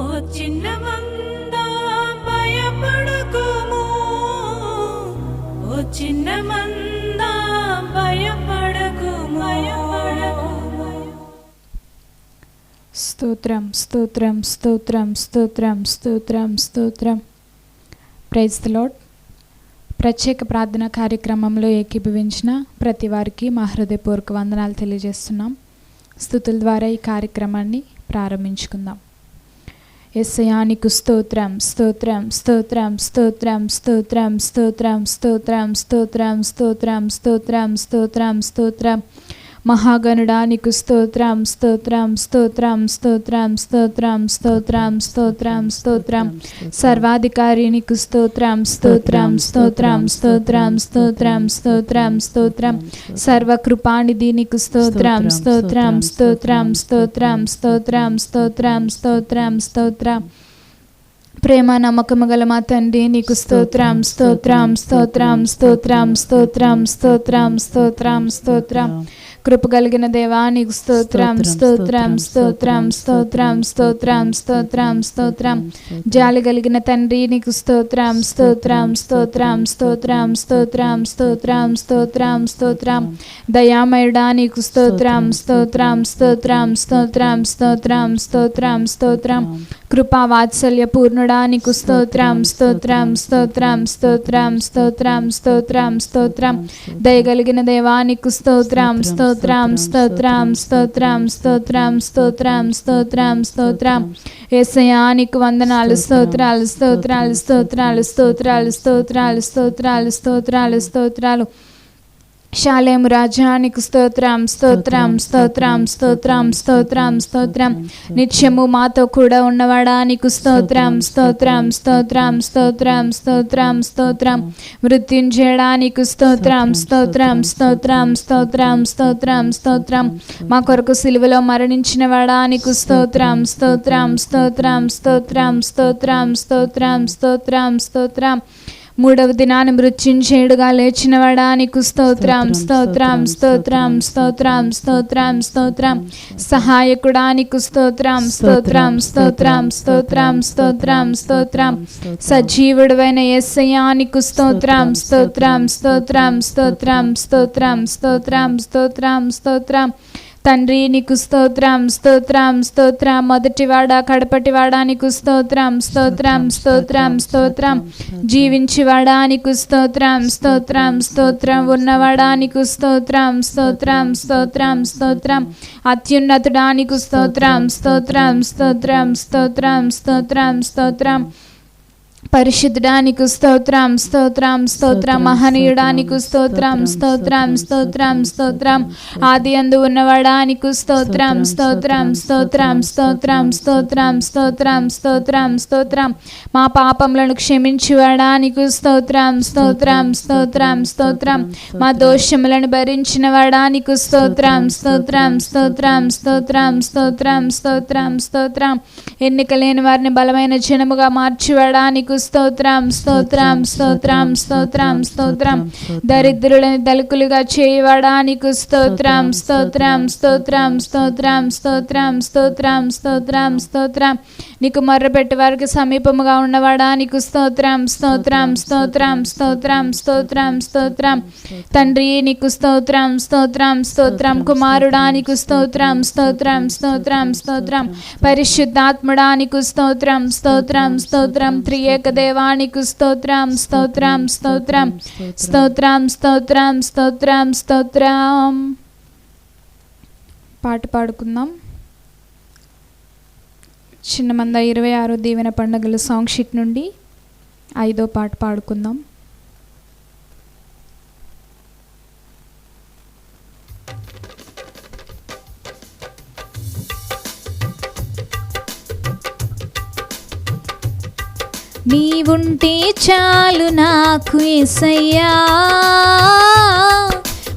ఓ చిన్నమంద భయపడకుము, ఓ చిన్నమంద భయపడకుము. స్తోత్రం స్తోత్రం స్తోత్రం స్తోత్రం స్తోత్రం స్తోత్రం. Praise the lord. ప్రత్యేక ప్రార్థన కార్యక్రమంలో ఏకీభవించిన ప్రతి వారికి మా హృదయపూర్వక వందనాలు తెలియజేస్తున్నాం. స్తుతుల ద్వారా ఈ కార్యక్రమాన్ని ప్రారంభించుకుందాం. యేసయ్యా నీకు స్తోత్రం స్తోత్రం స్తోత్రం స్తోత్రం స్తోత్రం స్తోత్రం స్తోత్రం స్తోత్రం స్తోత్రం స్తోత్రం స్తోత్రం స్తోత్రం. మహాగణుడా నీకు స్తోత్రం స్తోత్రం స్తోత్రం స్తోత్రం స్తోత్రం స్తోత్రం స్తోత్రం స్తోత్రం. సర్వాధికారి నీకు స్తోత్రం స్తోత్రం స్తోత్రం స్తోత్రం స్తోత్రం స్తోత్రం స్తోత్రం. సర్వకృపానిధి నీకు స్తోత్రం స్తోత్రం స్తోత్రం స్తోత్రం స్తోత్రం స్తోత్రం స్తోత్రం స్తోత్రం. ప్రేమ నమ్మకము గల మా తండ్రి నీకు స్తోత్రం స్తోత్రం స్తోత్రం స్తోత్రం స్తోత్రం స్తోత్రం స్తోత్రం స్తోత్రం. కృప కలిగిన దేవా నీకు స్తోత్రం స్తోత్రం స్తోత్రం స్తోత్రం స్తోత్రం స్తోత్రం స్తోత్రం. జాలి కలిగిన తండ్రి నీకు స్తోత్రం స్తోత్రం స్తోత్రం స్తోత్రం స్తోత్రం స్తోత్రం స్తోత్రం స్తోత్రం. దయామయుడా నీకు స్తోత్రం స్తోత్రం స్తోత్రం స్తోత్రం స్తోత్రం స్తోత్రం స్తోత్రం. కృపా వాత్సల్య పూర్ణుడా నీకు స్తోత్రం స్తోత్రం స్తోత్రం స్తోత్రం స్తోత్రం స్తోత్రం స్తోత్రం. దయగలిగిన దేవా నీకు స్తోత్రం స్తోత్రం స్తోత్రం స్తోత్రం స్తోత్రం స్తోత్రం స్తోత్రం స్తోత్రం. యేసయ్యా నీకు వందనాలు స్తోత్రాలు స్తోత్రాలు స్తోత్రాలు స్తోత్రాలు స్తోత్రాలు స్తోత్రాలు స్తోత్రాలు స్తోత్రాలు. శాలేము రాజా నీకు స్తోత్రం స్తోత్రం స్తోత్రం స్తోత్రం స్తోత్రం స్తోత్రం. నిత్యము మాతో కూడా ఉన్నవాడా నీకు స్తోత్రం స్తోత్రం స్తోత్రం స్తోత్రం స్తోత్రం స్తోత్రం. మృత్యుంజయుడా నీకు స్తోత్రం స్తోత్రం స్తోత్రం స్తోత్రం స్తోత్రం స్తోత్రం. మా కొరకు సిలువలో మరణించిన వాడా నీకు స్తోత్రం స్తోత్రం స్తోత్రం స్తోత్రం స్తోత్రం స్తోత్రం స్తోత్రం స్తోత్రం. మూడవ దినాన్ని మృత్యుంజయుడుగా లేచినవాడా నీకు స్తోత్రం స్తోత్రం స్తోత్రం స్తోత్రం స్తోత్రం స్తోత్రం. సహాయకుడా నీకు స్తోత్రం స్తోత్రం స్తోత్రం స్తోత్రం స్తోత్రం స్తోత్రం. సజీవుడైన యేసయ్యా నీకు స్తోత్రం స్తోత్రం స్తోత్రం స్తోత్రం స్తోత్రం స్తోత్రం స్తోత్రం స్తోత్రం. తండ్రి నీకు స్తోత్రం స్తోత్రం స్తోత్రం. మొదటివాడా కడపటివాడా నీకు స్తోత్రం స్తోత్రం స్తోత్రం స్తోత్రం. జీవించివాడా నీకు స్తోత్రం స్తోత్రం స్తోత్రం. ఉన్నవాడా నీకు స్తోత్రం స్తోత్రం స్తోత్రం స్తోత్రం. అత్యున్నతుడా నీకు స్తోత్రం స్తోత్రం స్తోత్రం స్తోత్రం స్తోత్రం స్తోత్రం. పరిశుద్ధుడా నీకు స్తోత్రం స్తోత్రం స్తోత్రం. మహనీయుడా నీకు స్తోత్రం స్తోత్రం స్తోత్రం స్తోత్రం. ఆది యందు ఉన్నవాడా నీకు స్తోత్రం స్తోత్రం స్తోత్రం స్తోత్రం స్తోత్రం స్తోత్రం స్తోత్రం స్తోత్రం. మా పాపములను క్షమించువాడా నీకు స్తోత్రం స్తోత్రం స్తోత్రం స్తోత్రం. మా దోషములను భరించిన వాడా నీకు స్తోత్రం స్తోత్రం స్తోత్రం స్తోత్రం స్తోత్రం స్తోత్రం స్తోత్రం. ఎన్నిక లేని వారిని బలమైన జనముగా మార్చివాడా నీకు స్తోత్రం స్తోత్రం స్తోత్రం స్తోత్రం స్తోత్రం. దరిద్రులని దళికులుగా చేయవాడా నీకు స్తోత్రం స్తోత్రం స్తోత్రం స్తోత్రం స్తోత్రం స్తోత్రం స్తోత్రం స్తోత్రం. నీకు మొర్రపెట్టే వారికి సమీపముగా ఉన్నవాడా నీకు స్తోత్రం స్తోత్రం స్తోత్రం స్తోత్రం స్తోత్రం స్తోత్రం. తండ్రి నీకు స్తోత్రం స్తోత్రం స్తోత్రం. కుమారుడా నీకు స్తోత్రం స్తోత్రం స్తోత్రం స్తోత్రం. పరిశుద్ధాత్ముడా నీకు స్తోత్రం స్తోత్రం స్తోత్రం. త్రియేక దేవానికి స్తోత్రం స్తోత్రం స్తోత్రం స్తోత్రం స్తోత్రం స్తోత్రం స్తోత్రం. పాట పాడుకుందాం. చిన్నమంద 26 దీవెన పండుగల సాంగ్ షీట్ నుండి 5వ పాట పాడుకుందాం. నీవుంటే చాలు నాకు యేసయ్యా,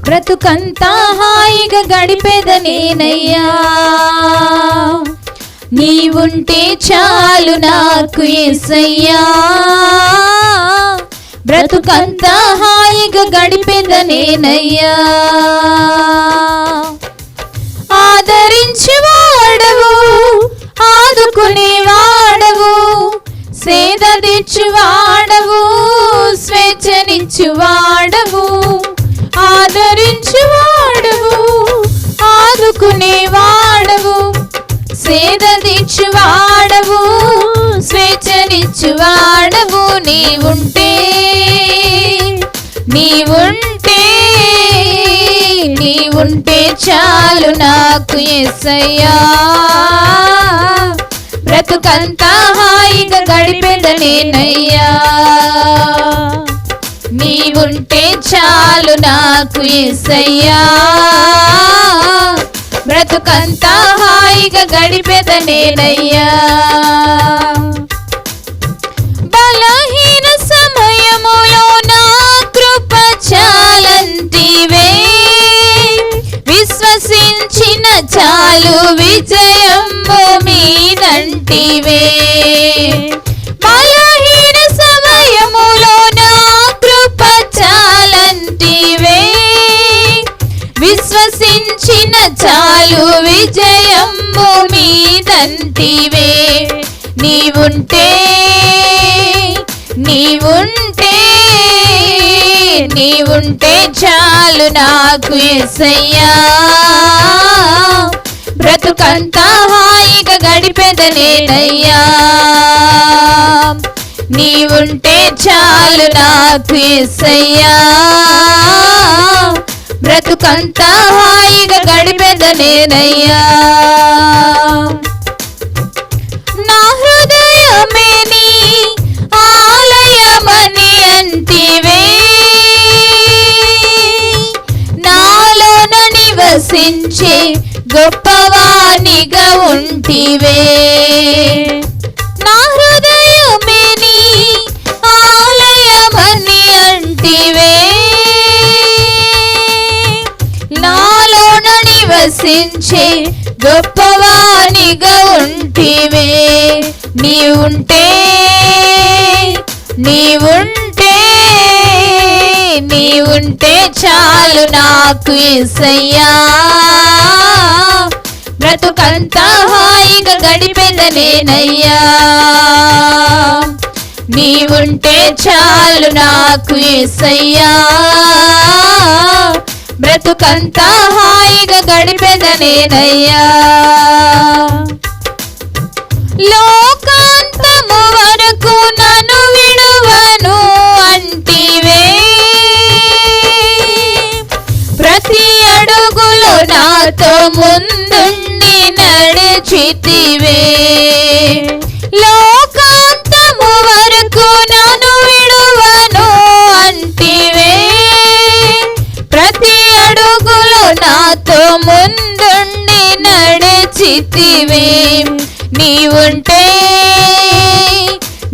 బ్రతుకంతా హాయిగా గడిపేదనేనయ్యా. నీవుంటే చాలు నాకు యేసయ్యా, బ్రతుకంతా హాయిగా గడిపేదనేనయ్యా. ఆదరించేవాడవు, ఆదుకునేవాడవు, తెచ్చువాడవు, స్వేచ్ఛనిచ్చువాడవు, ఆదరించువాడవు, ఆదుకునేవాడవు, సేద తెచ్చువాడవు, స్వేచ్ఛనిచ్చువాడవు. నీవుంటే నీవుంటే నీవుంటే చాలు నాకు యేసయ్యా, బ్రతుకంతా హాయిగా గడిపెదనేనయ్యా. నీవుంటే చాలు నాకు యేసయ్యా, బ్రతుకంతా హాయిగా గడిపెదనేనయ్యా. బలహీన సమయములో నా కృప చాలంటివే, విశ్వసించిన చాలు విజయము మీదంటివే. బలహీన సమయములో నా కృప చాలంటివే, విశ్వసించిన చాలు విజయము మీదంటివే. నీవుంటే నీవుంటే నీవుంటే చాలు నాకు యేసయ్యా, బ్రతుకంతా హాయిగా గడిపెదనేనయ్యా. నీవుంటే చాలు నాకు యేసయ్యా, బ్రతుకంతా హాయిగా గడిపెదనేనయ్యా. నా హృదయమే నీ ఆలయమని అంటివే, నాలోన నివసించే గొప్పవానిగా ఉంటివే. నా హృదయమే నీ ఆలయమని అంటివే, నాలోన నివసించే గొప్పవానిగా ఉంటివే. నీవుంటే నీవుంటే నీవుంటే చాలు నాకు యేసయ్యా, బ్రతుకంతా హాయిగా గడిపెదనేనయ్యా. నీవుంటే చాలు నాకు యేసయ్యా, బ్రతుకంతా హాయిగా గడిపెదనేనయ్యా. లోకాంతము వరకు నన్ను విడువను అంటివే, ప్రతి అడుగులో నాతో ముందుండి నడిచితివే. లోకాంతము వరకు నన్ను విడువను అంటివే, ప్రతి అడుగులో నాతో ముందుండి నడిచితివే. నీవుంటే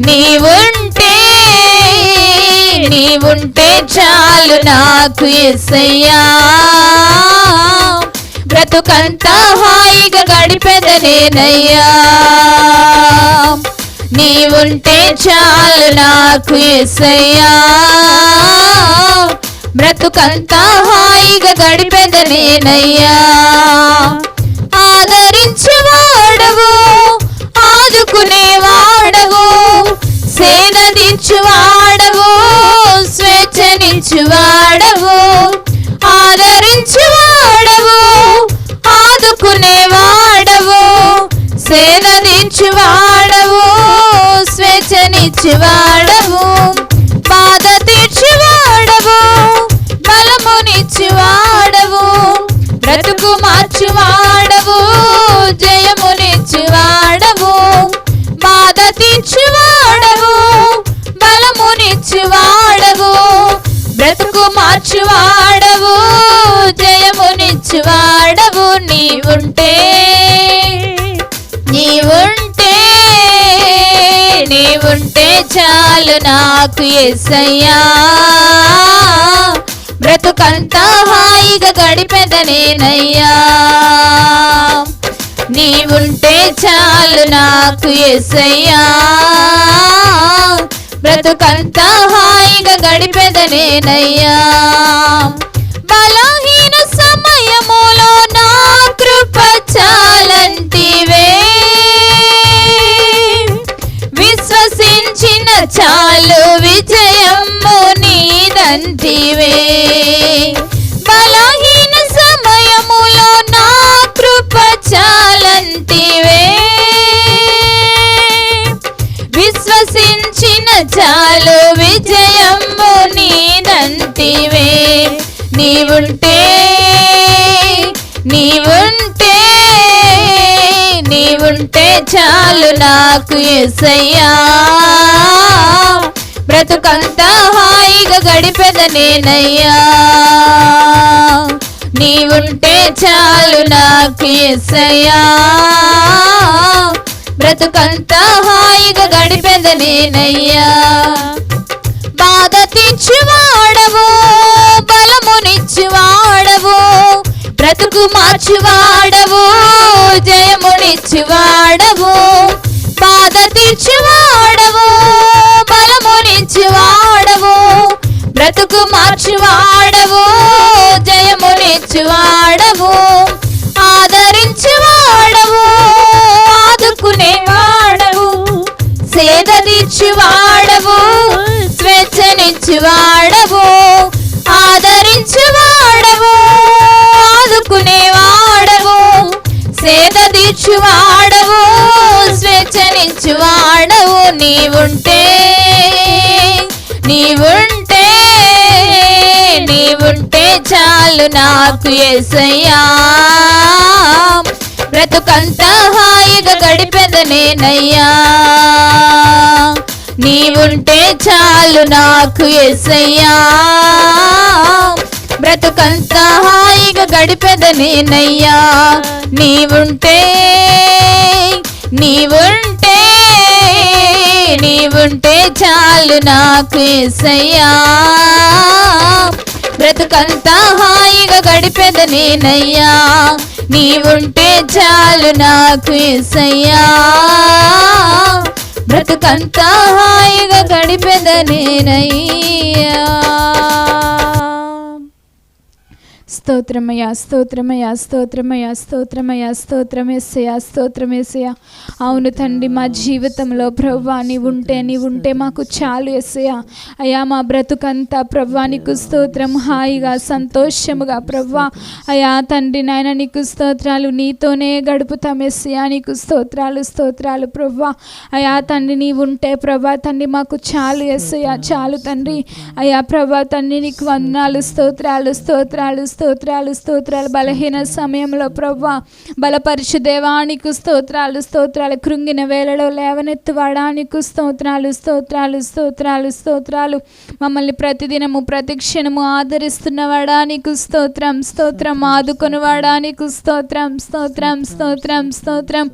నీవుంటే నీవుంటే చాలు నాకు యేసయ్యా, బ్రతుకంతా హాయిగా గడిపెదనేనయ్యా. నీవుంటే చాలు నాకు యేసయ్యా, బ్రతుకంతా హాయిగా గడిపెదనేనయ్యా. ఆదరించువాడవు, ఆదుకునేవాడవు, సేదదించువాడవు, స్వేచ్ఛనిచ్చువాడవు, ఆదరించువాడవు, ఆదుకునేవాడవు, సేదదించువాడవు, స్వేచ్ఛనిచ్చువాడవు, బాధ తీర్చువాడవు, బలమునిచ్చువాడవు, బ్రతుకు మార్చువాడవు, జయమునిచ్చువాడవు, బాధ తీర్చువాడవు, బలమునిచ్చువాడవు, బ్రతుకు మార్చువాడవు, జయమునిచ్చువాడవు. నీవుంటే నీవుంటే నీవుంటే చాలు నాకు యేసయ్యా, బ్రతుకంతా హాయిగా గడిపెదనేనయ్యా. నీవుంటే చాలు నాకు యేసయ్యా, బ్రతుకంతా హాయిగా గడిపెదనేనయ్యా. బలహీన సమయములో నా కృప చాలంటివే, విశ్వసించిన నీవుంటే చాలు నాకు యేసయ్యా, బ్రతుకంతా హాయిగా గడిపెదనేనయ్యా. నీవుంటే చాలు నాకు యేసయ్యా, బ్రతుకంతా హాయిగా గడిపెదనేనయ్యా. బాధ తీర్చువాడవు, బలమునిచ్చువాడవు, బ్రతుకు మార్చువాడవు, జయమునిచ్చువాడవు. బాధ తీర్చువాడవు, బలమునిచ్చువాడవు, బ్రతుకు మార్చువాడవు, జయమునిచ్చువాడవు. ఆదరించువాడవు, ఆదుకునేవాడవు, సేద తీర్చువాడవు, స్వేచ్ఛనిచ్చువాడవు. ఆదరించువాడవు, ఆదుకునేవాడవు, సేద తీర్చువాడవు, స్వేచ్ఛనిచ్చువాడవు. నీవుంటే నీవుంటే నీవుంటే చాలు నాకు యేసయ్యా, బ్రతుకంతా హాయిగా గడిపెదనేనయ్యా. నీవుంటే చాలు నాకు యేసయ్యా, బ్రతుకంతా హాయిగా గడిపెదనేనయ్యా. నీవుంటే నీవుంటే నీవుంటే చాలు నాకు యేసయ్యా, బ్రతుకంతా హాయిగా గడిపెదనేనయ్యా. నీవుంటే చాలు నాకు యేసయ్యా, బ్రతుకంతా హాయిగా గడిపెదనేనయ్యా. స్తోత్రమయ్యా, స్తోత్రమయ్యా, స్తోత్రమయ్యా, స్తోత్రమయ్యా, స్తోత్రమేసయ్యా, స్తోత్రమేసయ్యా. అవును తండ్రి, మా జీవితంలో ప్రభువా నీవుంటే మాకు చాలు యేసయ్యా. అయ్యా మా బ్రతుకంతా ప్రభువా నీకు స్తోత్రం, హాయిగా సంతోషముగా ప్రభువా అయ్యా తండ్రి నాయన నీకు స్తోత్రాలు, నీతోనే గడుపుతాం యేసయ్యా. నీకు స్తోత్రాలు స్తోత్రాలు ప్రభువా. అయ్యా తండ్రి నీవుంటే ప్రభా తండ్రి మాకు చాలు యేసయ్యా, చాలు తండ్రి. అయ్యా ప్రభా తండ్రి నీకు వందనాలు, స్తోత్రాలు స్తోత్రాలు స్తోత్రాలు స్తోత్రాలు. బలహీన సమయంలో ప్రభువా బలపరచు దేవా నీకు స్తోత్రాలు స్తోత్రాలు. కృంగిన వేళలో లేవనెత్తువాడా నీకు స్తోత్రాలు స్తోత్రాలు స్తోత్రాలు స్తోత్రాలు. మమ్మల్ని ప్రతిదినము ప్రతి క్షణము ఆదరిస్తున్నవాడా నీకు స్తోత్రం స్తోత్రం. ఆదుకొనివాడా నీకు స్తోత్రం స్తోత్రం స్తోత్రం స్తోత్రం.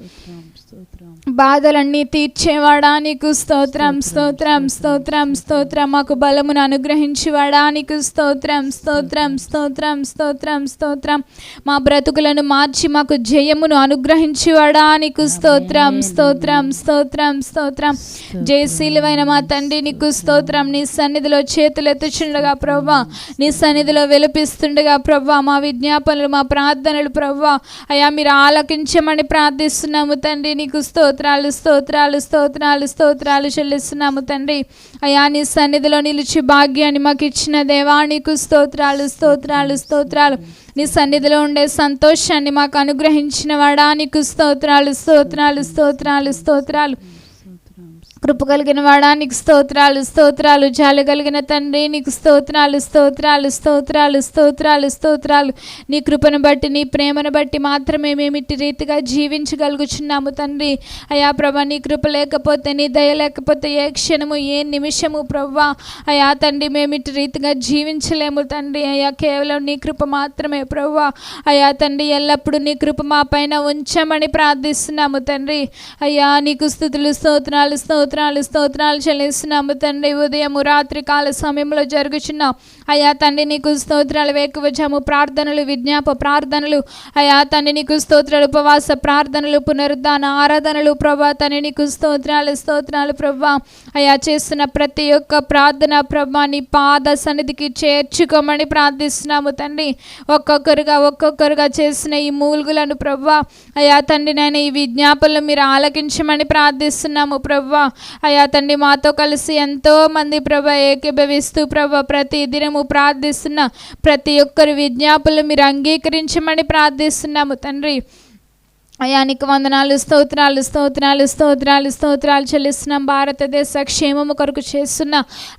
బాధలన్నీ తీర్చేవాడా నీకు స్తోత్రం స్తోత్రం స్తోత్రం స్తోత్రం. మాకు బలమును అనుగ్రహించేవాడా నీకు స్తోత్రం స్తోత్రం స్తోత్రం స్తోత్రం స్తోత్రం. మా బ్రతుకులను మార్చి మాకు జయమును అనుగ్రహించేవాడా నీకు స్తోత్రం స్తోత్రం స్తోత్రం స్తోత్రం. జయశీలువైన మా తండ్రి నీకు స్తోత్రం. నీ సన్నిధిలో చేతులెత్తుచుండగా ప్రవ్వా, నీ సన్నిధిలో వెలిపిస్తుండగా ప్రవ్వా మా విజ్ఞాపనలు మా ప్రార్థనలు ప్రవ్వా అయ్యా మీరు ఆలకించమని ప్రార్థిస్తున్నాము తండ్రి. నీకు స్తోత్రాలు స్తోత్రాలు స్తోత్రాలు స్తోత్రాలు చెల్లిస్తున్నాము తండ్రి. అయ్యా నీ సన్నిధిలో నిలిచి భాగ్యాన్ని మాకు ఇచ్చిన దేవా నీకు స్తోత్రాలు స్తోత్రాలు స్తోత్రాలు. నీ సన్నిధిలో ఉండే సంతోషాన్ని మాకు అనుగ్రహించిన వాడా నీకు స్తోత్రాలు స్తోత్రాలు స్తోత్రాలు స్తోత్రాలు. కృప కలిగిన వాడా నీకు స్తోత్రాలు స్తోత్రాలు. జాలి కలిగిన తండ్రి నీకు స్తోత్రాలు స్తోత్రాలు స్తోత్రాలు స్తోత్రాలు స్తోత్రాలు. నీ కృపను బట్టి నీ ప్రేమను బట్టి మాత్రమే మేము ఇట్టి రీతిగా జీవించగలుగుచున్నాము తండ్రి. అయ్యా ప్రభా నీ కృప లేకపోతే నీ దయ లేకపోతే ఏ క్షణము ఏ నిమిషము ప్రభా అయ్యా తండ్రి మేము ఇట్టి రీతిగా జీవించలేము తండ్రి. అయ్యా కేవలం నీ కృప మాత్రమే ప్రభా అయ్యా తండ్రి. ఎల్లప్పుడూ నీ కృప మా పైన ఉంచమని ప్రార్థిస్తున్నాము తండ్రి. అయ్యా నీకు స్తుతులు స్తోత్రాలు స్తోత్రాలు స్తోత్రాలు చెల్లిస్తున్నాము తండ్రి. ఉదయము రాత్రి కాల సమయంలో జరుగుచున్న అయ్యా తండ్రి నీకు స్తోత్రాలు. వేకువజాము ప్రార్థనలు విజ్ఞాప ప్రార్థనలు అయ్యా తండ్రి నీకు స్తోత్రాలు. ఉపవాస ప్రార్థనలు పునరుద్ధాన ఆరాధనలు ప్రభా తండ్రి నీకు స్తోత్రాలు స్తోత్రాలు ప్రభా. అయ్యా చేస్తున్న ప్రతి ఒక్క ప్రార్థన ప్రభా నీ పాద సన్నిధికి చేర్చుకోమని ప్రార్థిస్తున్నాము తండ్రి. ఒక్కొక్కరుగా చేసిన ఈ మూలుగులను ప్రభా అయ్యా తండ్రి నేను ఈ విజ్ఞాపనలు మీరు ఆలకించమని ప్రార్థిస్తున్నాము ప్రభా. అయ్యా తండ్రి మాతో కలిసి ఎంతో మంది ప్రభా ఏకీభవిస్తూ ప్రభా ప్రతి దినము ప్రార్థిస్తున్న ప్రతి ఒక్కరి విజ్ఞాపనలు మీరు అంగీకరించమని ప్రార్థిస్తున్నాము తండ్రి. అయా నీకు వందనాలు, స్తోత్రాలు స్తోత్రాలు స్తోత్రాలు స్తోత్రాలు చెల్లిస్తున్నాం. భారతదేశ క్షేమము కొరకు చేస్తున్న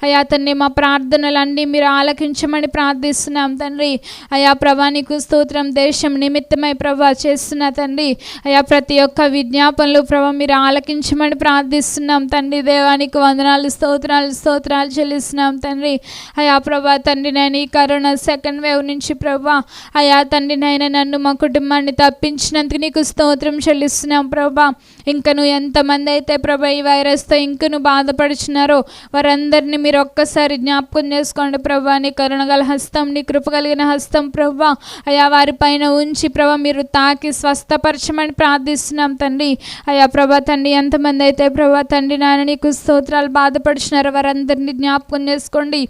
అయా తండ్రి మా ప్రార్థనలన్నీ మీరు ఆలకించమని ప్రార్థిస్తున్నాం తండ్రి. అయా ప్రభా నీకు స్తోత్రం. దేశం నిమిత్తమై ప్రభా చేస్తున్న తండ్రి అయా ప్రతి ఒక్క విజ్ఞాపనలు ప్రభా మీరు ఆలకించమని ప్రార్థిస్తున్నాం తండ్రి. దేవానికి వందనాలు, స్తోత్రాలు స్తోత్రాలు చెల్లిస్తున్నాం తండ్రి. అయా ప్రభా తండ్రి నేను ఈ కరోనా సెకండ్ వేవ్ నుంచి ప్రభా అయా తండ్రి నాయన నన్ను మా కుటుంబాన్ని తప్పించినందుకు నీకు స్తోత్రం చెల్లిస్తున్నాం ప్రభా. ఇంకను ఎంతమంది అయితే ప్రభా ఈ వైరస్తో ఇంకను బాధపడుచున్నారో వారందరినీ మీరు ఒక్కసారి జ్ఞాపకం చేసుకోండి ప్రభా. నీ కరుణగల హస్తం, నీ కృప కలిగిన హస్తం ప్రభా అయా వారి పైన ఉంచి ప్రభా మీరు తాకి స్వస్థపరచమని ప్రార్థిస్తున్నాం తండ్రి. అయా ప్రభా తండ్రి ఎంతమంది అయితే ప్రభా తండ్రి నాయన నీకు స్తోత్రాలు బాధపడుచున్నారో వారందరినీ జ్ఞాపకం చేసుకోండి.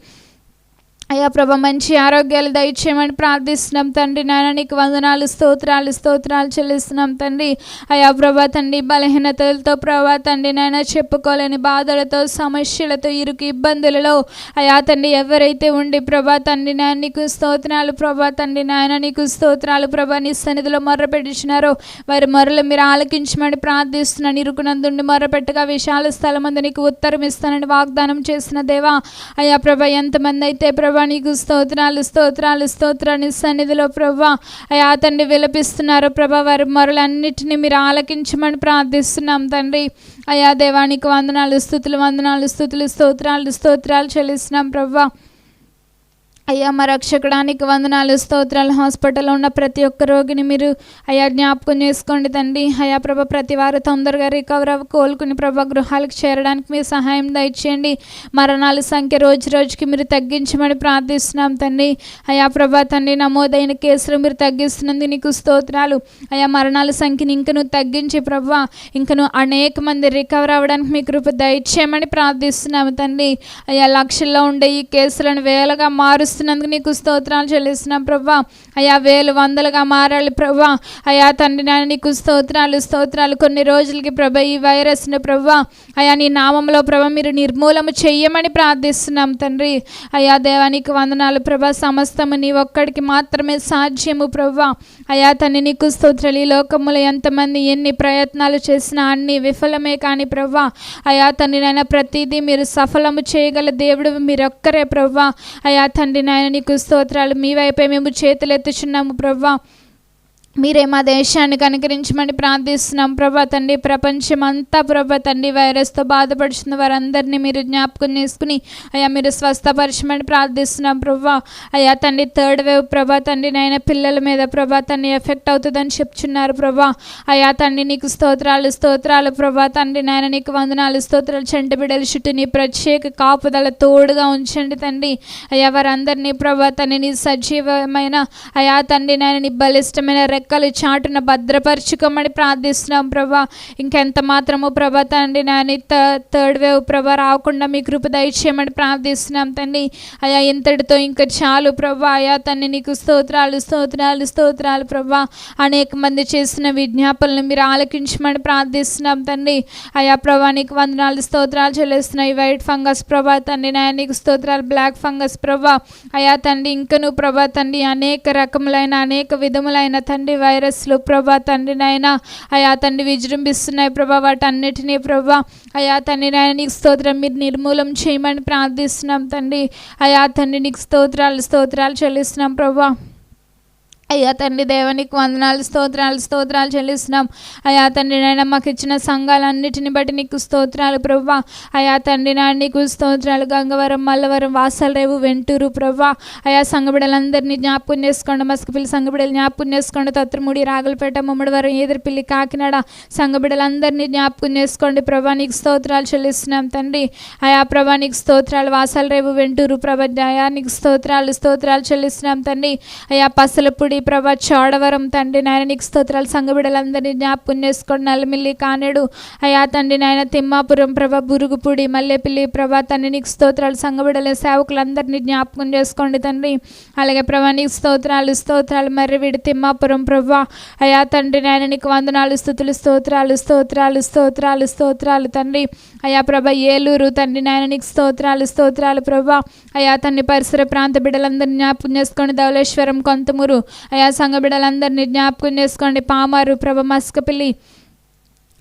అయ్యా ప్రభా మంచి ఆరోగ్యాలు దయచేయమని ప్రార్థిస్తున్నాం తండ్రి. నాయన నీకు వందనాలు, స్తోత్రాలు స్తోత్రాలు చెల్లిస్తున్నాం తండ్రి. అయ్యా ప్రభా తండ్రి బలహీనతలతో ప్రభా తండ్రి నాయన చెప్పుకోలేని బాధలతో సమస్యలతో ఇరుకు ఇబ్బందులలో అయ్యా తండ్రి ఎవరైతే ఉండి ప్రభా తండ్రి నాయన నీకు స్తోత్రాలు ప్రభా తండ్రి నాయన నీకు స్తోత్రాలు ప్రభా నీ సన్నిధిలో మొర్రపెట్టించినారో వారి మొర్రలు మీరు ఆలకించమని ప్రార్థిస్తున్నాను. ఇరుకునందుండి మొర్రపెట్టగా విశాల స్థలమందు నీకు ఉత్తరం ఇస్తానని వాగ్దానం చేసిన దేవా. అయ్యా ప్రభా ఎంతమంది అయితే ప్రభా నీకు స్తోత్రాలు స్తోత్రాలు స్తోత్రాన్ని సన్నిధిలో ప్రభా అయా తండ్రి విలపిస్తున్నారు ప్రభా వారి మొరలన్నిటిని మీరు ఆలకించమని ప్రార్థిస్తున్నాం తండ్రి. అయా దేవానికి వందనాలు, స్తుతులు వందనాలు స్తుతులు స్తోత్రాలు స్తోత్రాలు చెల్లిస్తున్నాం ప్రభా. అయ్యా మా రక్షకుడానికి వందనాలు, స్తోత్రాలు. హాస్పిటల్లో ఉన్న ప్రతి ఒక్క రోగిని మీరు అయ్యా జ్ఞాపకం చేసుకోండి తండ్రి. అయ్యా ప్రభా ప్రతి వారు తొందరగా రికవర్ అవ్వ కోలుకుని ప్రభా గృహాలకు చేరడానికి మీరు సహాయం దయచేయండి. మరణాల సంఖ్య రోజు రోజుకి మీరు తగ్గించమని ప్రార్థిస్తున్నాం తండ్రి. అయ్యా ప్రభా తండ్రి నమోదైన కేసులు మీరు తగ్గిస్తున్నందుకు నీకు స్తోత్రాలు. అయ్యా మరణాల సంఖ్యని ఇంకను తగ్గించి ప్రభా ఇంకను అనేక మంది రికవర్ అవ్వడానికి మీ కృప దయచేయమని ప్రార్థిస్తున్నాము తండ్రి. అయ్యా లక్షల్లో ఉండే ఈ కేసులను వేలగా మారుస్తున్నందుకు నీకు స్తోత్రాలు చెల్లిస్తున్నాం ప్రభా. అయా వేలు వందలుగా మారాలి ప్రభా. అయా తండ్రి నాయన నీకు స్తోత్రాలు స్తోత్రాలు. కొన్ని రోజులకి ప్రభా ఈ వైరస్ను ప్రభా అయా నీ నామంలో ప్రభా మీరు నిర్మూలన చెయ్యమని ప్రార్థిస్తున్నాం తండ్రి. అయా దేవానికి వందనాలు ప్రభా. సమస్తము నీ ఒక్కడికి మాత్రమే సాధ్యము ప్రభా. అయా తండ్రి నీకు స్తోత్రాలు. ఈ లోకములో ఎంతమంది ఎన్ని ప్రయత్నాలు చేసినా అన్ని విఫలమే కానీ ప్రభా అయా తండ్రి నాయన ప్రతిదీ మీరు సఫలము చేయగల దేవుడు మీరొక్కరే ప్రభా. అయా తండ్రి నాయన నీకు స్తోత్రాలు. మీ వైపే మేము చేతులు ఎత్తుచున్నాము ప్రభా. మీరే మా దేశాన్ని కనికరించమని ప్రార్థిస్తున్నాం ప్రభా తండ్రి. ప్రపంచం అంతా ప్రభా తండ్రి వైరస్తో బాధపడుతున్న వారందరినీ మీరు జ్ఞాపకం చేసుకుని అయ్యా మీరు స్వస్థపరచమని ప్రార్థిస్తున్నాం ప్రభా. అయ్యా తండ్రి థర్డ్ వేవ్ ప్రభా తండ్రి నాయన పిల్లల మీద ప్రభా తండ్రి ఎఫెక్ట్ అవుతుందని చెప్తున్నారు ప్రభా. అయ్యా తండ్రి నీకు స్తోత్రాలు స్తోత్రాలు ప్రభా తండ్రి నాయన నీకు వందనాలు స్తోత్రాలు. చంటి బిడ్డల చుట్టూ నీ ప్రత్యేక కాపుదల తోడుగా ఉంచండి తండ్రి. అయ్యా వారందరినీ ప్రభా తండ్రి నీ సజీవమైన అయ్యా తండ్రి నాయన నీ బలిష్టమైన రెక్కలు చాటున భద్రపరచుకోమని ప్రార్థిస్తున్నాం ప్రభా. ఇంకెంత మాత్రము ప్రభా తండ్రి నాని థర్డ్ వేవ్ ప్రభా రాకుండా మీ కృప దయచేయమని ప్రార్థిస్తున్నాం తండ్రి. అయా ఇంతటితో ఇంకా చాలు ప్రభా. అయా తండ్రి నీకు స్తోత్రాలు స్తోత్రాలు స్తోత్రాలు ప్రభా. అనేక మంది చేసిన విజ్ఞాపనలు మీరు ఆలకించమని ప్రార్థిస్తున్నాం తండ్రి. అయా ప్రభా నీకు వందనాలు స్తోత్రాలు చెల్లిస్తున్నాయి. వైట్ ఫంగస్ ప్రభా తండ్రి నాయ నీకు స్తోత్రాలు. బ్లాక్ ఫంగస్ ప్రభా అయా తండ్రి ఇంకను ప్రభా తండ్రి అనేక రకములైన అనేక విధములైన తండ్రి వైరస్లు ప్రభా తండ్రి నాయన అయా తండ్రి విజృంభిస్తున్నాయి ప్రభా. వాటన్నిటినీ ప్రభా అయా తండ్రి నాయన నీకు స్తోత్రం మీరు నిర్మూలం చేయమని ప్రార్థిస్తున్నాం తండ్రి. అయా తండ్రి నీకు స్తోత్రాలు స్తోత్రాలు చెల్లిస్తున్నాం ప్రభా. అయ్యా తండ్రి దేవానికి వందనాలు స్తోత్రాలు స్తోత్రాలు చెల్లిస్తున్నాం. అయా తండ్రి నాయన మాకు ఇచ్చిన సంఘాలన్నిటిని బట్టి నీకు స్తోత్రాలు ప్రభా. అయా తండ్రి నాయన నీకు స్తోత్రాలు. గంగవరం మల్లవరం వాసలరేవు వెంటూరు ప్రభా అయా సంఘబిడలందరినీ జ్ఞాపకం చేసుకోండి. మస్కపిల్లి సంఘబిడలు జ్ఞాపకం చేసుకోండి. తత్రముడి రాగులపేట ముమ్మడివరం ఎదురుపిల్లి కాకినాడ సంఘబిడలందరినీ జ్ఞాపకం చేసుకోండి ప్రభా. నీకు స్తోత్రాలు చెల్లిస్తున్నాం తండ్రి. అయా ప్రభా నీకు స్తోత్రాలు. వాసలరేవు వెంటూరు ప్రభా అయా నీకు స్తోత్రాలు స్తోత్రాలు చెల్లిస్తున్నాం తండ్రి. అయా పసలపుడి ప్రభా చోడవరం తండ్రి నాయన నీకు స్తోత్రాలు. సంఘబిడలందరినీ జ్ఞాపకం చేసుకోండి. నల్లమిల్లి కానేడు అయా తండ్రి నాయన తిమ్మాపురం ప్రభా బురుగుపూడి మల్లెపిల్లి ప్రభా తండ్రి నీకు స్తోత్రాలు. సంఘబిడల సేవకులందరినీ జ్ఞాపకం చేసుకోండి తండ్రి. అలాగే ప్రభా నీకు స్తోత్రాలు స్తోత్రాలు. మర్రివిడి తిమ్మాపురం ప్రభా అయా తండ్రి నాయన నీకు వందనాలు స్తుతులు స్తోత్రాలు స్తోత్రాలు స్తోత్రాలు స్తోత్రాలు తండ్రి. అయా ప్రభా ఏలూరు తండ్రి నాయన నీకు స్తోత్రాలు స్తోత్రాలు ప్రభా. అయా తండ్రి పరిసర ప్రాంత బిడ్డలందరినీ జ్ఞాపకం చేసుకోండి. ధవళేశ్వరం కొంతమూరు అయా సంఘ బిడ్డలందరినీ జ్ఞాపకం చేసుకోండి. పామారు ప్రభ, మస్కపల్లి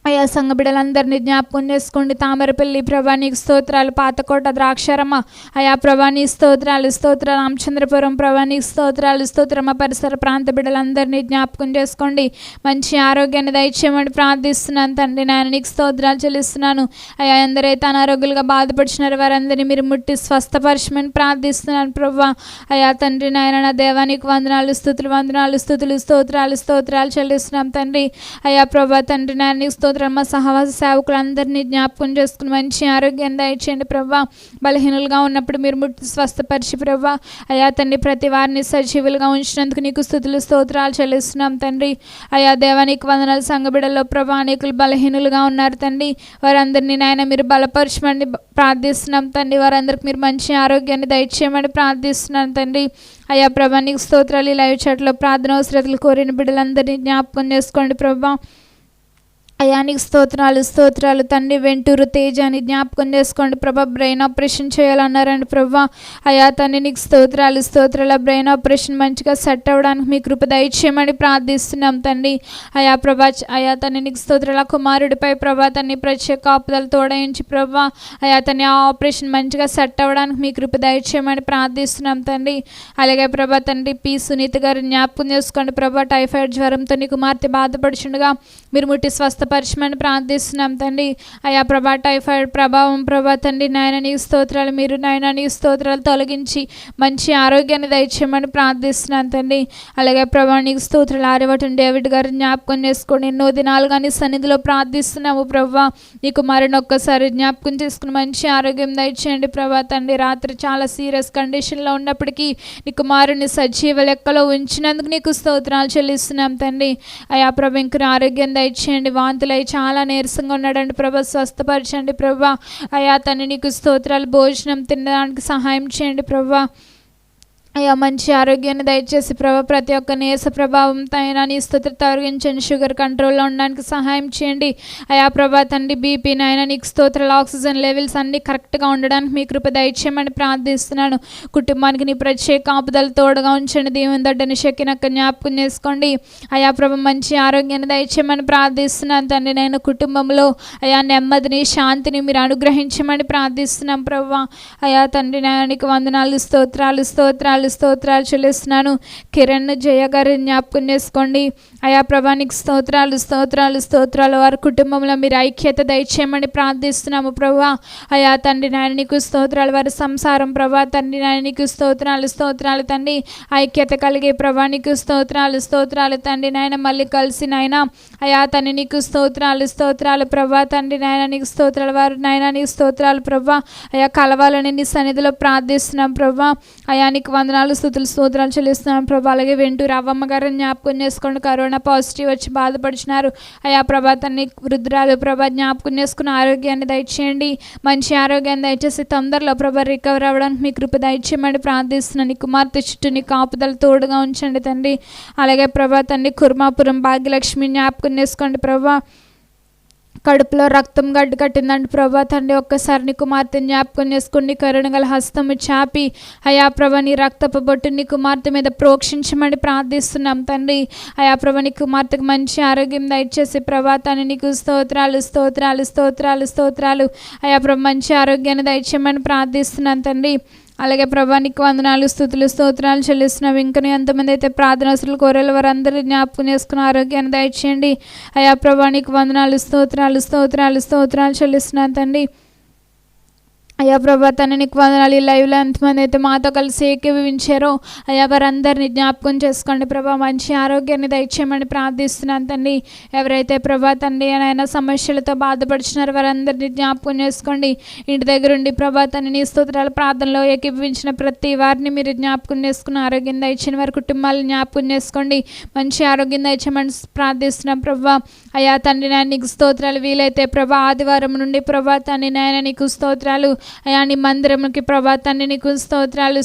అయా సంఘ బిడ్డలందరినీ జ్ఞాపకం చేసుకోండి. తామరపల్లి ప్రభా నీకు స్తోత్రాలు. పాతకోట, ద్రాక్షారమ్మ అయా ప్రభా నీ స్తోత్రాలు. రామచంద్రపురం ప్రభా నీకు స్తోత్రాలు. స్తోత్రమ్మ పరిసర ప్రాంత బిడ్డలందరినీ జ్ఞాపకం చేసుకోండి. మంచి ఆరోగ్యాన్ని దయచేయమని ప్రార్థిస్తున్నాను తండ్రి. నాయన నీకు స్తోత్రాలు చెల్లిస్తున్నాను. అయా ఎందరైతే అనారోగ్యాలుగా బాధపడుచున్నారో వారందరినీ మీరు ముట్టి స్వస్థపరచమని ప్రార్థిస్తున్నాను ప్రభా. అయా తండ్రి నాయన నా దేవా నీకు వందనాలు, స్తుతులు, స్తోత్రాలు చెల్లిస్తున్నాం తండ్రి. అయా ప్రభా తండ్రి నాయన నీకు స్తోత్రమ్మ. సహవాస సేవకులందరినీ జ్ఞాపకం చేసుకుని మంచి ఆరోగ్యాన్ని దయచేయండి ప్రభా. బలహీనులుగా ఉన్నప్పుడు మీరు ముట్టి స్వస్థపరిచి ప్రభా. అయా తండ్రి ప్రతి వారిని సజీవులుగా ఉంచినందుకు నీకు స్తోత్రాలు చెల్లిస్తున్నాం తండ్రి. అయా దేవా నీకు వందనాలు. సంఘ బిడ్డల్లో ప్రభా అనేకులు బలహీనులుగా ఉన్నారు తండ్రి. వారందరినీ నాయన మీరు బలపరచమని ప్రార్థిస్తున్నాం తండ్రి. వారందరికి మీరు మంచి ఆరోగ్యాన్ని దయచేయమని ప్రార్థిస్తున్నాను తండ్రి. అయా ప్రభా నీకు స్తోత్రాలు. ఈ లైవ్ చాట్లో ప్రార్థన అవసరతలు కోరిన బిడ్డలందరినీ జ్ఞాపకం చేసుకోండి ప్రభా. అయా నీకు స్తోత్రాలు తండ్రి. వెంటూరు తేజాని జ్ఞాపకం చేసుకోండి ప్రభా. బ్రెయిన్ ఆపరేషన్ చేయాలన్నారండి ప్రభా. అయా తండ్రి నీకు స్తోత్రాలు. బ్రెయిన్ ఆపరేషన్ మంచిగా సెట్ అవ్వడానికి మీ కృప దయచేయమని ప్రార్థిస్తున్నాం తండ్రి. అయా ప్రభా అయా తండ్రి నీకు స్తోత్రాల. కుమారుడిపై ప్రభా తండ్రి ప్రత్యేక ఆపుదలు తోడయించి ప్రభా. అయా తండ్రి ఆ ఆపరేషన్ మంచిగా సెట్ అవ్వడానికి మీ కృప దయచేయమని ప్రార్థిస్తున్నాం తండ్రి. అలాగే ప్రభా తండ్రి పి సునీత గారు జ్ఞాపకం చేసుకోండి ప్రభా. టైఫాయిడ్ జ్వరంతో నీ కుమార్తె బాధపడుచుండగా మీరు ముట్టి స్వస్థపరచమని ప్రార్థిస్తున్నాం తండ్రి. అయా ప్రభా టైఫాయిడ్ ప్రభావం ప్రభా తండ్రి నాయన నీ స్తోత్రాలు. మీరు నాయన నీ స్తోత్రాలు తొలగించి మంచి ఆరోగ్యాన్ని దయచేయమని ప్రార్థిస్తున్నాను తండ్రి. అలాగే ప్రభా నీకు స్తోత్రాలు. ఆర్యవటం డేవిడ్ గారు జ్ఞాపకం చేసుకోండి. ఎన్నో దినాలుగా నీ సన్నిధిలో ప్రార్థిస్తున్నాము ప్రభా. నీ కుమారుని ఒక్కసారి జ్ఞాపకం చేసుకుని మంచి ఆరోగ్యం దయచేయండి ప్రభా తండ్రి. రాత్రి చాలా సీరియస్ కండిషన్లో ఉన్నప్పటికీ నీ కుమారుని సజీవ లెక్కలో ఉంచినందుకు నీకు స్తోత్రాలు చెల్లిస్తున్నాం తండ్రి. అయా ప్రభా ఇంక ఆరోగ్యం దయచేయండి. వాంతులై చాలా నీరసంగా ఉన్నాడండి ప్రభా. స్వస్థపరచండి ప్రభా. అయా తండ్రి నీకు స్తోత్రాలు. భోజనం తినడానికి సహాయం చేయండి ప్రభా. అయ్యా మంచి ఆరోగ్యాన్ని దయచేసి ప్రభా. ప్రతి ఒక్క నీరస ప్రభావంతో అయినా నీ స్తోత్రం తొలగించండి. షుగర్ కంట్రోల్లో ఉండడానికి సహాయం చేయండి. అయా ప్రభా తండ్రి బీపీ నాయన నీకు స్తోత్రాలు. ఆక్సిజన్ లెవెల్స్ అన్నీ కరెక్ట్గా ఉండడానికి మీ కృప దయచేయమని ప్రార్థిస్తున్నాను. కుటుంబానికి నీ ప్రత్యేక ఆపుదలు తోడుగా ఉంచండి. దేవుని దొడ్డని శక్తినక్క జ్ఞాపకం చేసుకోండి. అయా ప్రభా మంచి ఆరోగ్యాన్ని దయచేయమని ప్రార్థిస్తున్నాను తండ్రి. నేను కుటుంబంలో అయా నెమ్మదిని శాంతిని మీరు అనుగ్రహించమని ప్రార్థిస్తున్నాం ప్రభా. అయా తండ్రి నాయనికి వందనాలు. స్తోత్రాలు చెల్లిస్తున్నాను. కిరణ్ జయ గారి జ్ఞాపకం చేసుకోండి. అయా ప్రభానికి స్తోత్రాలు. వారి కుటుంబంలో మీరు ఐక్యత దయచేయమని ప్రార్థిస్తున్నాము ప్రభా. అయా తండ్రి నాయన నీకు స్తోత్రాలు. వారి సంసారం ప్రభా తండ్రి నాయన నీకు స్తోత్రాలు తండ్రి. ఐక్యత కలిగే ప్రభా నీకు స్తోత్రాలు తండ్రి నాయన. మళ్ళీ కలిసి నాయన అయా తండ్రి నీకు స్తోత్రాలు ప్రభా తండ్రి నాయన నీకు స్తోత్రాలు. వారు నాయన నీకు స్తోత్రాలు ప్రభా. అయా కలవాలని నీ సన్నిధిలో ప్రార్థిస్తున్నాం ప్రభా. అయా నీకు వందనాలు స్తోత్రాలు చెల్లిస్తున్నాం ప్రభా. అలాగే వెంటూరు అవ్వమ్మ గారిని జ్ఞాపకం చేసుకోండి. కరోనా పాజిటివ్ వచ్చి బాధపడుచున్నారు. అయా ప్రభా తన్ని వృద్ధురాలు ప్రభా జ్ఞాపకం చేసుకున్న ఆరోగ్యాన్ని దయచేయండి. మంచి ఆరోగ్యాన్ని దయచేసి తొందరలో ప్రభా రికవర్ అవ్వడానికి మీ కృప దయచేయమని ప్రార్థిస్తున్నాను. నీ కుమార్తె చుట్టూ నీ కాపుదలు తోడుగా ఉంచండి తండ్రి. అలాగే ప్రభా తండ్రి కుర్మాపురం భాగ్యలక్ష్మి జ్ఞాపకం చేసుకోండి ప్రభా. కడుపులో రక్తం గడ్డు కట్టిందండి ప్రభా తండ్రి. ఒక్కసారి నీ కుమార్తె జ్ఞాపకం చేసుకుని కరుణగల హస్తము చాపి అయా ప్రభా నీ రక్తపు బొట్టు నీ కుమార్తె మీద ప్రోక్షించమని ప్రార్థిస్తున్నాం తండ్రి. అయా ప్రభా నీ కుమార్తెకు మంచి ఆరోగ్యం దయచేసి ప్రభా తండ్రి నీకు స్తోత్రాలు. అయా ప్రభా మంచి ఆరోగ్యాన్ని దయచేయమని ప్రార్థిస్తున్నాను తండ్రి. అలాగే ప్రభా నీకు వందనాలు స్తోత్రాలు చెల్లిస్తున్నావు. ఇంకా ఎంతమంది అయితే ప్రార్థనాసులు కోరేలు వారందరూ జ్ఞాపకం చేసుకున్న ఆరోగ్యాన్ని దయచేయండి. అయా ప్రభా నీకు వందనాలు స్తోత్రాలు చెల్లిస్తున్నాను తండ్రి. అయ్యా ప్రభా తన నీకు వందనాలు. ఈ లైవ్లో ఎంతమంది అయితే మాతో కలిసి ఏకీభవించారో అయ్యా వారందరినీ జ్ఞాపకం చేసుకోండి ప్రభా. మంచి ఆరోగ్యాన్ని దయచేయమని ప్రార్థిస్తున్నాను తండ్రి. ఎవరైతే ప్రభా తండ్రి ఆయన సమస్యలతో బాధపడుచున్నారో వారందరినీ జ్ఞాపకం చేసుకోండి. ఇంటి దగ్గర ఉండి ప్రభా తండ్రి నీ స్తోత్రాల ప్రార్థనలో ఏకీభవించిన ప్రతి వారిని మీరు జ్ఞాపకం చేసుకున్న ఆరోగ్యం దయచేయని వారి కుటుంబాలను జ్ఞాపకం చేసుకోండి. మంచి ఆరోగ్యం దయచేయమని ప్రార్థిస్తున్నాం ప్రభా. అయ్యా తండ్రి నాయన నీకు స్తోత్రాలు. వీలైతే ప్రభా ఆదివారం నుండి ప్రభా తండ్రి నాయన నీకు స్తోత్రాలు. అయా నీ మందిరంకి ప్రభా తండ్రి నీకు స్తోత్రాలు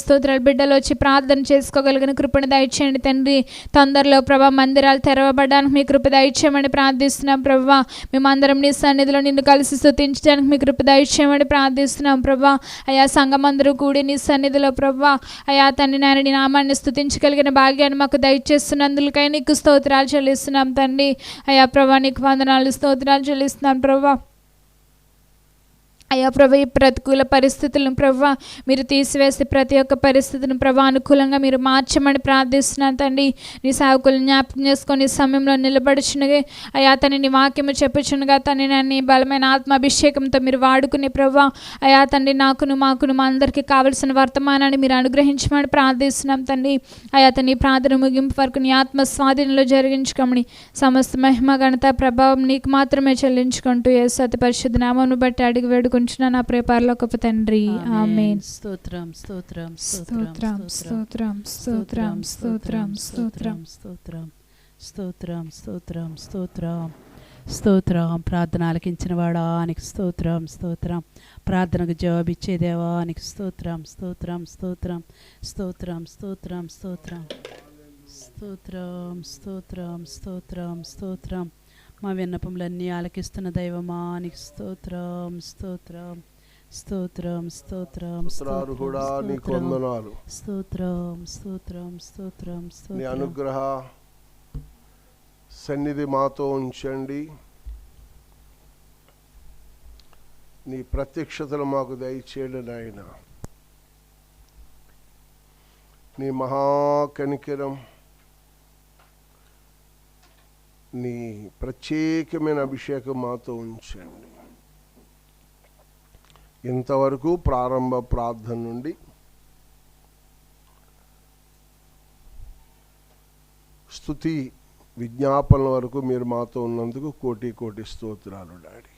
బిడ్డలు వచ్చి ప్రార్థన చేసుకోగలిగిన కృపను దయచేయండి తండ్రి. తొందరలో ప్రభా మందిరాలు తెరవబడడానికి మీ కృప దయచేయమని ప్రార్థిస్తున్నాం ప్రభా. మేమందరం నీ సన్నిధిలో నిన్ను కలిసి స్తుతించడానికి మీ కృప దయచేయమని ప్రార్థిస్తున్నాం ప్రభా. అయా సంఘం అందరూ కూడి నీ సన్నిధిలో ప్రభా అయా తండ్రి నాయన నీ నామాన్ని స్తుతించగలిగిన భాగ్యాన్ని మాకు దయచేస్తున్నందుకై నీకు స్తోత్రాలు చెల్లిస్తున్నాం తండ్రి. అయా ప్రభా నీకు వందనాలు స్తోత్రాలు చెల్లిస్తున్నాం ప్రభా. అయ్యా ప్రభా ఈ ప్రతికూల పరిస్థితులను ప్రభా మీరు తీసివేసి ప్రతి ఒక్క పరిస్థితిని ప్రభా అనుకూలంగా మీరు మార్చమని ప్రార్థిస్తున్నాను తండ్రి. నీ సేవకులను జ్ఞాపకం చేసుకొని సమయంలో నిలబడుచునగా అయ్యా తను నీ వాక్యము చెప్పుచునగా తను నన్ను బలమైన ఆత్మాభిషేకంతో మీరు వాడుకుని ప్రభా అయ్యా తండ్రి నాకును మాకును మా అందరికీ కావలసిన వర్తమానాన్ని మీరు అనుగ్రహించమని ప్రార్థిస్తున్నాం తండ్రి. అయ్యా తన ప్రార్థన ముగింపు వరకు నీ ఆత్మ స్వాధీనంలో జరిగించుకోమని సమస్త మహిమ ఘనత ప్రభావం నీకు మాత్రమే చెల్లించుకుంటూ యేసు అతి పరిశుద్ధ నామమును బట్టి అడిగి వేడుకుంటున్నాను నా ప్రియ పరలోకపు తండ్రి. ఆమేన్. స్తోత్రం స్తోత్రం స్తోత్రం స్తోత్రం స్తోత్రం స్తోత్రం స్తోత్రం స్తోత్రం స్తోత్రం స్తోత్రం స్తోత్రం స్తోత్రం. ప్రార్థన ఆలకించిన వాడానికి స్తోత్రం స్తోత్రం. ప్రార్థనకు జవాబిచ్చే దేవానికి స్తోత్రం స్తోత్రం స్తోత్రం స్తోత్రం స్తోత్రం స్తోత్రం స్తోత్రం స్తోత్రం స్తోత్రం స్తోత్రం. మా విన్నపములన్నీ ఆలకిస్తున్న దైవమానికి స్తోత్రం స్తోత్రం స్తోత్రం స్తోత్రం స్తోత్రం స్తోత్రం స్తోత్రం. నీ అనుగ్రహ సన్నిధి మాతో ఉంచండి. నీ ప్రత్యక్షతలు మాకు దయచేయండి నాయన. నీ మహాకనికరం నీ ప్రత్యేకమైన అభిషేకం మాతో ఉంచండి. ఇంతవరకు ప్రారంభ ప్రార్థన నుండి స్తుతి విజ్ఞాపనల వరకు మీరు మాతో ఉన్నందుకు కోటి కోటి స్తోత్రాలు డాడీ.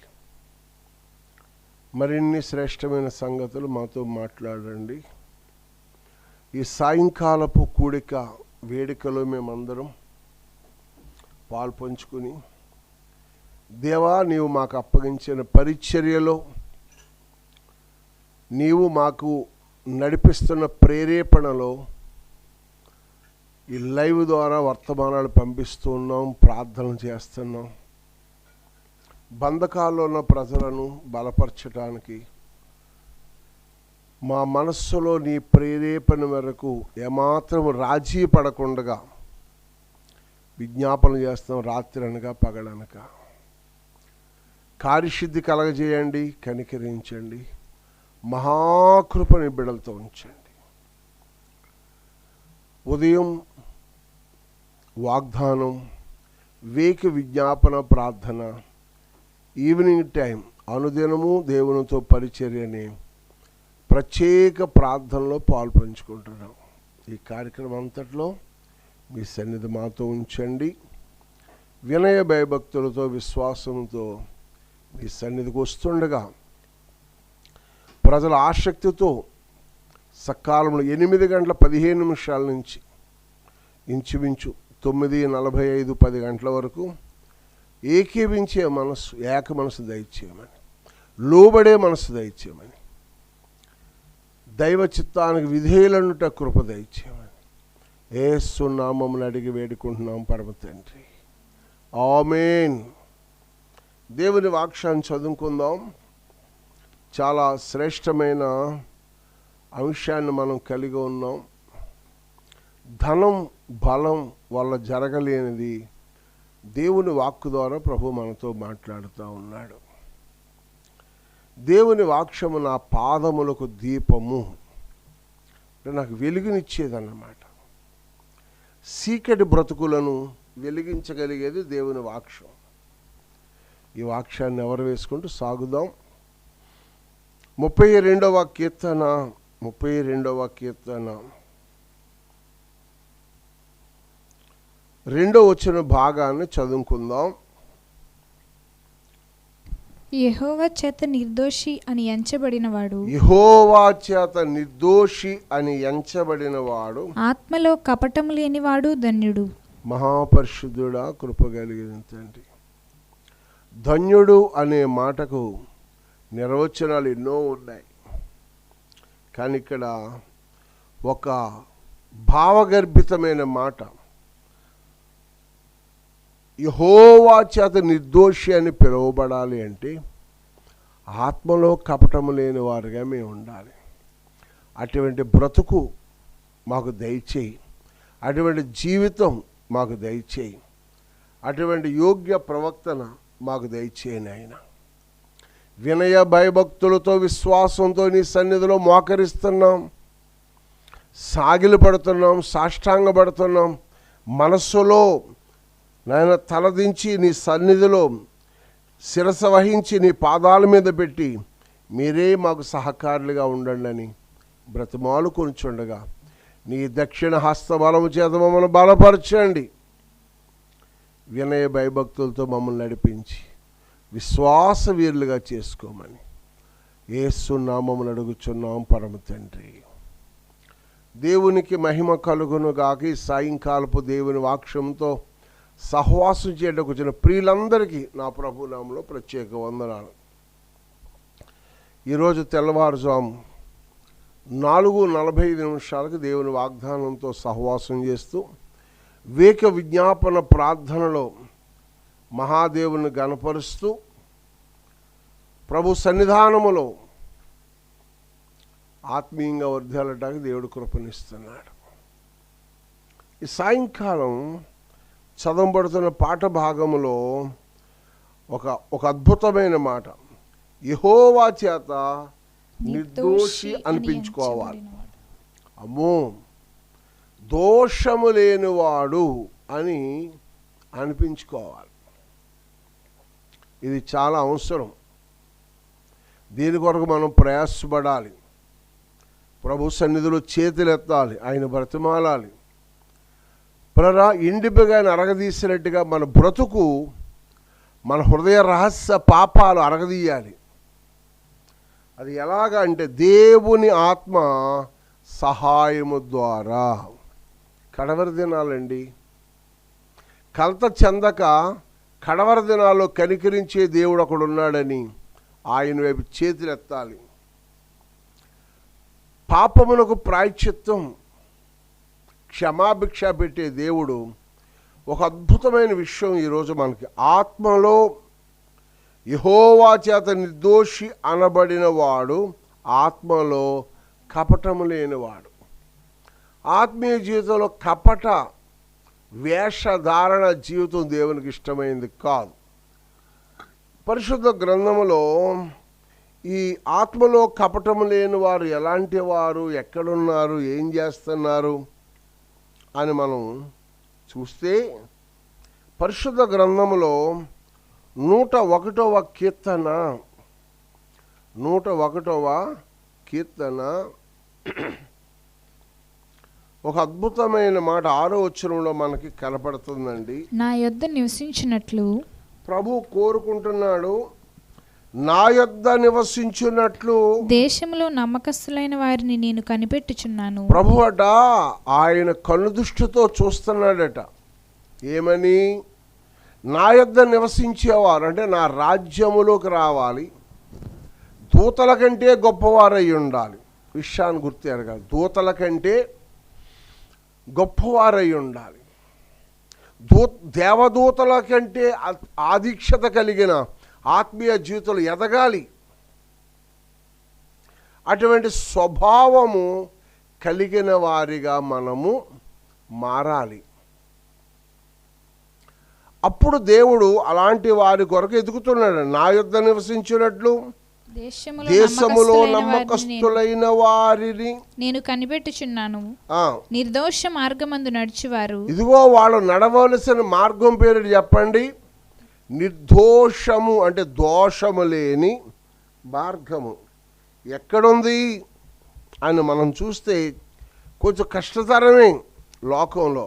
మరిన్ని శ్రేష్టమైన సంగతులు మాతో మాట్లాడండి. ఈ సాయంకాలపు కూడిక వేడుకలో మేమందరం పాలు పంచుకుని దేవా నీవు మాకు అప్పగించిన పరిచర్యలో నీవు మాకు నడిపిస్తున్న ప్రేరేపణలో ఈ లైవ్ ద్వారా వర్తమానాలు పంపిస్తూ ఉన్నాం, ప్రార్థనలు చేస్తున్నాం. బంధకాల్లో ఉన్న ప్రజలను బలపరచడానికి మా మనస్సులో నీ ప్రేరేపణ మేరకు ఏమాత్రం రాజీ పడకుండా విజ్ఞాపన చేస్తాం. రాత్రి అనగా పగలనక కార్యసిద్ధి కలగజేయండి, కనికరించండి, మహాకృపని బిడలతో ఉంచండి. ఉదయం వాగ్దానం, వేక విజ్ఞాపన ప్రార్థన, ఈవినింగ్ టైం అనుదినము దేవునితో పరిచర్యని ప్రత్యేక ప్రార్థనలో పాలు పంచుకుంటున్నాం. ఈ కార్యక్రమం అంతట్లో మీ సన్నిధి మాతో ఉంచండి. వినయ భయభక్తులతో విశ్వాసంతో మీ సన్నిధికి వస్తుండగా ప్రజల ఆసక్తితో సకాలంలో 8:15 నుంచి ఇంచుమించు 9:45, 10 గంటల వరకు ఏకీవించే మనసు, ఏక మనసు దయచేయమని, లోబడే మనసు దయచేయమని, దైవ చిత్తానికి విధేయులనుట కృప దయచేయమని యేసు నామమున అడిగి వేడుకుంటున్నాం పరమ తండ్రి. ఆమేన్. దేవుని వాక్యాన్ని చదువుకుందాం. చాలా శ్రేష్టమైన అంశాన్ని మనం కలిగి ఉన్నాం. ధనం బలం వల్ల జరగలేనిది దేవుని వాక్కు ద్వారా ప్రభు మనతో మాట్లాడుతూ ఉన్నాడు. దేవుని వాక్యము నా పాదములకు దీపము, నాకు వెలుగునిచ్చేదన్నమాట. చీకటి బ్రతుకులను వెలిగించగలిగేది దేవుని వాక్యం. ఈ వాక్యాన్ని ఎవరు వేసుకుంటూ సాగుదాం. 32వ కీర్తన 2వ వచన భాగాన్ని చదువుకుందాం. యెహోవా చేత నిర్దోషి అని ఎంచబడినవాడు, యెహోవా చేత నిర్దోషి అని ఎంచబడినవాడు, ఆత్మలో కపటం లేనివాడు ధన్యుడు. మహాపరిశుద్ధుడా, కృప కలిగిన తండ్రి. ధన్యుడు అనే మాటకు నిర్వచనాలు ఎన్నో ఉన్నాయి. కానీ ఇక్కడ ఒక భావగర్భితమైన మాట, యెహోవా చేత నిర్దోషి అని పిలువబడాలి అంటే ఆత్మలో కపటము లేని వారుగా మేము ఉండాలి. అటువంటి బ్రతుకు మాకు దయచేయి, అటువంటి జీవితం మాకు దయచేయి, అటువంటి యోగ్య ప్రవర్తన మాకు దయచేయి నాయన. వినయ భయభక్తులతో విశ్వాసంతో నీ సన్నిధిలో మోకరిస్తున్నాం, సాగిలు పడుతున్నాం, సాష్టాంగపడుతున్నాం. మనస్సులో నాయన తలదించి నీ సన్నిధిలో శిరస వహించి నీ పాదాల మీద పెట్టి మీరే మాకు సహకారులుగా ఉండండి అని బ్రతిమాలు కొనుచుండగా నీ దక్షిణ హస్తబలము చేత మమ్మల్ని బలపరచండి. వినయ భయభక్తులతో మమ్మల్ని నడిపించి విశ్వాస వీరులుగా చేసుకోమని యేసు నామమున అడుగుచున్నాం పరమ తండ్రి. దేవునికి మహిమ కలుగును గాక. ఈ సాయంకాలపు దేవుని వాక్యంతో సహవాసం చేయడానికి వచ్చిన ప్రియులందరికీ నా ప్రభు నామములో ప్రత్యేక వందనాలు. ఈరోజు తెల్లవారుజాము 4:45 దేవుని వాగ్దానంతో సహవాసం చేస్తూ వేక విజ్ఞాపన ప్రార్థనలో మహాదేవుని గణపరుస్తూ ప్రభు సన్నిధానములో ఆత్మీయంగా వర్ధిల్లడానికి దేవుడు కృపనిస్తున్నాడు. ఈ సాయంకాలం చదవబడుతున్న పాట భాగములో ఒక అద్భుతమైన మాట, యెహోవా చేత నిర్దోషి అనిపించుకోవాలి. అమ్మో, దోషము లేనివాడు అని అనిపించుకోవాలి. ఇది చాలా అవసరం. దీని కొరకు మనం ప్రయాసపడాలి. ప్రభు సన్నిధిలో చేతులెత్తాలి, ఆయన బ్రతిమాలాలి. ప్రరా ఇండిపిగా అరగదీసినట్టుగా మన బ్రతుకు, మన హృదయ రహస్య పాపాలు అరగదీయాలి. అది ఎలాగా అంటే దేవుని ఆత్మ సహాయము ద్వారా. కడవరి దినాలండి, కలత చెందక కడవరి దినాల్లో కనికరించే దేవుడు ఒకడు ఉన్నాడని ఆయన వైపు చేతులెత్తాలి. పాపమునకు ప్రాయశ్చిత్తం, క్షమాభిక్ష పెట్టే దేవుడు. ఒక అద్భుతమైన విషయం ఈరోజు మనకి, ఆత్మలో యెహోవా చేత నిర్దోషి అనబడిన వాడు ఆత్మలో కపటము లేనివాడు. ఆత్మీయ జీవితంలో కపట వేషధారణ జీవితం దేవునికి ఇష్టమైంది కాదు. పరిశుద్ధ గ్రంథములో ఈ ఆత్మలో కపటము లేని వారు ఎలాంటి వారు, ఎక్కడున్నారు, ఏం చేస్తున్నారు అని మనం చూస్తే పరిశుద్ధ గ్రంథములో 101వ కీర్తన 101వ కీర్తన ఒక అద్భుతమైన మాట 6వ వచనంలో మనకి కనపడుతుందండి. నా యొద్ద నివసించినట్లు ప్రభు కోరుకుంటున్నాడు, నా యొద్ద నివసించున్నట్లు దేశంలో నమ్మకస్తులైన వారిని నేను కనిపెట్టుచున్నాను. ప్రభు అట ఆయన కనుదృష్టితో చూస్తున్నాడట. ఏమని? నా యొద్ద నివసించేవారు అంటే నా రాజ్యములోకి రావాలి, దూతల కంటే గొప్పవారై ఉండాలి. విషయాన్ని గుర్తెరగాలి, దూతల కంటే గొప్పవారై ఉండాలి. దేవదూతల కంటే ఆధిక్యత కలిగిన ఆత్మీయ జీవితంలో ఎదగాలి. అటువంటి స్వభావము కలిగిన వారిగా మనము మారాలి. అప్పుడు దేవుడు అలాంటి వారి కొరకు ఎదుగుతున్నాడు. నా యొద్ద నివసించినట్లు దేశములో నమ్మకస్తులైన వారిని నేను కనిపెట్టుచున్నాను. నిర్దోష మార్గమందు నడుచువారు, ఇదిగో వాళ్ళు నడవలసిన మార్గం పేరు చెప్పండి. నిర్దోషము అంటే దోషము లేని మార్గము ఎక్కడుంది అని మనం చూస్తే కొంచెం కష్టతరమే లోకంలో.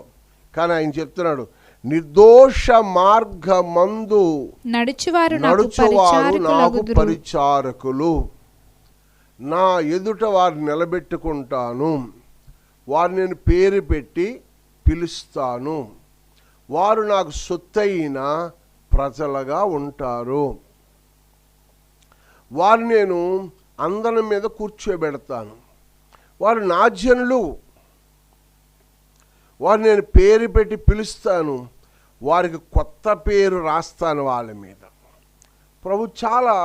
కానీ ఆయన చెప్తున్నాడు, నిర్దోష మార్గమందు నడుచువారు నాకు పరిచారకులు. నా ఎదుట వారిని నిలబెట్టుకుంటాను, వారిని నేను పేరు పెట్టి పిలుస్తాను, వారు నాకు సొత్తైన ప్రజలుగా ఉంటారు. వారిని నేను అందరం మీద కూర్చోబెడతాను, వారు నా జనులు, వారు నేను పేరు పెట్టి పిలుస్తాను, వారికి కొత్త పేరు రాస్తాను వాళ్ళ మీద. ప్రభు చాలా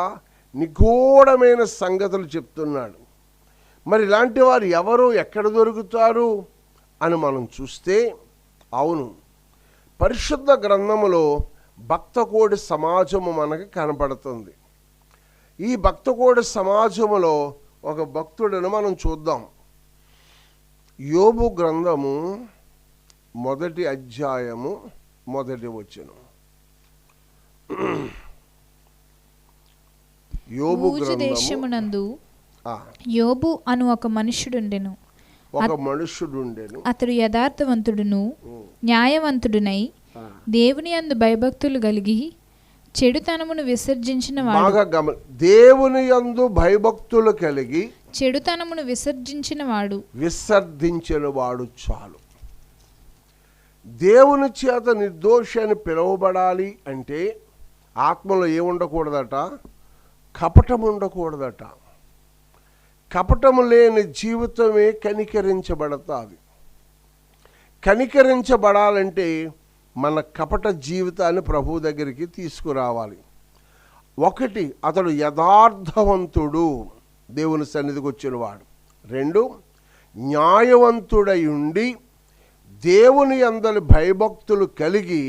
నిగూఢమైన సంగతులు చెప్తున్నాడు. మరి ఇలాంటి వారు ఎవరు, ఎక్కడ దొరుకుతారు అని మనం చూస్తే, అవును, పరిశుద్ధ గ్రంథములో భక్తకోడి సమాజము మనకి కనపడుతుంది. ఈ భక్తకోడి సమాజములో ఒక భక్తుడిని మనం చూద్దాం. యోబు గ్రంథము 1వ అధ్యాయము 1వ వచనం. యోబు దేశమునందు ఆ, యోబు అను ఒక మనుష్యుడుండెను. ఒక మనుష్యుడుండెను. అతడు యథార్థవంతుడును న్యాయవంతుడునై దేవుని యందు భయభక్తులు కలిగి చెడుతనమును విసర్జించిన వాడు. దేవుని యందు భయభక్తులు కలిగి చెడుతనమును విసర్జించిన వాడు చాలు. దేవుని చేత నిర్దోషి అని పిలువబడాలి అంటే ఆత్మలో ఏముండకూడదట? కపటం ఉండకూడదట. కపటము లేని జీవితమే కనికరించబడతాది. కనికరించబడాలంటే మన కపట జీవితాన్ని ప్రభు దగ్గరికి తీసుకురావాలి. 1, అతడు యథార్థవంతుడు, దేవుని సన్నిధికి వచ్చినవాడు. 2, న్యాయవంతుడై ఉండి దేవుని యందలి భయభక్తులు కలిగి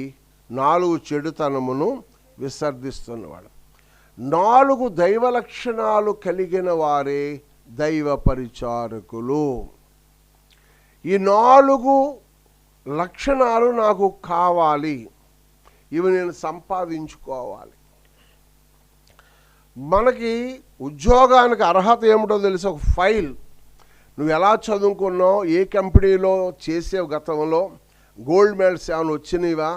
4, చెడుతనమును విసర్జిస్తున్నవాడు. 4 దైవ లక్షణాలు కలిగిన వారే దైవ పరిచారకులు. ఈ 4 లక్షణాలు నాకు కావాలి, ఇవి నేను సంపాదించుకోవాలి. మనకి ఉద్యోగానికి అర్హత ఏమిటో తెలిసి ఒక ఫైల్, నువ్వు ఎలా చదువుకున్నావు, ఏ కంపెనీలో చేసేవు, గతంలో గోల్డ్ మెడల్స్ ఏమైనా వచ్చినవా,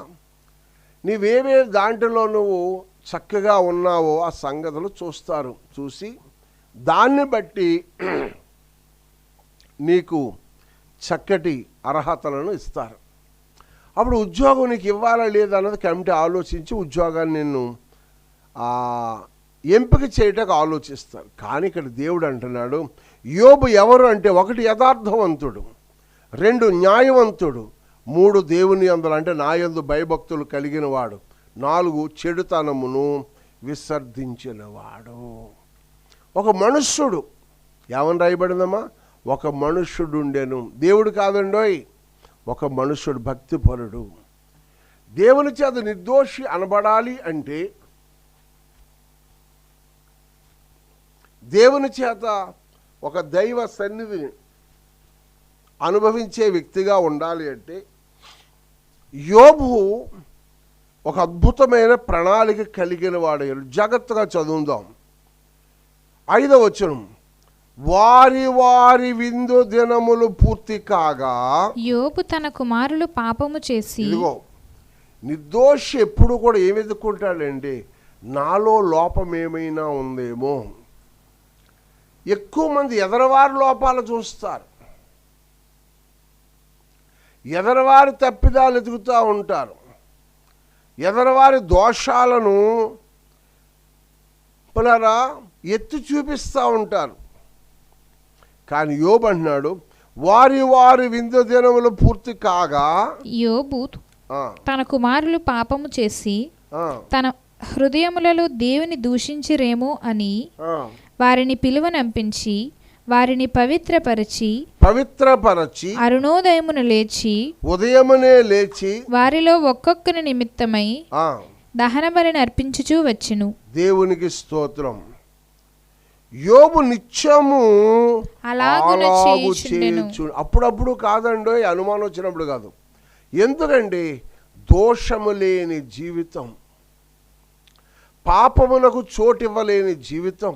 నీవేవే దాంట్లో నువ్వు చక్కగా ఉన్నావో ఆ సంగతులు చూస్తారు. చూసి దాన్ని బట్టి నీకు చక్కటి అర్హతలను ఇస్తారు. అప్పుడు ఉద్యోగం నీకు ఇవ్వాలా లేదా అన్నది కమిటీ ఆలోచించి ఉద్యోగాన్ని నిన్ను ఎంపిక చేయటానికి ఆలోచిస్తారు. కానీ ఇక్కడ దేవుడు అంటున్నాడు, యోబు ఎవరు అంటే 1 యథార్థవంతుడు, 2 న్యాయవంతుడు, 3 దేవుని యందు అంటే నా యందు భయభక్తులు కలిగిన వాడు, 4 చెడుతనమును విసర్జించినవాడు. ఒక మనుష్యుడు, ఏమని రాయబడిందమ్మా? ఒక మనుష్యుడు ఉండెను. దేవుడు కాదండోయ్, ఒక మనుష్యుడు భక్తిపరుడు. దేవుని చేత నిర్దోషి అనబడాలి అంటే, దేవుని చేత ఒక దైవ సన్నిధిని అనుభవించే వ్యక్తిగా ఉండాలి అంటే, యోబు ఒక అద్భుతమైన ప్రణాళిక కలిగిన వాడు. జాగ్రత్తగా చదువుదాం. 5వ వచనం, వారి వారి విందు దినములు పూర్తి కాగా యోబు తన కుమారులు పాపము చేసి. ఇదిగో, నిర్దోషి ఎప్పుడు కూడా ఏమి ఎదుర్కొంటాడండి? నాలో లోపం ఏమైనా ఉందేమో. ఎక్కువ మంది ఎదరవారి లోపాలు చూస్తారు, ఎదరవారి తప్పిదాలు ఎదుగుతూ ఉంటారు, ఎదరవారి దోషాలను పునరా ఎత్తి చూపిస్తూ ఉంటారు. కానీ యోబు అంటున్నాడు, వారి వారి విందు దినములు పూర్తి కాగా యోబు తన కుమారులు పాపము చేసి తన హృదయములలో దేవుని దూషించిరేమో అని వారిని పిలువనంపించి వారిని పవిత్రపరచి అరుణోదయమున లేచి ఉదయమునే లేచి వారిలో ఒక్కొక్కరి నిమిత్తమై దహన బలిని అర్పించుచూ వచ్చెను. దేవునికి స్తోత్రం. యోబు నిత్యము అలాగు చేయుచు. అప్పుడప్పుడు కాదండో, అనుమానం వచ్చినప్పుడు కాదు. ఎందుకండి? దోషము లేని జీవితం, పాపమునకు చోటివ్వలేని జీవితం,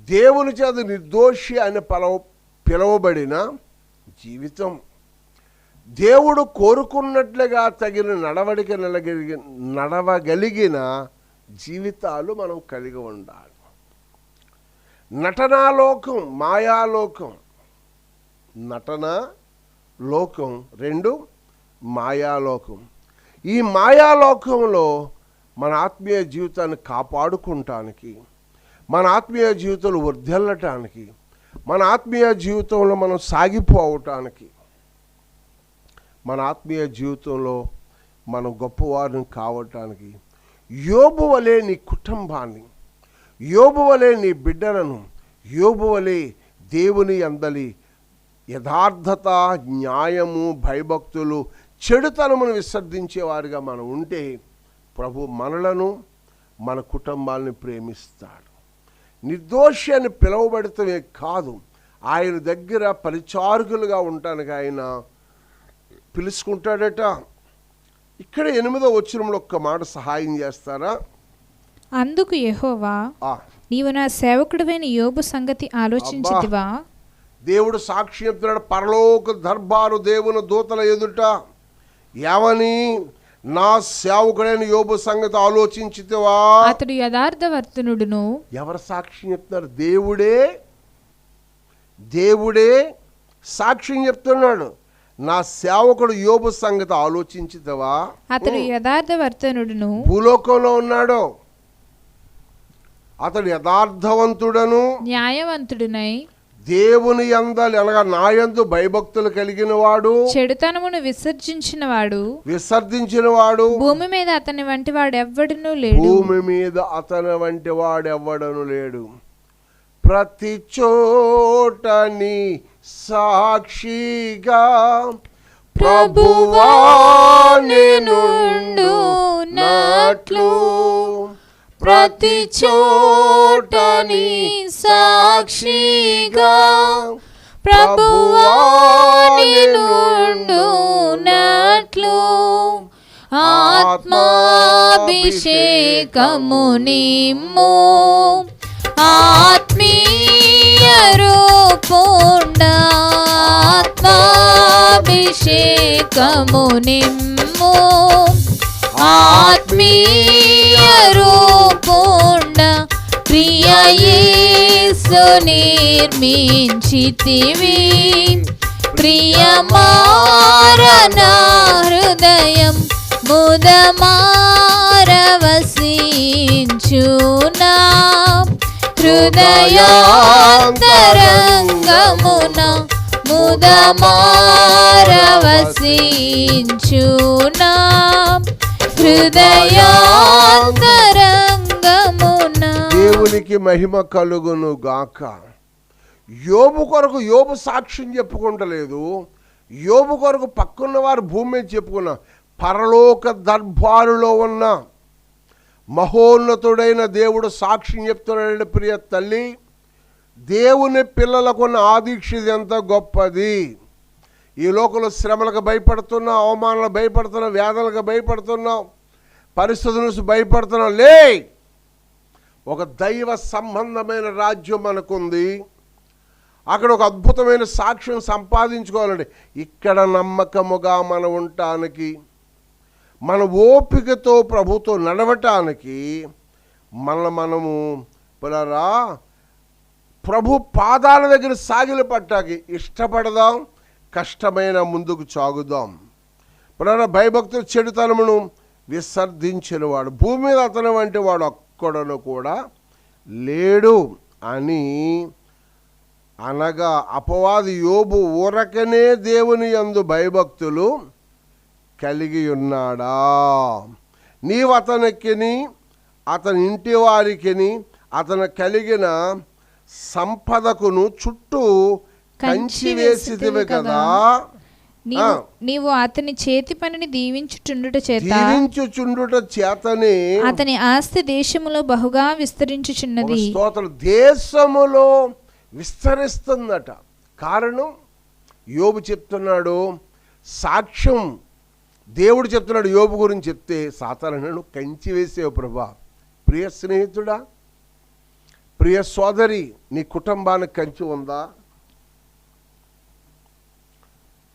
దేవుని చేత నిర్దోషి అని పిలువబడిన జీవితం, దేవుడు కోరుకున్నట్లుగా తగిన నడవడిక నడవగలిగిన జీవితాలు మనం కలిగి ఉండాలి. నటనాలోకం, మాయాలోకం. నటన లోకం, 2 మాయాలోకం. ఈ మాయాలోకంలో మన ఆత్మీయ జీవితాన్ని కాపాడుకుంటానికి, మన ఆత్మీయ జీవితాలు వర్ధిల్లటానికి మన ఆత్మీయ జీవితంలో మనం సాగిపోవటానికి, మన ఆత్మీయ జీవితంలో మనం గొప్పవారిని కావటానికి యోబు వలె నీ కుటుంబాన్ని, యోబు వలె నీ బిడ్డలను, యోబు వలె దేవుని అందలి యథార్థత, న్యాయము, భయభక్తులు, చెడుతనమును విసర్జించేవారిగా మనం ఉంటే ప్రభు మనలను, మన కుటుంబాలని ప్రేమిస్తాడు. నిర్దోషి అని పిలువబడటమే కాదు, ఆయన దగ్గర పరిచారకులుగా ఉండటానికి ఆయన పిలుచుకుంటాడట. ఇక్కడ 8వ వచనంలో ఒక్క మాట సహాయం చేస్తారా? అందుకు యెహోవా, నీవు నా సేవకుడివైన యోబు సంగతి ఆలోచించితివా? దేవుడు సాక్షి చెప్తున్నాడు. పరలోక దర్బారు దేవుని దూతల ఎదుట ఏమని? నా సేవకుడైన యోబు సంగతి ఆలోచించితివా? అతడు యథార్థవర్తనుడును. ఎవరు సాక్ష్యం చెప్తున్నారు? దేవుడే సాక్ష్యం చెప్తున్నాడు. నా సేవకుడు యోబు సంగతి ఆలోచించితివా? అతడు యథార్థవర్తనుడును. భూలోకంలో ఉన్నాడు, అతడు యథార్థవంతుడను, న్యాయవంతుడునై, దేవుని యందలి అనగా నాయందు భయభక్తులు కలిగిన వాడు, చెడుతనమును విసర్జించిన వాడు, భూమి మీద అతని వంటి వాడెవ్వడునూ లేడు. భూమి మీద అతని వంటి వాడెవ్వడను లేడు. ప్రతి చోటని సాక్షిగా ప్రభువా నేనుండునట్లు, ప్రతి చోటని సాక్షిగా ప్రభువా నేనుండునట్లు ఆత్మాభిషేకము నిమ్ము, ఆత్మీయ రూపుండ ఆత్మాభిషేకము నిమ్ము, ఆత్మీయ రూపుండ ప్రియ యేసు నిర్మించితివి, ప్రియమారన హృదయం ముదమారవసించునా, హృదయాంతరంగమున ముదమారవసించునా, హృదయాంతరంగమున. దేవునికి మహిమ కలుగును గాక. యోబు కొరకు యోబు సాక్ష్యం చెప్పుకుంటలేదు, యోబు కొరకు పక్కన్న వారు భూమి మీద చెప్పుకున్న పరలోక దర్బారులో ఉన్న మహోన్నతుడైన దేవుడు సాక్ష్యం చెప్తున్నాడు. ప్రియ తల్లి, దేవుని పిల్లలకున్న ఆదీక్షిత ఎంత గొప్పది. ఈ లోకంలో శ్రమలకు భయపడుతున్నావు, అవమానాలకు భయపడుతున్నావు, వేదనలకు భయపడుతున్నావు, పరిస్థితుల నుంచి భయపడుతున్నావు. లే, ఒక దైవ సంబంధమైన రాజ్యం మనకుంది. అక్కడ ఒక అద్భుతమైన సాక్ష్యం సంపాదించుకోవాలండి. ఇక్కడ నమ్మకముగా మనం ఉండటానికి, మన ఓపికతో ప్రభుతో నడవటానికి మనము పిల్లరా ప్రభు పాదాల దగ్గర సాగిల పట్టాకి ఇష్టపడదాం, కష్టమైన ముందుకు సాగుదాం. పిల్లరా భయభక్తులు చెడుతనమును విసర్జించిన వాడు, భూమి మీద అతని వంటి వాడు ఒక్కడను కూడా లేడు అని అనగా అపవాది యోబు ఊరకనే దేవుని యందు భయభక్తులు కలిగి ఉన్నాడా? నీవు అతనికిని అతని ఇంటి వారికిని అతను కలిగిన సంపదకును చుట్టూ కంచి వేసిదివి కదా. నీవు అతని చేతి పనిని దీవించుచుండుట చేతనే అతని ఆస్తి దేశములో బహుగా విస్తరించుచున్నది. స్తోత్రం. దేశములో విస్తరిస్తుందట. కారణం యోబు చెప్తున్నాడు, సాక్ష్యం దేవుడు చెప్తున్నాడు. యోబు గురించి చెప్తే సాతాను కంచి వేసేవు ప్రభా. ప్రియ స్నేహితుడా, ప్రియ సోదరి, నీ కుటుంబానికి కంచి ఉందా?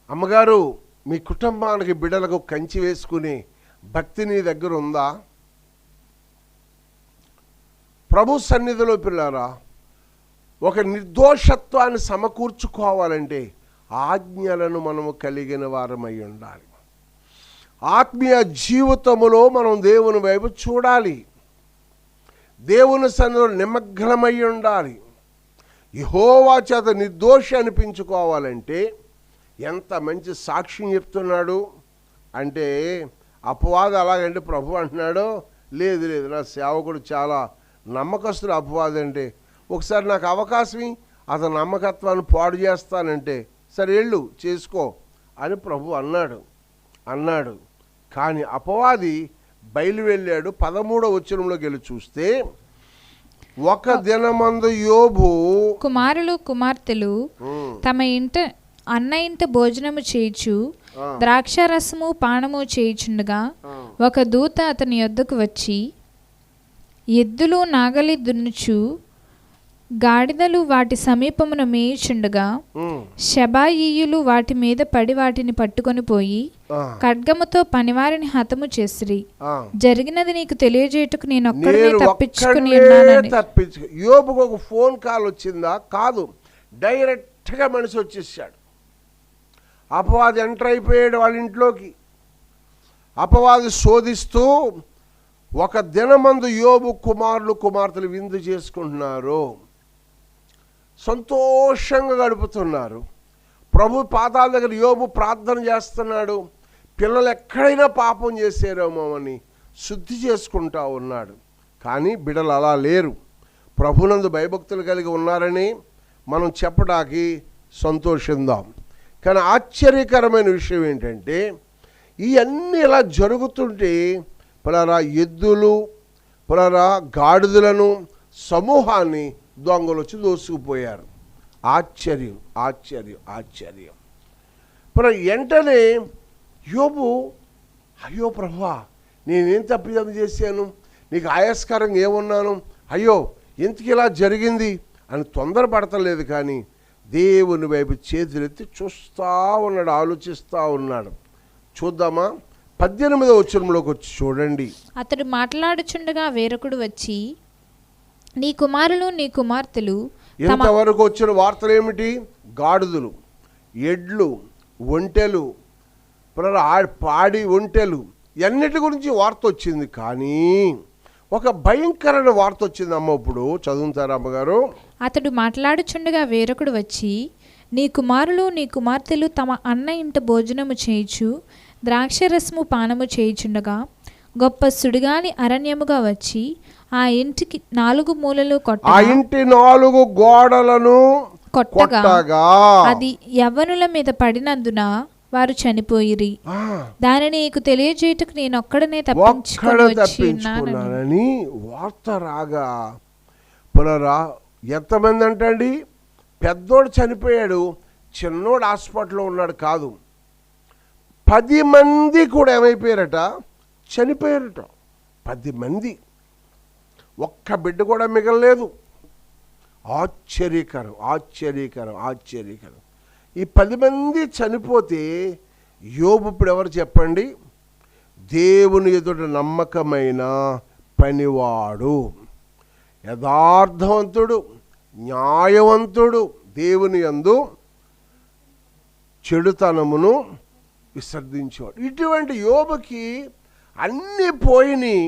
అమ్మగారు, మీ కుటుంబానికి బిడ్డలకు కంచి వేసుకునే భక్తి నీ దగ్గర ఉందా? ప్రభు సన్నిధిలో పిల్లారా, ఒక నిర్దోషత్వాన్ని సమకూర్చుకోవాలంటే ఆజ్ఞలను మనము కలిగిన వారమై ఉండాలి. ఆత్మీయ జీవితములో మనం దేవుని వైపు చూడాలి, దేవుని సన్నిధిలో నిమగ్నమై ఉండాలి. యెహోవా చేత నిర్దోషి అనిపించుకోవాలంటే ఎంత మంచి సాక్ష్యం చెప్తున్నాడు అంటే, అపవాది అలాగంటే ప్రభు అంటున్నాడు, లేదు లేదు, నా సేవకుడు చాలా నమ్మకస్తుడు. అపవాది అంటే ఒకసారి నాకు అవకాశం అతని నమ్మకత్వాన్ని పాడు చేస్తానంటే, సరే వెళ్ళు చేసుకో అని ప్రభు అన్నాడు. కానీ అపవాది బయలు వెళ్ళాడు. 13వ వచనంలోకి వెళ్ళి చూస్తే, ఒక దినమందు యోబు కుమారులు కుమార్తెలు తమ అన్న ఇంట భోజనము చేయుచు ద్రాక్షారసము పానము చేయుచుండగా ఒక దూత అతని యొద్దకు వచ్చి, ఎద్దులు నాగలి దున్నుచు గాడిదలు వాటి సమీపమున మేయుచుండగా శబాయీయులు వాటి మీద పడి వాటిని పట్టుకొని పోయి ఖడ్గముతో పనివారిని హతము చేసిరి. జరిగినది నీకు తెలియజేయటకు నేను ఒక్కడినే తప్పించుకుని ఉన్నానని. యోబుకు ఒక ఫోన్ కాల్ వచ్చిందా? కాదు, డైరెక్ట్గా మనిషి వచ్చేసాడు. అపవాది ఎంటర్ అయిపోయాడు వాళ్ళ ఇంట్లోకి. అపవాది శోధిస్తూ, ఒక దినమందు యోబు కుమారులు కుమార్తెలు విందు చేసుకుంటున్నారు, సంతోషంగా గడుపుతున్నారు. ప్రభు పాదాల దగ్గర యోబు ప్రార్థన చేస్తున్నాడు. పిల్లలు ఎక్కడైనా పాపం చేశారేమో అని శుద్ధి చేసుకుంటా ఉన్నాడు. కానీ బిడ్డలు అలా లేరు. ప్రభునందు భయభక్తులు కలిగి ఉన్నారని మనం చెప్పడానికి సంతోషిద్దాం. కానీ ఆశ్చర్యకరమైన విషయం ఏంటంటే, ఇవన్నీ ఇలా జరుగుతుంటే పునరా ఎద్దులు పునరా గాడిదలను సమూహాన్ని దొంగలు వచ్చి దోసుకుపోయారు. ఆశ్చర్యం ఆశ్చర్యం ఆశ్చర్యం. వెంటనే యోబు, అయ్యో ప్రభువా, నేనేం తప్పిదం చేశాను, నీకు ఆయాస్కరంగా ఏమున్నాను, అయ్యో ఎందుకు ఇలా జరిగింది అని తొందరపడతలేదు. కానీ దేవుని వైపు చేతులెత్తి చూస్తూ ఉన్నాడు, ఆలోచిస్తూ ఉన్నాడు. చూద్దామా? 18వ వచనంలోకి వచ్చి చూడండి. అతడు మాట్లాడుచుండగా వేరొకడు వచ్చి, నీ కుమారులు నీ కుమార్తెలు. ఇంతవరకు వచ్చిన వార్తలు ఏమిటి? గాడిదలు, ఎడ్లు, ఒంటెలు, పాడి ఒంటెలు, ఎన్నిటి గురించి వార్త వచ్చింది. కానీ ఒక భయంకరమైన వార్త వచ్చింది అమ్మ. ఇప్పుడు చదువుతారా అమ్మగారు? అతడు మాట్లాడుచుండగా వేరొకడు వచ్చి, నీ కుమారులు నీ కుమార్తెలు తమ అన్న ఇంట భోజనము చేయుచు ద్రాక్షరసము పానము చేయుచుండగా గొప్ప సుడిగాలి అరణ్యముగా వచ్చి ఆ ఇంటికి 4 మూలలు ఆ ఇంటి 4 గోడలను కొట్టగా అది యవ్వనుల మీద పడినందున వారు చనిపోయిరి. దానిని నీకు తెలియజేయటకు నేను ఒక్కడనే తప్పించుకున్నానని వార్త రాగా పునరా ఎంతమంది అంటండి? పెద్దోడు చనిపోయాడు, చిన్నోడు హాస్పిటల్లో ఉన్నాడు. కాదు, 10 మంది కూడా ఏమైపోయారట? చనిపోయారట. 10 మంది, ఒక్క బిడ్డ కూడా మిగలలేదు. ఆశ్చర్యకరం ఆశ్చర్యకరం ఆశ్చర్యకరం. ఈ 10 మంది చనిపోతే యోబు ఇప్పుడు ఎవరు చెప్పండి? దేవుని ఎదుట నమ్మకమైన పనివాడు, యథార్థవంతుడు, న్యాయవంతుడు, దేవుని యందు చెడుతనమును విసర్జించేవాడు. ఇటువంటి యోబుకి అన్నీ పోయినాయి.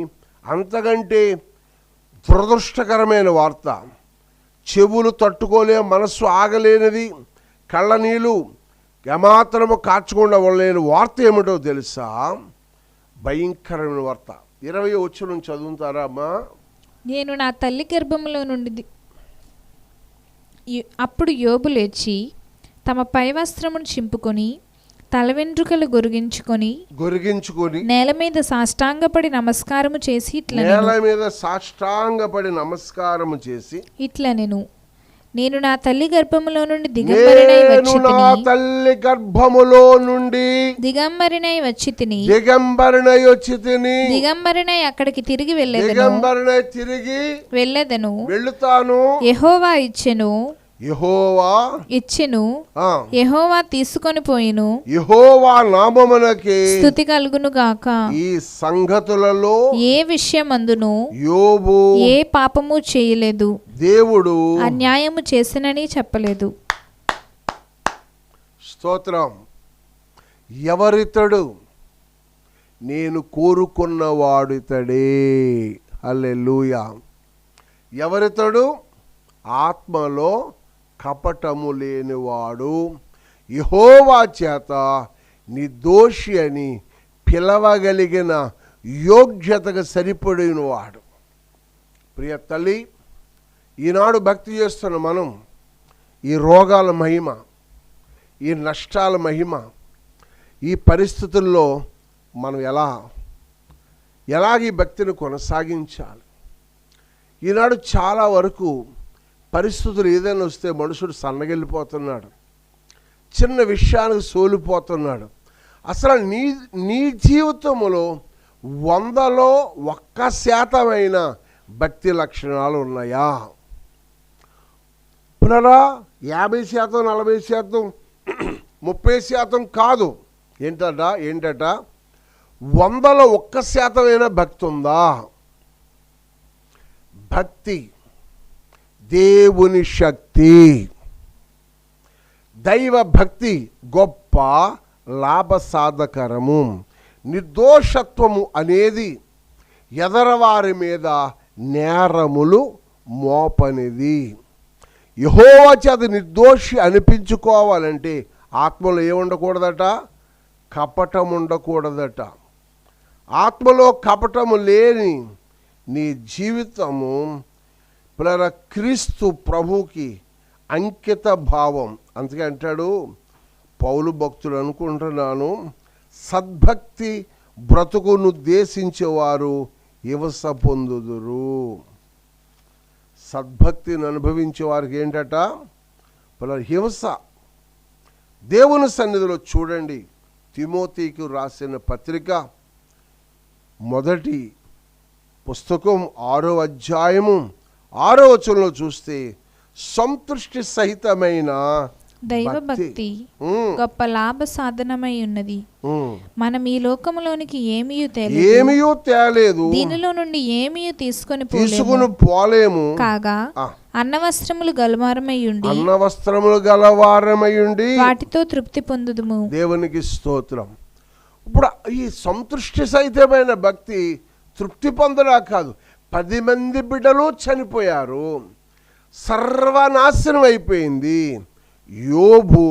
అంతకంటే దురదృష్టకరమైన వార్త, చెవులు తట్టుకోలే, మనస్సు ఆగలేనిది, కళ్ళ నీళ్ళు ఏమాత్రము కార్చకుండా ఉండలేని వార్త ఏమిటో తెలుసా? భయంకరమైన వార్త. 20వ వచనం చదువుతారా అమ్మా? నేను నా తల్లి గర్భంలో నుండి అప్పుడు యోబు లేచి తమ పై వస్త్రమును చింపుకొని తల వెంట్రుకలు గొరిగించుకొని నేల మీద సాష్టాంగపడి నమస్కారము చేసి ఇట్లా నేను నా తల్లి గర్భములో నుండి దిగంబరినై వచ్చి తిని దిగంబరినై అక్కడికి తిరిగి వెళ్ళెదను. యెహోవా ఇచ్చెను, యెహోవా తీసుకొని పోయిను, యెహోవా నామమునకే స్తుతి కలుగును గాక. ఈ సంగతులలో ఏ విషయమందును యోబు ఏ పాపము చేయలేదు, దేవుడు అన్యాయము చేసినని చెప్పలేదు. స్తోత్రం. ఎవరితడు? నేను కోరుకున్నవాడు ఇతడే. హల్లెలూయా. ఎవరితడు? ఆత్మలో కపటము లేనివాడు, యెహోవా చేత నిర్దోషి అని పిలవగలిగిన యోగ్యతకు సరిపడినవాడు. ప్రియ తల్లి, ఈనాడు భక్తి చేస్తున్న మనం ఈ రోగాల మహిమ, ఈ నష్టాల మహిమ, ఈ పరిస్థితుల్లో మనం ఎలాగ ఈ భక్తిని కొనసాగించాలి? ఈనాడు చాలా వరకు పరిస్థితులు ఏదైనా వస్తే మనుషుడు సన్నగిల్లిపోతున్నాడు, చిన్న విషయానికి సోలిపోతున్నాడు. అసలు నీ జీవితంలో 100లో 1% భక్తి లక్షణాలు ఉన్నాయా? పునరా 50%, 40%, 30% కాదు. ఏంటట 100లో 1% భక్తి ఉందా? భక్తి దేవుని శక్తి. దైవ భక్తి గొప్ప లాభసాధకరము. నిర్దోషత్వము అనేది ఎదరవారి మీద నేరములు మోపనిది. యెహోవా చేత నిర్దోషి అనిపించుకోవాలంటే ఆత్మలో ఏముండకూడదట? కపటం ఉండకూడదట. ఆత్మలో కపటము లేని నీ జీవితము క్రీస్తు ప్రభుకి అంకిత భావం. అందుకే అంటాడు పౌలు భక్తులు, అనుకుంటున్నాను, సద్భక్తి బ్రతుకును ఉద్దేశించేవారు హింస పొందుదురు. సద్భక్తిని అనుభవించే వారికి ఏంటట? హింస. దేవుని సన్నిధిలో చూడండి, తిమోతికి రాసిన పత్రిక 1 పుస్తకం 6వ అధ్యాయము 6వ వచనంలో చూస్తే సంతృష్టి సహితమైన దైవ భక్తి గొప్ప లాభ సాధనమై ఉన్నది. మనం ఈ లోకములోనికి ఏమీయూ తేలేదు, దీనిలో నుండి ఏమీయూ తీసుకొని పోలేము. కాగా అన్నవస్త్రములు గలవారమై ఉండి వాటితో తృప్తి పొందుదుము. దేవునికి స్తోత్రం. ఇప్పుడు ఈ సంతృష్టి సహితమైన భక్తి తృప్తి పొందడా కాదు. 10 మంది బిడ్డలు చనిపోయారు, సర్వనాశనం అయిపోయింది. యోబు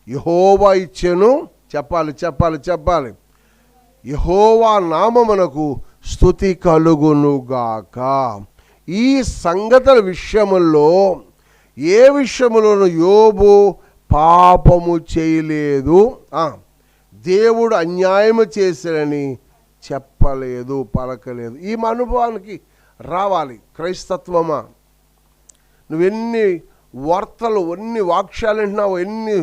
యెహోవా ఇచ్చెను, చెప్పాలి, యెహోవా నామమునకు స్తుతి కలుగునుగాక. ఈ సంగతుల విషయములో ఏ విషయములోనూ యోబు పాపము చేయలేదు, దేవుడు అన్యాయము చేశాడని చెప్పలేదు, పలకలేదు. ఈ అనుభవానికి రావాలి క్రైస్తత్వమా. నువ్వెన్ని వార్తలు, ఎన్ని వాక్యాలు వింటున్నావో, ఎన్ని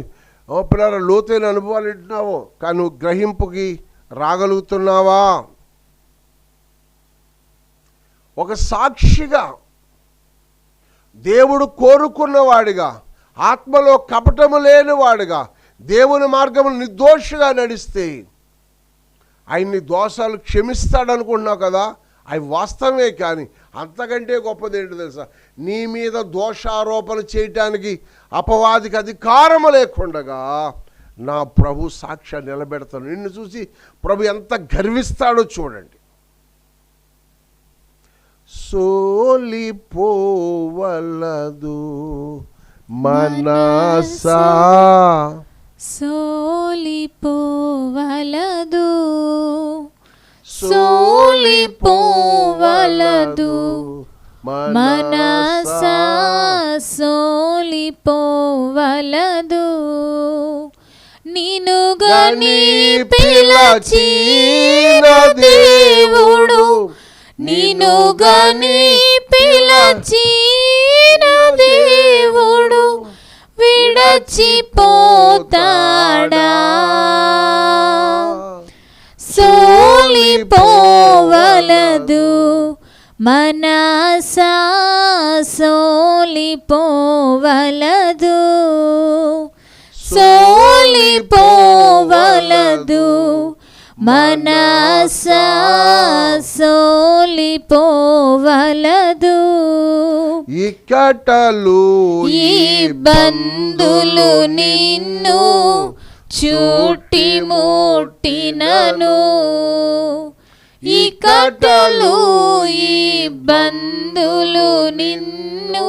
పిల్లల లోతైన అనుభవాలు వింటున్నావో, కానీ నువ్వు గ్రహింపుకి రాగలుగుతున్నావా? ఒక సాక్షిగా, దేవుడు కోరుకున్నవాడిగా, ఆత్మలో కపటము లేనివాడిగా, దేవుని మార్గములు నిర్దోషిగా నడిస్తే ఆయన్ని దోషాలు క్షమిస్తాడనుకుంటున్నావు కదా, అవి వాస్తవమే. కానీ అంతకంటే గొప్పది ఏంటో తెలుసా? నీ మీద దోషారోపణ చేయటానికి అపవాదికి అధికారము లేకుండగా నా ప్రభు సాక్ష్యం నిలబెడతాను. నిన్ను చూసి ప్రభు ఎంత గర్విస్తాడో చూడండి. సోలిపోవలదు మనసా, సోలిపోవలదు, సోలిపోవలదు మనసా, సోలిపోవలదు. నిన్ను గని పిలచిన దేవుడు, నిన్ను గని పిలచిన దేవుడు విడచిపోతాడా? సోలిపోవలదు మనసా, సోలిపోవలదు, సోలిపోవలదు మనసా, సోలిపోవలదు. ఇక్కటలు ఇబ్బందులు నిన్ను చుట్టి ముట్టినను, ఇక్కటలు ఇబ్బందులు నిన్ను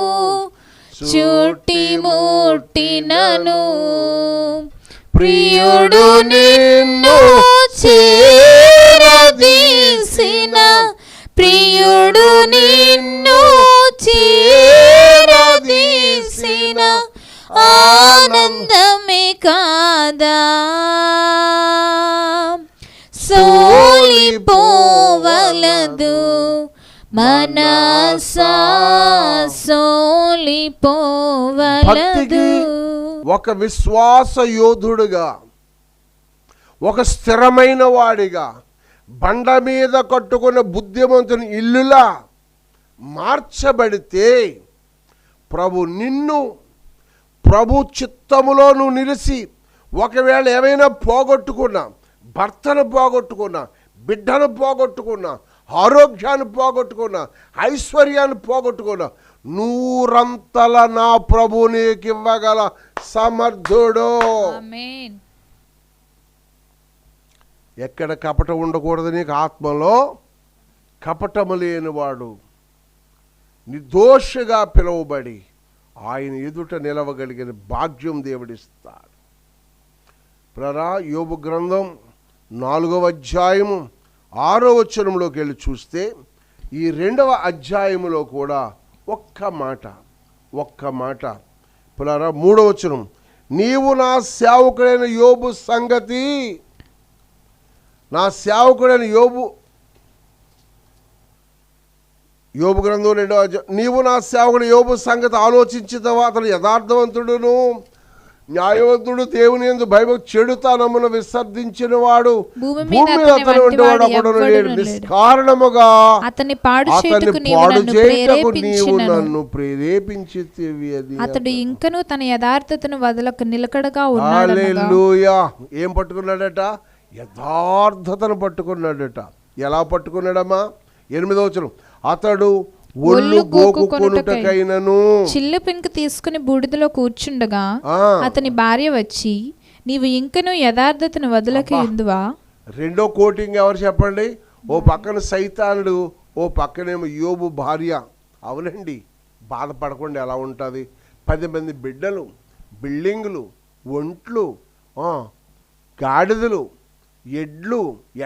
చుట్టి ముట్టినను ప్రియుడు నిన్ను చేరదీసిన ప్రియుడు నిన్ను చేరదీసిన ఆనందమే కాదా సోలిపోవలదు మనసా సోలిపోవలదు. ఒక విశ్వాస యోధుడుగా, ఒక స్థిరమైన వాడిగా, బండ మీద కట్టుకున్న బుద్ధిమంతుని ఇల్లులా మార్చబడితే ప్రభు చిత్తములో నువ్వు నిలిచి, ఒకవేళ ఏమైనా పోగొట్టుకున్నా, భర్తను పోగొట్టుకున్నా, బిడ్డను పోగొట్టుకున్నా, ఆరోగ్యాన్ని పోగొట్టుకున్నా, ఐశ్వర్యాన్ని పోగొట్టుకున్నా, 100 నా ప్రభు నీకు ఇవ్వగల సమర్థుడు. ఆమేన్. ఎక్కడ కపటం ఉండకూడదు నీకు, ఆత్మలో కపటము లేనివాడు నిర్దోషిగా పిలువబడి ఆయన ఎదుట నిలవగలిగిన భాగ్యం దేవుడిస్తాడు. ప్రరా యోబు గ్రంథం 4వ అధ్యాయము 6వ వచనంలోకి వెళ్ళి చూస్తే, ఈ 2వ అధ్యాయములో కూడా ఒక్క మాట పులారా 3వ వచనం, నీవు నా సేవకుడైన యోబు సంగతి, నా సేవకుడైన యోబు గ్రంథం 2వ అధ్యాయం, నీవు నా సేవకుడు యోబు సంగతి ఆలోచించుతావా? అతను యథార్థవంతుడును న్యాయవంతుడు, దేవుని యందు భయభక్తి, చెడుతనమును విసర్జించిన వాడు, భూమి మీద అతని వంటి వాడు ఒకడును లేడు. నిష్కారణముగా అతని పాడు చేయుటకు నీవు నన్ను ప్రేరేపించితివి. అతడు ఇంకను తన యథార్థతను వదలక నిలకడగా ఉన్నాడు. హల్లెలూయా. ఏం పట్టుకున్నాడట? యథార్థతను పట్టుకున్నాడట. ఎలా పట్టుకున్నాడమ్మా? 8వ వచనం, అతడు ఒళ్ళు గోకుకొనుటకైనను చిల్లు పెంకు తీసుకుని బూడిదలో కూర్చుండగా అతని భార్య వచ్చి, నీవు ఇంకను యథార్థతను వదలక ఎందువా? 2వ కోటింగ్ ఎవరు చెప్పండి? ఓ పక్కన సైతానుడు, ఓ పక్కనేమో యోబు భార్య. అవునండి, బాధపడకుండా ఎలా ఉంటుంది? 10 మంది బిడ్డలు, బిల్డింగులు, ఒంట్లు, గాడిదలు,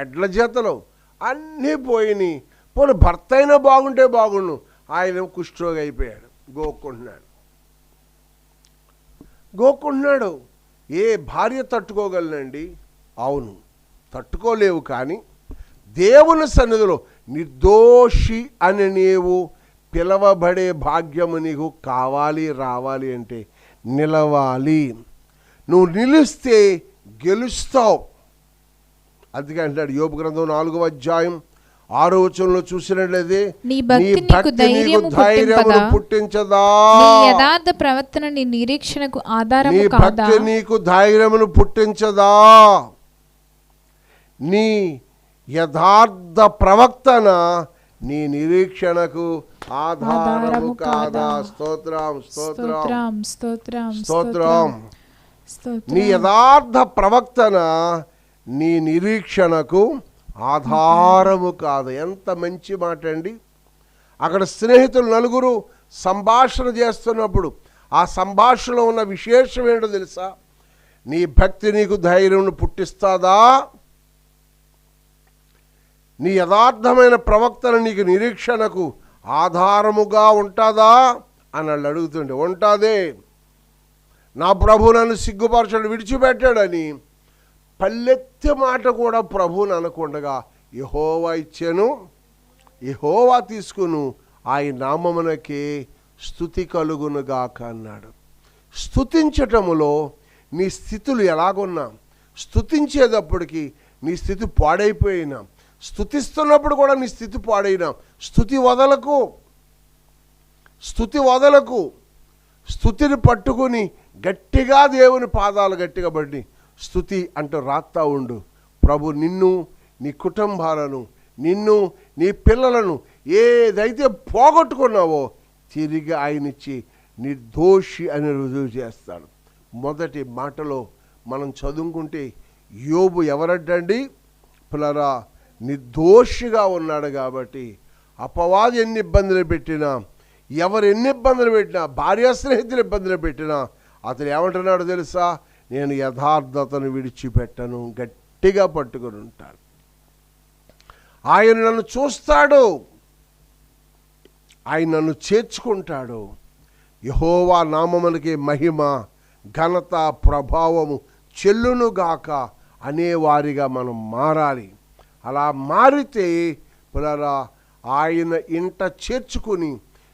ఎడ్ల జతలు అన్నీ పోయినాయి. పోనీ భర్త అయినా బాగుంటే బాగుండు, ఆయన కుష్ఠరోగి అయిపోయాడు, గోక్కుంటున్నాడు. ఏ భార్య తట్టుకోగలనండి? అవును, తట్టుకోలేవు. కానీ దేవుని సన్నిధిలో నిర్దోషి అని నీవు పిలవబడే భాగ్యము నీకు కావాలి. రావాలి అంటే నిలవాలి. నువ్వు నిలిస్తే గెలుస్తావు. అందుకే అంటాడు యోబు గ్రంథం 4వ అధ్యాయం 6వ వచనంలో చూసినట్లయితే, నీ భక్తి నీకు ధైర్యమును పుట్టించదా? నీ యథార్థ ప్రవర్తన నీ నిరీక్షణకు ఆధారము కాదా? నీ భక్తి నీకు ధైర్యమును పుట్టించదా? నీ యథార్థ ప్రవర్తన నీ నిరీక్షణకు ఆధారము కాదా? స్తోత్రం స్తోత్రం స్తోత్రం స్తోత్రం. నీ యథార్థ ప్రవర్తన నీ నిరీక్షణకు ఆధారము కాదు. ఎంత మంచి మాట అండి. అక్కడ స్నేహితులు 4 సంభాషణ చేస్తున్నప్పుడు ఆ సంభాషణలో ఉన్న విశేషం ఏంటో తెలుసా? నీ భక్తి నీకు ధైర్యం పుట్టిస్తుందా? నీ యథార్థమైన ప్రవక్తన నీకు నిరీక్షణకు ఆధారముగా ఉంటుందా అని వాళ్ళు అడుగుతుండే. ఉంటుందే. నా ప్రభు నన్ను సిగ్గుపరచడు, విడిచిపెట్టాడని పల్లెత్తి మాట కూడా ప్రభువుని అనకుండగా, యెహోవా ఇచ్చెను, యెహోవా తీసుకును, ఆయన నామమునకే స్తుతి కలుగునుగాక అన్నాడు. స్తుతించటములో నీ స్థితులు ఎలాగున్నా, స్తుతించేటప్పటికి నీ స్థితి పాడైపోయినా, స్తుతిస్తున్నప్పుడు కూడా నీ స్థితి పాడైనా, స్తుతి వదలకు. స్తుతిని పట్టుకుని గట్టిగా దేవుని పాదాలు గట్టిగా పడి స్తుతి అంటూ రాస్తా ఉండు. ప్రభు నిన్ను, నీ కుటుంబాలను, నిన్ను, నీ పిల్లలను ఏదైతే పోగొట్టుకున్నావో తిరిగి ఆయనిచ్చి నిర్దోషి అని రుజువు చేస్తాడు. మొదటి మాటలో మనం చదువుకుంటే యోబు ఎవరంటండి? పిల్లరా, నిర్దోషిగా ఉన్నాడు. కాబట్టి అపవాది ఎన్ని ఇబ్బందులు పెట్టినా, ఎవరు ఎన్ని ఇబ్బందులు పెట్టినా, భార్య స్నేహితులు ఇబ్బందులు పెట్టినా అతను ఏమంటున్నాడు తెలుసా? నేను యథార్థతను విడిచిపెట్టను, గట్టిగా పట్టుకొని ఉంటాను. ఆయన నన్ను చూస్తాడు, ఆయన నన్ను చేర్చుకుంటాడు. యెహోవా నామమునకే మహిమ, ఘనత, ప్రభావము చెల్లునుగాక అనేవారిగా మనం మారాలి. అలా మారితే పిల్లరా ఆయన ఇంట చేర్చుకుని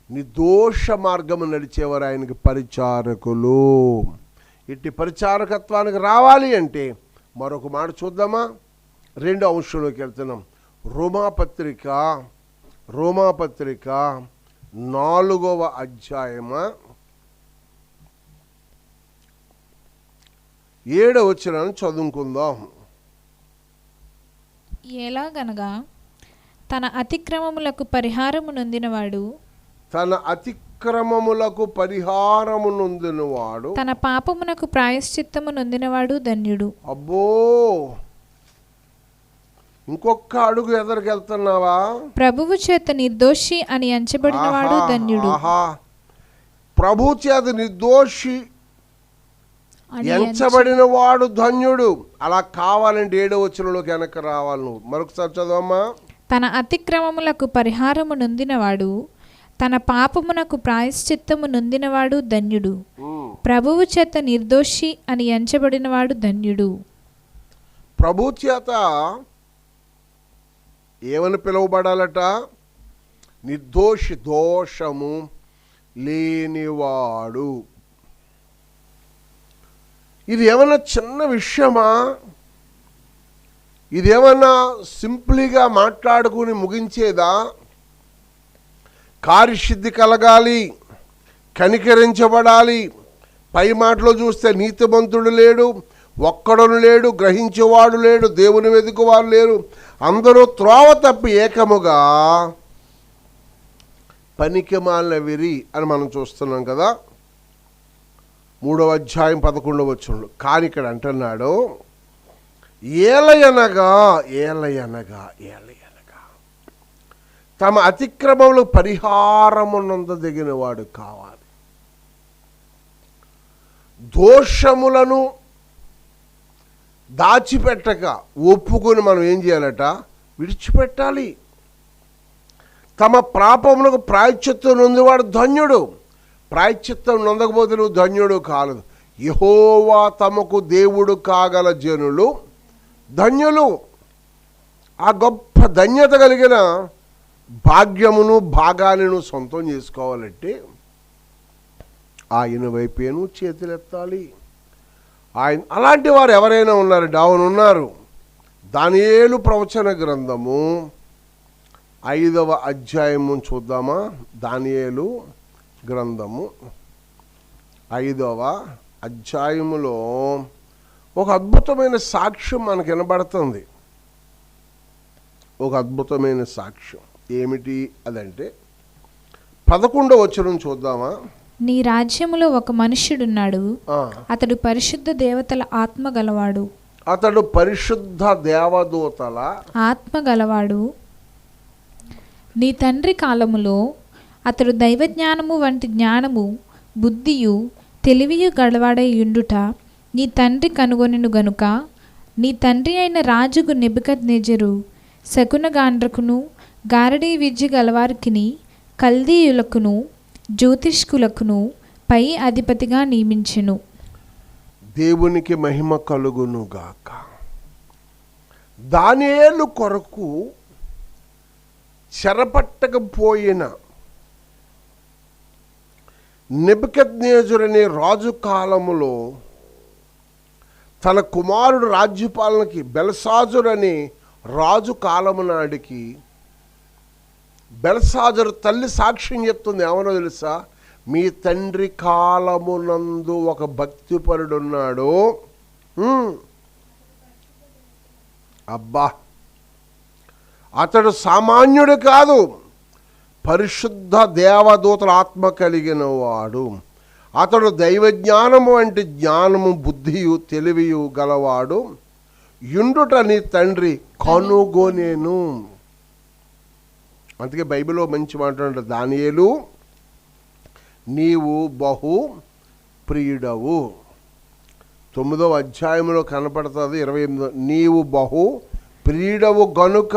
నిర్దోష మార్గము నడిచేవారు ఆయనకి పరిచారకులు. ఇట్టి పరిచారకత్వానికి రావాలి అంటే మరొక మాట చూద్దామా? 2వ అంశంలోకి వెళ్తున్నాం. రోమాపత్రిక 4వ అధ్యాయమా 7వ వచనాన్ని చదువుకుందాం. ఎలాగనగా తన అతిక్రమములకు పరిహారము నొందినవాడు, తన అతిక్రమములకు పరిహారము నొందినవాడు, తన పాపమునకు ప్రాయశ్చిత్తము నొందినవాడు ధన్యుడు. అబ్బో, ఇంకొక అడుగు ఎదరికెళ్తున్నావా? ప్రభువు చేత నిర్దోషి అని ఎంచబడినవాడు ధన్యుడు. ప్రభు చేత నిర్దోషి అని ఎంచబడిన వాడు ధన్యుడు. అలా కావాలంటే 7వ వచనంలోకి వెనక్కి రావాలి. నువ్వు మరొకసారి చదవమ్మా. తన అతిక్రమములకు పరిహారము నొందినవాడు, తన పాపమునకు ప్రాయశ్చిత్తము నొందినవాడు ధన్యుడు. ప్రభువు చేత నిర్దోషి అని ఎంచబడినవాడు ధన్యుడు. ప్రభు చేత ఏమని పిలువబడాలట? నిర్దోషి, దోషము లేనివాడు. ఇది ఏమన్నా చిన్న విషయమా? ఇదేమన్నా సింపుల్గా మాట్లాడుకుని ముగించేదా? కార్యసిద్ధి కలగాలి, కనికరించబడాలి. పై మాటలో చూస్తే నీతిమంతుడు లేడు, ఒక్కడును లేడు, గ్రహించేవాడు లేడు, దేవుని వెతుకువారు లేరు, అందరూ త్రోవ తప్పి ఏకముగా పనికిమాలిన విరి అని మనం చూస్తున్నాం కదా. 3వ అధ్యాయం 11వ వచనంలో. కానీ ఇక్కడ అంటున్నాడు, ఏలయనగా తమ అతిక్రమములు పరిహారమునందదగిన వాడు కావాలి. దోషములను దాచిపెట్టక ఒప్పుకొని మనం ఏం చేయాలట? విడిచిపెట్టాలి. తమ పాపములకు ప్రాయశ్చిత్తం నొందివాడు ధన్యుడు. ప్రాయశ్చిత్తం నొందకపోతే నువ్వు ధన్యుడు కాలేదు. యెహోవా తమకు దేవుడు కాగల జనులు ధన్యులు. ఆ గొప్ప ధన్యత కలిగిన భాగ్యమును, భాగాలను సొంతం చేసుకోవాలంటే ఆయన వైపేను చేతులెత్తాలి. ఆయన అలాంటి వారు ఎవరైనా ఉన్నారు? ఉన్నారు. దానియేలు ప్రవచన గ్రంథము 5వ అధ్యాయము చూద్దామా? దానియేలు గ్రంథము 5వ అధ్యాయములో ఒక అద్భుతమైన సాక్ష్యం మనకు వినబడుతుంది. ఒక అద్భుతమైన సాక్ష్యం ఏమిటి అదంటే 11వ వచనం చూద్దామా? నీ రాజ్యములో ఒక మనుష్యుడున్నాడు, అతడు పరిశుద్ధ దేవతల ఆత్మ గలవాడు. అతడు పరిశుద్ధ దేవదూతల ఆత్మ గలవాడు. నీ తండ్రి కాలములో అతడు దైవజ్ఞానము వంటి జ్ఞానము, బుద్ధియు, తెలివియు గలవాడై యుండుట నీ తండ్రి కనుగొనెను గనుక నీ తండ్రి అయిన రాజుగు నెబుకద్నెజరు శకునగాండ్రకును, గారడీ విద్య గలవారికిని, కల్దీయులకును, జ్యోతిష్కులకును పై అధిపతిగా నియమించెను. దేవునికి మహిమ కలుగునుగాక. దానియేలు కొరకు చెరపట్టకపోయిన నెబుకద్నెజరు అనే రాజు కాలములో తన కుమారుడు రాజ్యపాలనకి బెల్షాజరు అనే రాజు కాలము నాడికి బెల్షాజరు తల్లి సాక్ష్యం చెప్తుంది. ఏమనో తెలుసా? మీ తండ్రి కాలమునందు ఒక భక్తిపరుడున్నాడు. అబ్బా, అతడు సామాన్యుడు కాదు, పరిశుద్ధ దేవదూతల ఆత్మ కలిగిన వాడు. అతడు దైవజ్ఞానము వంటి జ్ఞానము, బుద్ధియు, తెలివియు గలవాడు యుండుట నీ తండ్రి కనుగొనెను. అందుకే బైబిల్లో మంచి మాట, దానియేలు నీవు బహు ప్రియుడవు. 9వ అధ్యాయంలో కనపడుతుంది 28. నీవు బహు ప్రియుడవు గనుక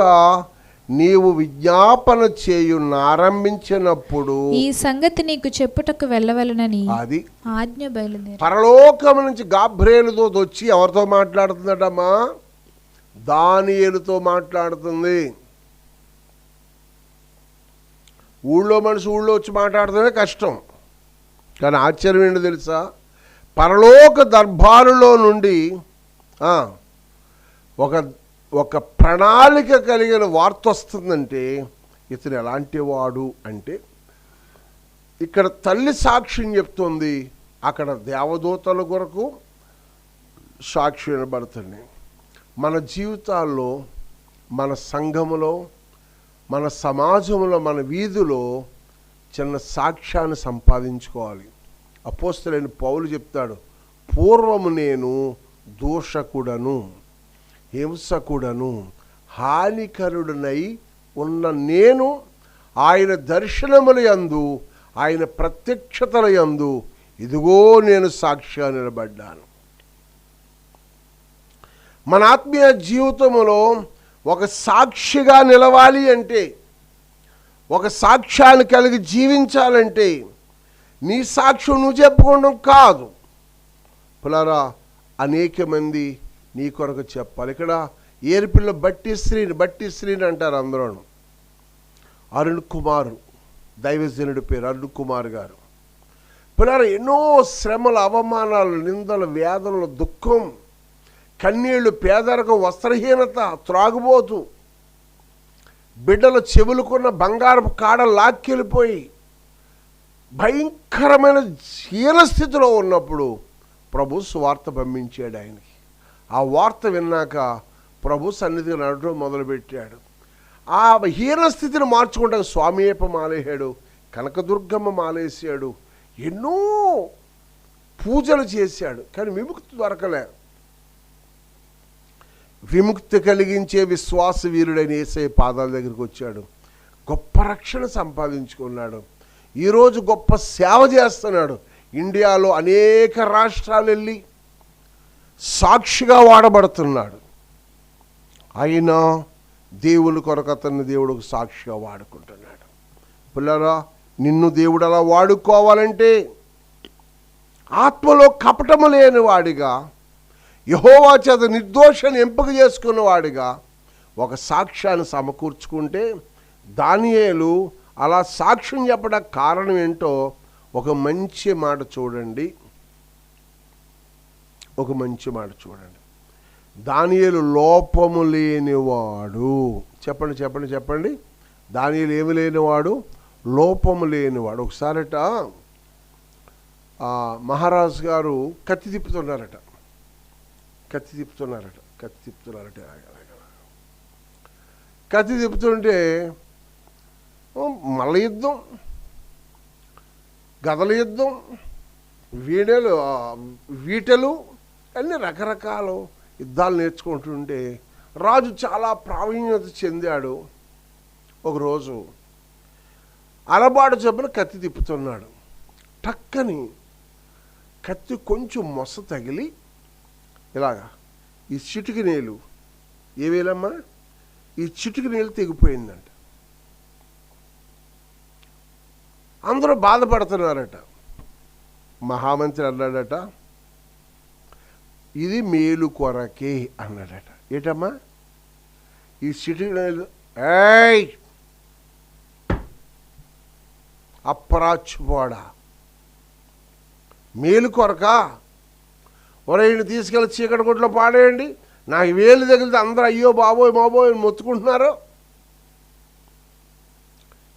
నీవు విజ్ఞాపన చేయునారంభించినప్పుడు ఈ సంగతి నీకు చెప్పుటకు వెళ్ళవలనని అది ఆజ్ఞ బయలుదేరి పరలోకం నుంచి గాబ్రియేలుతో వచ్చి ఎవరితో మాట్లాడుతుందటమ్మా? దానియేలుతో మాట్లాడుతుంది. ఊళ్ళో మనిషి ఊళ్ళో వచ్చి మాట్లాడుతూనే కష్టం. కానీ ఆశ్చర్యం ఏంటో తెలుసా? పరలోక దర్బారులో నుండి ఒక ప్రణాళిక కలిగిన వార్త వస్తుందంటే ఇతను ఎలాంటి వాడు అంటే, ఇక్కడ తల్లి సాక్ష్యం చెప్తుంది, అక్కడ దేవదూతల కొరకు సాక్షి వినబడుతుంది. మన జీవితాల్లో, మన సంఘములో, మన సమాజంలో, మన వీధిలో చిన్న సాక్ష్యాన్ని సంపాదించుకోవాలి. అపోస్తలుడైన పౌలు చెప్తాడు, పూర్వము నేను దూషకుడను, హింసకుడను, హానికరుడనై ఉన్న నేను ఆయన దర్శనముల యందు, ఆయన ప్రత్యక్షతల యందు ఇదిగో నేను సాక్షిగా నిలబడ్డాను. మన ఆత్మీయ జీవితంలో ఒక సాక్షిగా నిలవాలి అంటే, ఒక సాక్ష్యాన్ని కలిగి జీవించాలంటే నీ సాక్ష్యం నువ్వు చెప్పుకోవడం కాదు, పులారా అనేక మంది నీ కొరకు చెప్పాలి. ఇక్కడ ఏర్పిల్ల బట్టి శ్రీని అంటారు అందరూ. అరుణ్ కుమార్, దైవజనుడి పేరు అరుణ్ కుమార్ గారు. పులారా ఎన్నో శ్రమలు, అవమానాలు, నిందలు, వేదనలు, దుఃఖం, కన్నీళ్లు, పేదరికం, వస్త్రహీనత, త్రాగుబోతు, బిడ్డల చెవులుకున్న బంగారపు కాడ లాక్కెళ్ళిపోయి భయంకరమైన హీనస్థితిలో ఉన్నప్పుడు ప్రభు సువార్త పంపించాడు ఆయనకి. ఆ వార్త విన్నాక ప్రభు సన్నిధికి నడవడం మొదలుపెట్టాడు. ఆ హీనస్థితిని మార్చుకుంటాక స్వామియేప మాలేశాడు, కనకదుర్గమ్మ మాలేసాడు, ఎన్నో పూజలు చేశాడు. కానీ విముక్తి దొరకలే. విముక్తి కలిగించే విశ్వాస వీరుడైన యేసయ్య పాదాల దగ్గరికి వచ్చాడు, గొప్ప రక్షణ సంపాదించుకున్నాడు. ఈరోజు గొప్ప సేవ చేస్తున్నాడు. ఇండియాలో అనేక రాష్ట్రాలు వెళ్ళి సాక్షిగా వాడబడుతున్నాడు. అయినా దేవుని కొరకు అతన్ని దేవుడికి సాక్షిగా వాడుకుంటున్నాడు. పిల్లరా, నిన్ను దేవుడు అలా వాడుకోవాలంటే ఆత్మలో కపటము లేని వాడిగా, యెహోవా చేత నిర్దోషాన్ని ఎంపిక చేసుకున్నవాడిగా ఒక సాక్ష్యాన్ని సమకూర్చుకుంటే, దానియేలు అలా సాక్ష్యం చెప్పడానికి కారణం ఏంటో ఒక మంచి మాట చూడండి. ఒక మంచి మాట చూడండి. దానియేలు లోపము లేనివాడు. చెప్పండి చెప్పండి చెప్పండి. దానియేలు ఏమి లేనివాడు? లోపము లేనివాడు. ఒకసారట మహారాజు గారు కత్తి తిప్పుతున్నారట. కత్తి తిప్పుతుంటే మల్ల యుద్ధం, గదల యుద్ధం, వీటలు అన్ని రకరకాల యుద్ధాలు నేర్చుకుంటుంటే రాజు చాలా ప్రావీణ్యత చెందాడు. ఒకరోజు అలబాటు చొప్పున కత్తి తిప్పుతున్నాడు. టక్కని కత్తి కొంచెం మొస తగిలి ఇలాగా ఈ చిటికి నీళ్ళు, ఏ వేలమ్మా, ఈ చిటికి నీళ్ళు తెగిపోయిందంట. అందరూ బాధపడుతున్నారట. మహామంత్రి అన్నాడట, ఇది మేలు కొరకే అన్నాడట. ఏటమ్మా ఈ చిటికి నీళ్ళు? ఏయ్ అప్పరాచుపోడా, మేలు కొరక? ఒరేని తీసుకెళ్ళి చీకటి గుట్లో పాడేయండి, నాకు వేలు తగిలితే అందరూ అయ్యో బాబోయ్ బాబోయ్ మొత్తుకుంటున్నారు.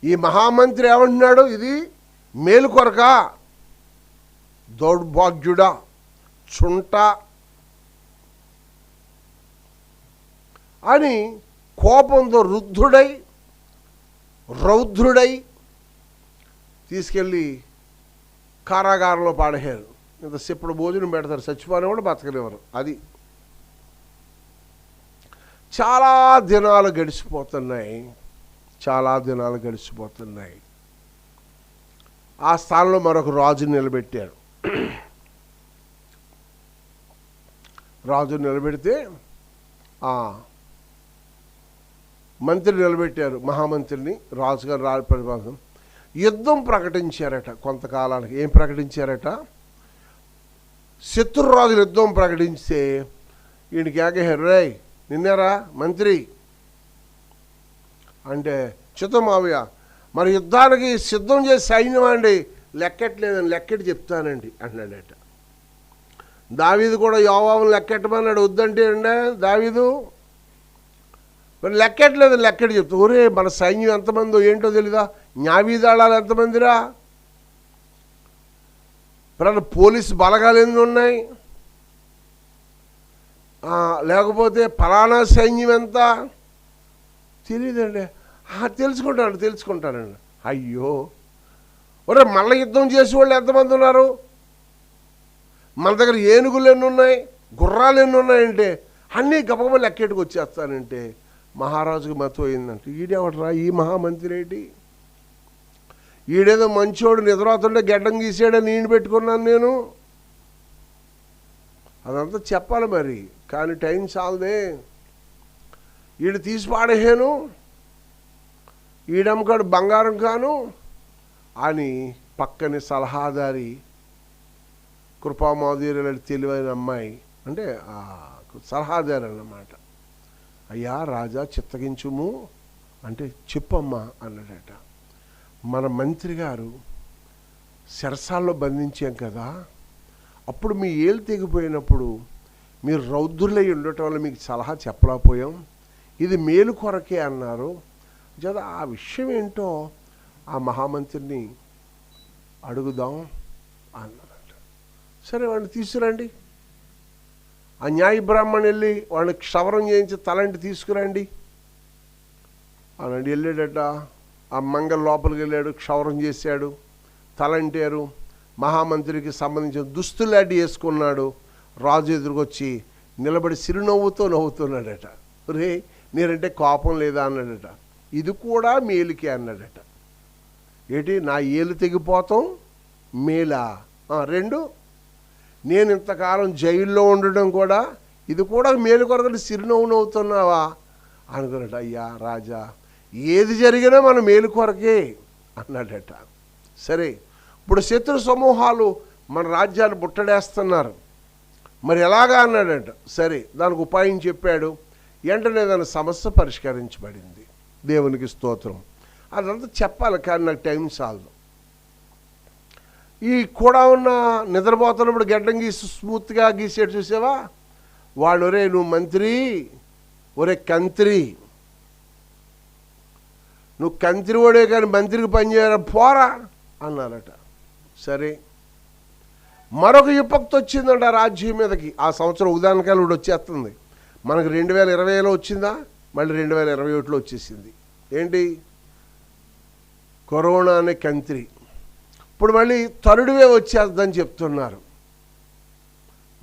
ఈ మహామంత్రి ఏమంటున్నాడు? ఇది మేలు కొరక? దౌర్భాగ్యుడా, చుంట అని కోపంతో రౌద్రుడై తీసుకెళ్ళి కారాగారంలో పాడేశారు. ఇంత సెప్పుడు భోజనం పెడతారు, చచ్చిపోయినా కూడా బతకలేవారు. అది చాలా దినాలు గడిచిపోతున్నాయి. ఆ స్థానంలో మరొక రాజుని నిలబెట్టారు. రాజు నిలబెడితే మంత్రి నిలబెట్టారు, మహామంత్రిని. రాజుగారు పరిపాలన యుద్ధం ప్రకటించారట. కొంతకాలానికి ఏం ప్రకటించారట? శత్రురాజులు యుద్ధం ప్రకటిస్తే ఈయనకి ఏకేశారు, రే నిన్నారా మంత్రి అంటే, చిత్తమావయ్య మరి యుద్ధానికి సిద్ధం చేసి సైన్యం అండి, లెక్కట్లేదని. లెక్కెట్టి చెప్తానండి అన్నాడట. దావీదు కూడా యోవాబుని లెక్కెట్టమన్నాడు. వద్దంటే అండి దావీదు, మరి లెక్కట్లేదని లెక్కటి చెప్తా. ఒరే మన సైన్యం ఎంతమందో ఏంటో తెలీదా? న్యావీదాళాలు ఎంతమందిరా? మరి పోలీసు బలగాలు ఎన్ని ఉన్నాయి? లేకపోతే ఫలానా సైన్యం ఎంత తెలియదండి. తెలుసుకుంటానండి. అయ్యో, ఒరే మల్ల యుద్ధం చేసేవాళ్ళు ఎంతమంది ఉన్నారు? మన దగ్గర ఏనుగులు ఎన్ని ఉన్నాయి, గుర్రాలు ఎన్ని ఉన్నాయంటే అన్నీ గబగబ లెక్కెట్టుకు వచ్చేస్తానంటే మహారాజుకు మతపోయిందంటే, ఈడేవడరా ఈ మహామంత్రి ఏంటి? ఈడేదో మంచోడు నిద్రపోతుంటే గడ్డం గీసాడని నేను పెట్టుకున్నాను నేను. అదంతా చెప్పాలి మరి, కానీ టైం చాలదే. ఈడు తీసి పాడేహాను, ఈడమ్మకాడు బంగారం కాను అని పక్కనే సలహాదారి కృపామాధుర్యులు తెలివైన అమ్మాయి, అంటే సలహాదారి అన్నమాట. అయ్యా రాజా చిత్తగించుము అంటే, చెప్పమ్మా అన్నాడట. మన మంత్రి గారు సెరసాల్లో బంధించాం కదా, అప్పుడు మీ ఏళ్ళు తెగిపోయినప్పుడు మీరు రౌద్రులై ఉండటం వల్ల మీకు సలహా చెప్పలేకపోయాం, ఇది మేలు కొరకే అన్నారు. జద ఆ విషయం ఏంటో ఆ మహామంత్రిని అడుగుదాం అన్నారట. సరే వాడిని తీసుకురండి, ఆ న్యాయ బ్రాహ్మణ్ వెళ్ళి వాడిని క్షవరం చేయించి తలంటి తీసుకురండి అనండి. వెళ్ళాడట. ఆ మంగళ లోపలికి వెళ్ళాడు, క్షవరం చేశాడు, తలంటారు. మహామంత్రికి సంబంధించిన దుస్తులాంటి వేసుకున్నాడు. రాజు ఎదురుకొచ్చి నిలబడి చిరునవ్వుతో నవ్వుతున్నాడట. రే నేనంటే కోపం లేదా అన్నాడట. ఇది కూడా మేలుకే అన్నాడట. ఏంటి నా ఏలు తెగిపోతాం మేలా? రెండు, నేను ఇంతకాలం జైల్లో ఉండడం కూడా ఇది కూడా మేలు కొరకు చిరునవ్వు నవ్వుతున్నావా అనుకున్నట. అయ్యా రాజా ఏది జరిగినా మన మేలు కొరకే అన్నాడట. సరే ఇప్పుడు శత్రు సమూహాలు మన రాజ్యాన్ని బుట్టడేస్తున్నారు, మరి ఎలాగా అన్నాడట. సరే దానికి ఉపాయం చెప్పాడు. వెంటనే దాని సమస్య పరిష్కరించబడింది. దేవునికి స్తోత్రం. అదంతా చెప్పాలి కానీ నాకు టైం చాలదు. ఈ కూడా ఉన్న నిద్రపోతున్నప్పుడు గడ్డం గీసి స్మూత్గా గీసేడు చూసావా, వాడు ఒరే నువ్వు మంత్రి, ఒరే కంత్రి, నువ్వు కంత్రి ఓడే కానీ మంత్రికి పనిచేయరా పోరా అన్నారట. సరే మరొక విపక్తి వచ్చిందంట రాజ్యం మీదకి. ఆ సంవత్సరం ఉదాహరణకాలు కూడా వచ్చేస్తుంది. మనకు 2020లో వచ్చిందా, మళ్ళీ 2021లో వచ్చేసింది. ఏంటి? కరోనా అనే కంత్రి. ఇప్పుడు మళ్ళీ తరుడివే వచ్చేద్దని చెప్తున్నారు.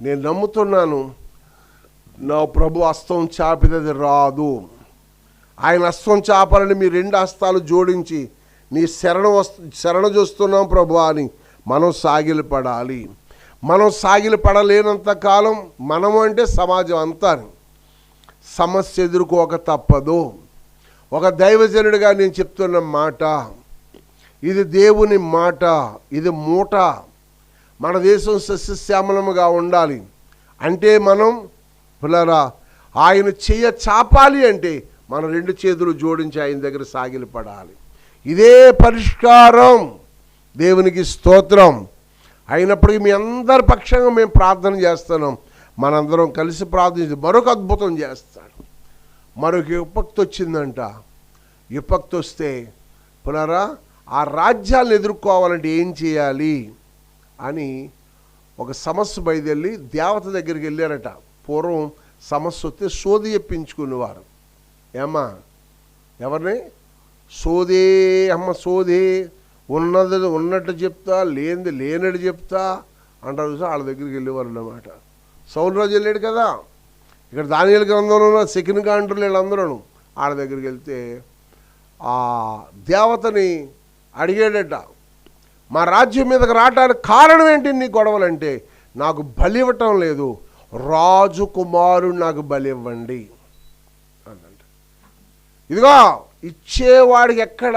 నేను నమ్ముతున్నాను నా ప్రభు హస్తం చాపినది రాదు. ఆయన హస్తం చాపాలని మీ రెండు హస్తాలు జోడించి నీ శరణ చూస్తున్నాం ప్రభు అని మనం సాగిలపడాలి. మనం సాగిలపడలేనంత కాలం మనము అంటే సమాజం అంతా సమస్య ఎదుర్కోక తప్పదు. ఒక దైవజనుడిగా నేను చెప్తున్న మాట, ఇది దేవుని మాట, ఇది మూట. మన దేశం సస్యశ్యామలముగా ఉండాలి అంటే మనం పిల్లరా ఆయన చెయ్య చాపాలి అంటే మన రెండు చేతులు జోడించి ఆయన దగ్గర సాగిలపడాలి. ఇదే పరిష్కారం. దేవునికి స్తోత్రం. అయినప్పటికీ మీ అందరి పక్షంగా మేము ప్రార్థన చేస్తున్నాం. మనందరం కలిసి ప్రార్థించి మరొక అద్భుతం చేస్తాడు. మరొక విపక్తి వచ్చిందంట. విపక్తి వస్తే పునరా ఆ రాజ్యాలను ఎదుర్కోవాలంటే ఏం చేయాలి అని ఒక సమస్య బయలుదేరి దేవత దగ్గరికి వెళ్ళారట. పూర్వం సమస్య వస్తే సోది చెప్పించుకునేవారు. ఏమ్మా ఎవరిని? సోదే అమ్మ సోదే, ఉన్నది ఉన్నట్టు చెప్తా, లేనిది లేనట్టు చెప్తా అంటారు. వాళ్ళ దగ్గరికి వెళ్ళేవారు అన్నమాట. సౌలు రాజు వెళ్ళాడు కదా, ఇక్కడ దానియేలు గ్రంథంలో ఉన్న సెకండ్ కాంట్రులు వీళ్ళందరూ వాళ్ళ దగ్గరికి వెళ్తే ఆ దేవతని అడిగాడట, మా రాజ్యం మీదకి రావడానికి కారణం ఏంటి నీ గొడవలంటే, నాకు బలి ఇవ్వటం లేదు, రాజు కుమారుడు నాకు బలి ఇవ్వండి అనంట. ఇదిగో ఇచ్చేవాడికి ఎక్కడ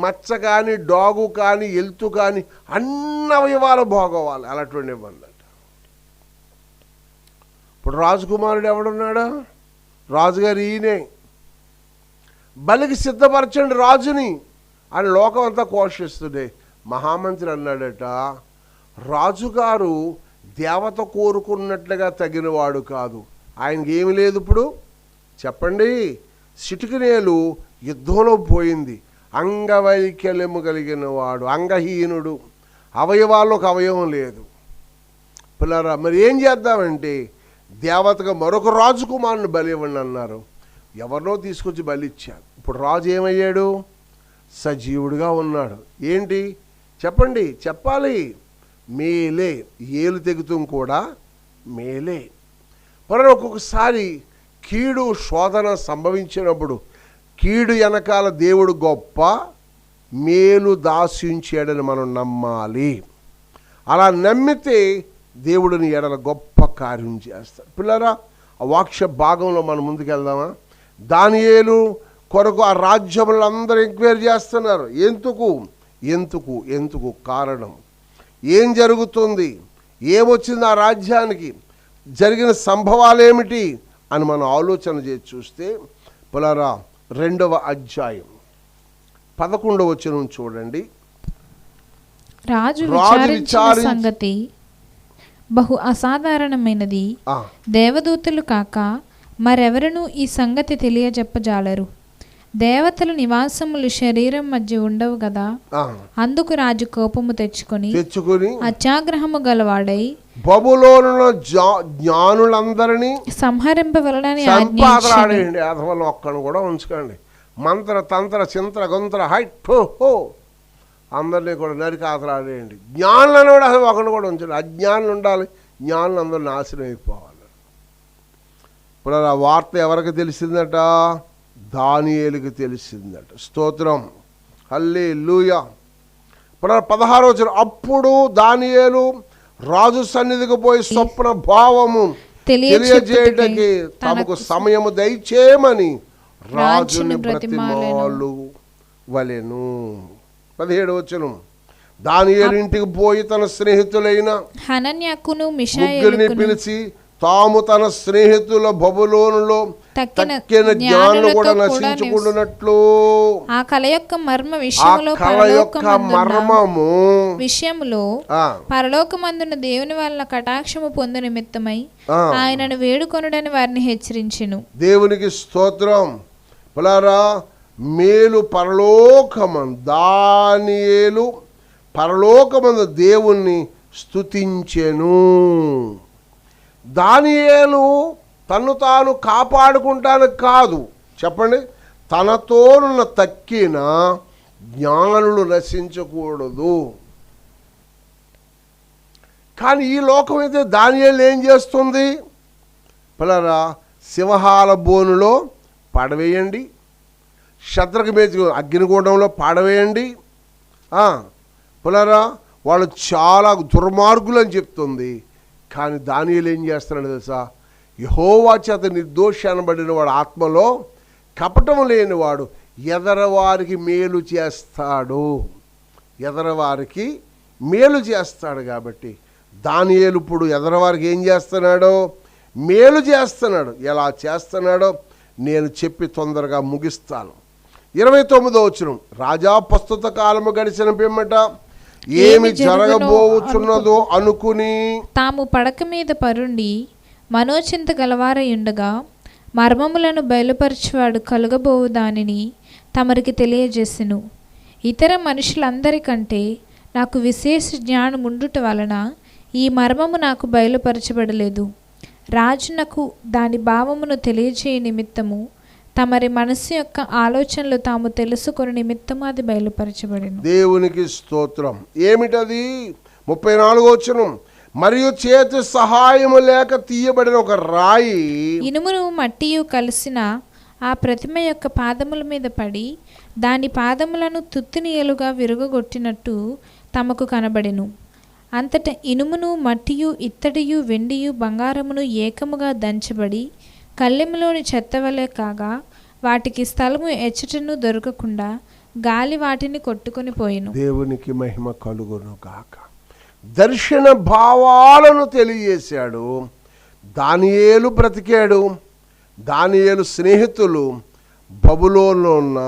మచ్చ కానీ డాగు కానీ ఎలుతు కానీ అన్ని అవయవాలు భోగవాలి, అలాంటి ఇవ్వండి. ఇప్పుడు రాజకుమారుడు ఎవడున్నాడు? రాజుగారు ఈయనే. బలికి సిద్ధపరచండి రాజుని అని లోకం అంతా ఘోషిస్తుంది. మహామంత్రి అన్నాడట, రాజుగారు దేవత కోరుకున్నట్లుగా తగినవాడు కాదు, ఆయనకి ఏమి లేదు. ఇప్పుడు చెప్పండి, సిటికినేలు యుద్ధంలో పోయింది, అంగవైకల్యము కలిగిన వాడు, అంగహీనుడు, అవయవాల్లో ఒక అవయవం లేదు. పిల్లరా, మరి ఏం చేద్దామంటే దేవతగా మరొక రాజకుమారుని బలి ఇవ్వండి అన్నారు. ఎవరినో తీసుకొచ్చి బలి ఇచ్చారు. ఇప్పుడు రాజు ఏమయ్యాడు? సజీవుడిగా ఉన్నాడు. ఏంటి చెప్పండి, చెప్పాలి. మేలే, ఏలు తెగుతం కూడా మేలే. మరి ఒక్కొక్కసారి కీడు శోధన సంభవించినప్పుడు కీడు వెనకాల దేవుడు గొప్ప మేలు దాసించాడని మనం నమ్మాలి. అలా నమ్మితే దేవుడిని ఎడల గొప్ప కార్యం చేస్తాడు. పిల్లరా, ఆ వాక్య భాగంలో మనం ముందుకెళ్దామా? దానియేలు కొరకు ఆ రాజ్యములు అందరూ ఎంక్వైరీ చేస్తున్నారు. ఎందుకు ఎందుకు ఎందుకు కారణం ఏం జరుగుతుంది, ఏమొచ్చింది ఆ రాజ్యానికి, జరిగిన సంభవాలు ఏమిటి అని మనం ఆలోచన చేసి చూస్తే పిల్లరా, 2వ అధ్యాయం 11వ వచనం చూడండి. రాజు విచారించిన సంగతి బహు అసాధారణమైనది, దేవదూతలు కాక మరెవరనూ ఈ సంగతి తెలియజెప్పజాలరు. దేవతల నివాసములు శరీరం మధ్య ఉండవు కదా. అందుకు రాజు కోపము తెచ్చుకొని అత్యాగ్రహము గలవాడై బబులోనులో జ్ఞానులందరినీ సంహరింపవలనని ఆజ్ఞాపించాడు. ఒక్కను కూడా ఉంచుకోండి. మంత్ర తంత్ర చింత్ర గుంత్ర హైట్ హో అందరినీ కూడా నరికి ఆతలాడేయండి. జ్ఞానులను కూడా అసలు ఒకరిని కూడా ఉంచండి. అజ్ఞానులు ఉండాలి, జ్ఞానులు అందరూ నాశనం అయిపోవాలి. ఇప్పుడు ఆ వార్త ఎవరికి తెలిసిందట? దానియేలుకి తెలిసిందట. స్తోత్రం, హల్లెలూయా. ఇప్పుడు 16వ వచనం, అప్పుడు దానియేలు రాజు సన్నిధికి పోయి స్వప్న భావము తెలియజేయటకి తమకు సమయము దయచేయమని రాజుని బ్రతిమాలు వలెను. 17వ వచనం, దానియేలు ఇంటికి పోయి తన స్నేహితులైన హనన్యాకును ముగ్గురిని పిలిచి తాము తన స్నేహితుల బబులోనులో తక్కిన జ్ఞానులు కూడా నశించుకుంటున్నట్లు ఆ కల యొక్క మర్మము విషయములో పరలోకమందున దేవుని వలన కటాక్షము పొందు నిమిత్తమై ఆయనను వేడుకొనుడని వారిని హెచ్చరించెను. దేవునికి స్తోత్రం. పులారా, మేలు పరలోకమందు దానియేలు పరలోకమందు దేవుణ్ణి స్తుతించెను. దానియేలు తన్ను తాను కాపాడుకుంటానికి కాదు, చెప్పండి, తనతోనున్న తక్కిన జ్ఞానులు నశించకూడదు. కానీ ఈ లోకం అయితే దానియేలు ఏం చేస్తుంది? పిల్లరా, సింహాల బోనులో పడవేయండి, శత్రుకు మేచి అగ్నిగూడంలో పాడవేయండి. పిల్లరా, వాళ్ళు చాలా దుర్మార్గులు అని చెప్తుంది. కానీ దానియేలు ఏం చేస్తున్నాడు తెలుసా? యెహోవా చేత నిర్దోషి అనబడిన వాడు, ఆత్మలో కపటం లేనివాడు ఎదరవారికి మేలు చేస్తాడు, ఎదరవారికి మేలు చేస్తాడు. కాబట్టి దానియేలు ఇప్పుడు ఎదరవారికి ఏం చేస్తున్నాడో? మేలు చేస్తున్నాడు. ఎలా చేస్తున్నాడో నేను చెప్పి తొందరగా ముగిస్తాను. 29వ వచనం, రాజా ప్రస్తుత కాలము గడిచిన పిమ్మట ఏమి జరగబోచున్నదో అనుకుని తాము పడక మీద పరుండి మనోచింత గలవారై ఉండగా మర్మములను బయలుపరచువాడు కలుగబోవు దానిని తమరికి తెలియజేసెను. ఇతర మనుషులందరికంటే నాకు విశేష జ్ఞానం ఉండుట వలన ఈ మర్మము నాకు బయలుపరచబడలేదు. రాజునకు దాని భావమును తెలియజేయ నిమిత్తము తమరి మనసు యొక్క ఆలోచనలు తాము తెలుసుకుని నిమిత్తము అది బయలుపరచబడింది. దేవునికి స్తోత్రం. ఏమిటది? 34వ వచనం, మరియు చేతి సహాయము లేక తీయబడిన ఒక రాయి ఇనుమును మట్టియు కలిసిన ఆ ప్రతిమ యొక్క పాదముల మీద పడి దాని పాదములను తుత్తినియలుగా విరుగగొట్టినట్టు తమకు కనబడెను. అంతట ఇనుమును మట్టియు ఇత్తడియు వెండియు బంగారమును ఏకముగా దంచబడి కళ్ళెములోని చెత్తవలే కాగా వాటికి స్థలము ఎచ్చటను దొరకకుండా గాలి వాటిని కొట్టుకొని పోయెను. దేవునికి మహిమ కలుగును గాక. దర్శన భావాలను తెలియజేశాడు. దానియేలు బ్రతికాడు. దానియేలు స్నేహితులు బబులోన్లో ఉన్న,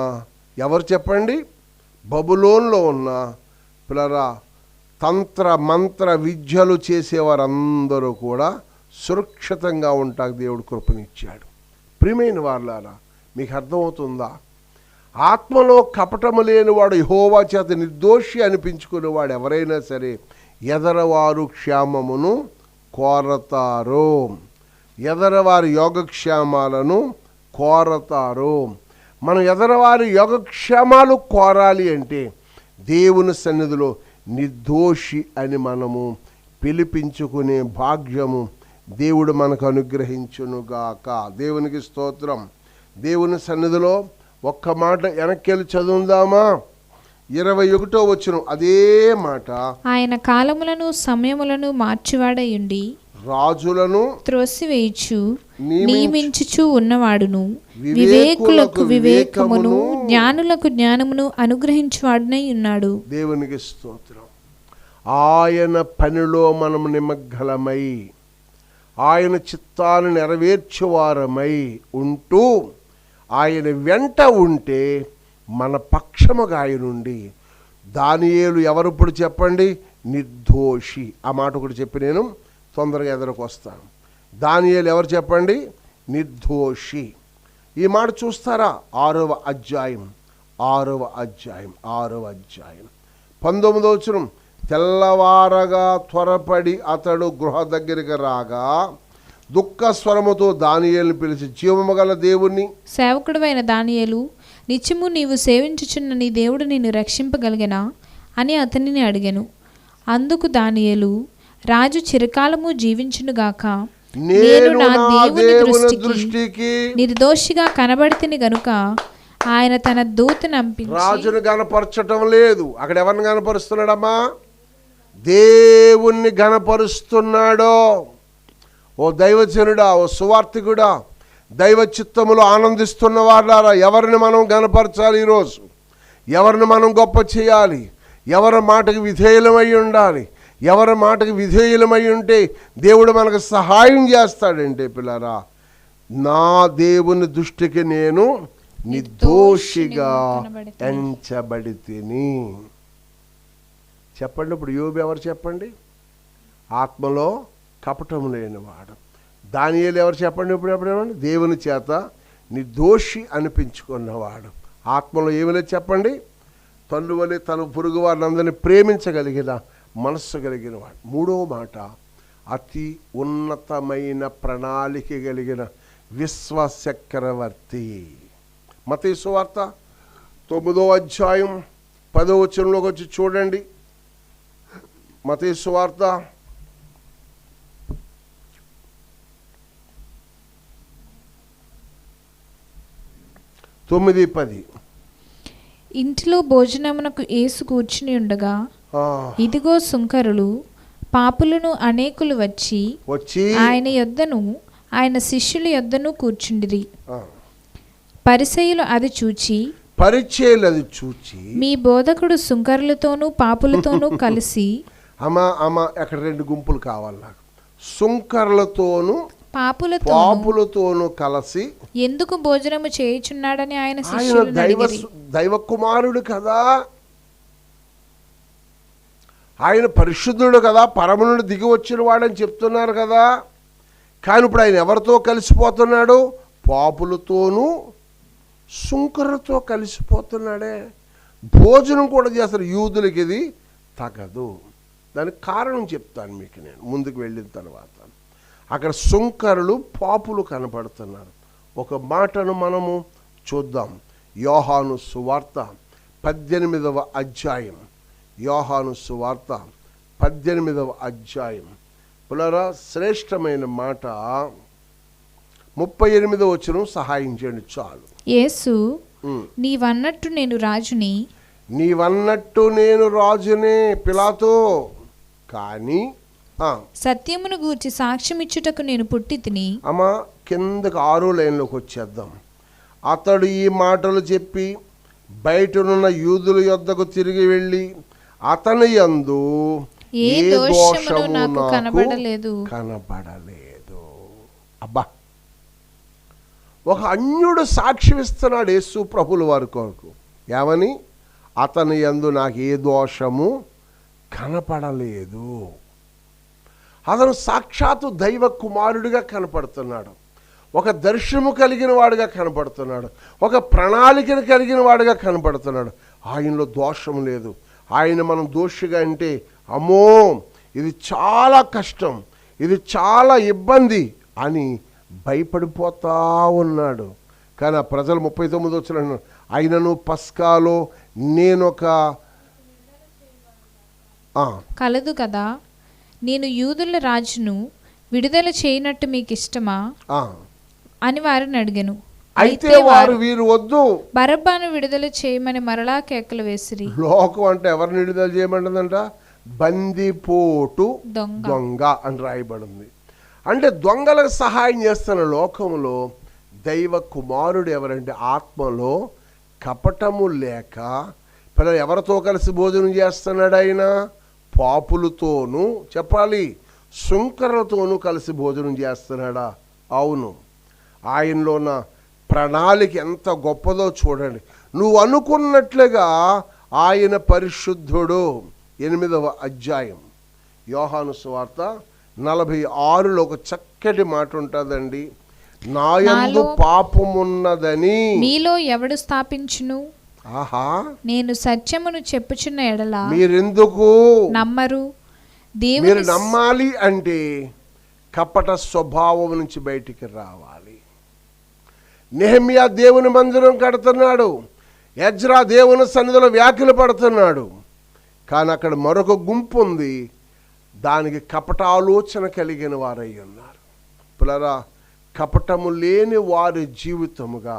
ఎవరు చెప్పండి, బబులోన్లో ఉన్న పిల్లరా తంత్ర మంత్ర విద్యలు చేసేవారందరూ కూడా సురక్షితంగా ఉంటాకు దేవుడు కృపనిచ్చాడు. ప్రియమైన వారులారా, మీకు అర్థమవుతుందా? ఆత్మలో కపటము లేనివాడు యెహోవా చేత నిర్దోషి అనిపించుకునేవాడు ఎవరైనా సరే ఎదరవారు క్షేమమును కోరతారు, ఎదరవారి యోగక్షేమాలను కోరతారు. మనం ఎదరవారి యోగక్షేమాలు కోరాలి అంటే దేవుని సన్నిధిలో నిర్దోషి అని మనము పిలిపించుకునే భాగ్యము దేవుడు మనకు అనుగ్రహించునుగాక. దేవునికి స్తోత్రం. దేవుని సన్నిధిలో ఒక్క మాట వెనక్కి చదువుదామా? 21వ వచనం అదే మాట. ఆయన కాలములను సమయములను మార్చువాడయుండి రాజులను త్రోసివేయచ్చు నియమించుచు ఉన్నవాడును, వివేకులకు వివేకమును జ్ఞానులకు జ్ఞానమును అనుగ్రహించువాడునై ఉన్నాడు. దేవునికి స్తోత్రం. ఆయన పనిలో మనం నిమగ్నమై ఆయన చిత్తాన్ని నెరవేర్చువారమై ఉంటూ ఆయన వెంట ఉంటే మన పక్షముగా ఆయనుండి. దానియేలు ఎవరిప్పుడు చెప్పండి? నిర్దోషి. ఆ మాట ఒకటి చెప్పి నేను తొందరగా ఎదురుకు వస్తాను. దానియేలు ఎవరు చెప్పండి? నిర్దోషి. ఈ మాట చూస్తారా? 6వ అధ్యాయం 19వ వచనం. తెల్లవారగా త్వరపడి అతడు గృహ దగ్గరికి రాగా దుఃఖ స్వరముతో దానియేలును పిలిచి, జీవము గల దేవుణ్ణి సేవకుడైన దానియేలు, నిత్యము నీవు సేవించుచున్న నీ దేవుడు నిన్ను రక్షింపగలిగెనా అని అతనిని అడిగెను. అందుకు దానియేలు, రాజు చిరకాలము జీవించునుగాక, నేను నా దేవుని దృష్టికి నిర్దోషిగా కనబడితిని గనుక ఆయన తన దూతను పంపించి. రాజును గనపరచటం లేదు. అక్కడ ఎవరిని గనపరుస్తున్నాడమ్మా? దేవుణ్ణి గనపరుస్తున్నాడు. ఓ దైవజనుడా, ఓ సువార్తికుడా, దైవ చిత్తములో ఆనందిస్తున్న వాళ్ళారా, ఎవరిని మనం గనపరచాలి? ఈరోజు ఎవరిని మనం గొప్ప చేయాలి? ఎవరి మాటకి విధేయులమై ఉండాలి? ఎవరి మాటకి విధేయులమై ఉంటే దేవుడు మనకు సహాయం చేస్తాడంటే పిల్లరా, నా దేవుని దృష్టికి నేను నిర్దోషిగా ఎంచబడితిని. చెప్పండి, ఇప్పుడు యోబు ఎవరు చెప్పండి? ఆత్మలో కపటము లేనివాడు. దానియేలు ఎవరు చెప్పండి? ఇప్పుడు దేవుని చేత నిర్దోషి అనిపించుకున్నవాడు. ఆత్మలో ఏమి లేదు చెప్పండి? తల్లి వలె తన పొరుగు వారిని అందరినీ ప్రేమించగలిగిన మనస్సు కలిగిన వాడు. 3వ మాట, అతి ఉన్నతమైన ప్రణాళిక కలిగిన విశ్వచక్రవర్తి. మత్తయి సువార్త 9వ అధ్యాయం 10వ వచనంలోకి వచ్చి చూడండి. మత్తయి సువార్త 9:10. ఇంటిలో భోజనమునకు యేసు కూర్చుని ఉండగా ఇదిగో సుంకరులు పాపులను అనేకులు వచ్చి ఆయన యొద్దను ఆయన శిష్యుల యొద్దను కూర్చుండిరి. పరిసయ్యులు అది చూచి మీ బోధకుడు సుంకరులతోనూ పాపులతోనూ కలిసి. అక్కడ 2 గుంపులు కావాలి నాకు. సుంకరులతోనూ పాపులతోనూ కలిసి ఎందుకు భోజనము చేయుచున్నాడని ఆయన శిష్యులను అడిగిరి. దైవ కుమారుడు కదా, ఆయన పరిశుద్ధుడు కదా, పరమ నుండి దిగి వచ్చిన వాడని చెప్తున్నారు కదా. కానీ ఇప్పుడు ఆయన ఎవరితో కలిసిపోతున్నాడు? పాపులతోనూ సుంకరులతో కలిసిపోతున్నాడే. భోజనం కూడా చేస్తారు. యూదులకి ఇది తగదు. దానికి కారణం చెప్తాను మీకు నేను ముందుకు వెళ్ళిన తర్వాత. అక్కడ సుంకరులు పాపులు కనపడుతున్నారు. ఒక మాటను మనము చూద్దాం. యోహాను సువార్త 18వ అధ్యాయం. యోహాను సువార్త 18వ అధ్యాయం. పులరా శ్రేష్టమైన మాట 38వ వచనం సహాయం చేయండి చాలు. యేసు, నీవన్నట్టు నేను రాజుని. నీవన్నట్టు నేను రాజునే పిలాతో, కానీ సత్యమును గూర్చి సాక్ష్యమిచ్చుటకు నేను పుట్టి తిని. అమ్మా కిందకి 6వ లైన్లోకి వచ్చేద్దాం. అతడు ఈ మాటలు చెప్పి బయటనున్న యూదుల యొద్దకు తిరిగి వెళ్ళి అతని యందు ఏ దోషమును నాకు కనబడలేదు. అబ్బా, ఒక అన్యుడు సాక్ష్యం ఇస్తున్నాడు యేసు ప్రభుల వారి కొరకు. ఏమని? అతని యందు నాకు ఏ దోషము కనపడలేదు. అతను సాక్షాత్తు దైవ కుమారుడిగా కనపడుతున్నాడు, ఒక దర్శనము కలిగిన వాడుగా కనపడుతున్నాడు, ఒక ప్రణాళికను కలిగిన వాడుగా కనపడుతున్నాడు. ఆయనలో దోషం లేదు. ఆయన మనం దోషిగా అంటే అమ్మో ఇది చాలా కష్టం, ఇది చాలా ఇబ్బంది అని భయపడిపోతా ఉన్నాడు. కానీ ఆ ప్రజలు 39 వచ్చిన ఆయనను పస్కాలో నేనొక కలదు కదా, నేను యూదుల రాజును విడుదల చేయనట్టు మీకు ఇష్టమా అని వారిని అడిగాను. అయితే వారు వీరు వద్దు, బరబ్బాను విడుదల చేయమని మరలా కేకలు వేసిరి. లోకం అంటే ఎవరిని విడుదల చేయమంటుందంట? బందిపోటు దొంగ అని రాయబడింది. అంటే దొంగలకు సహాయం చేస్తున్న లోకంలో దైవ కుమారుడు ఎవరంటే ఆత్మలో కపటము లేక పిల్లలు ఎవరితో కలిసి భోజనం చేస్తున్నాడు? ఆయన పాపులతోనూ చెప్పాలి, శుంకరులతోనూ కలిసి భోజనం చేస్తున్నాడా? అవును. ఆయనలో ఉన్న ప్రణాళిక ఎంత గొప్పదో చూడండి. నువ్వు అనుకున్నట్లుగా ఆయన పరిశుద్ధుడు. 8వ అధ్యాయం యోహాను సువార్త 46లో ఒక చక్కటి మాట ఉంటుందండి. నాయందు పాపమున్నదని మీలో ఎవడు స్థాపించును? ఆహా, నేను సత్యమును చెప్పుచున్న ఎడల మీరెందుకు నమ్మరు? మీరు నమ్మాలి అంటే కపట స్వభావం నుంచి బయటికి రావాలి. నెహెమ్యా దేవుని మందిరం కడుతున్నాడు, ఎజ్రా దేవుని సన్నిధిలో వ్యాఖ్యలు పడుతున్నాడు. కానీ అక్కడ మరొక గుంపు ఉంది, దానికి కపట ఆలోచన కలిగిన వారై ఉన్నారు. పిల్లరా, కపటము లేని వారి జీవితముగా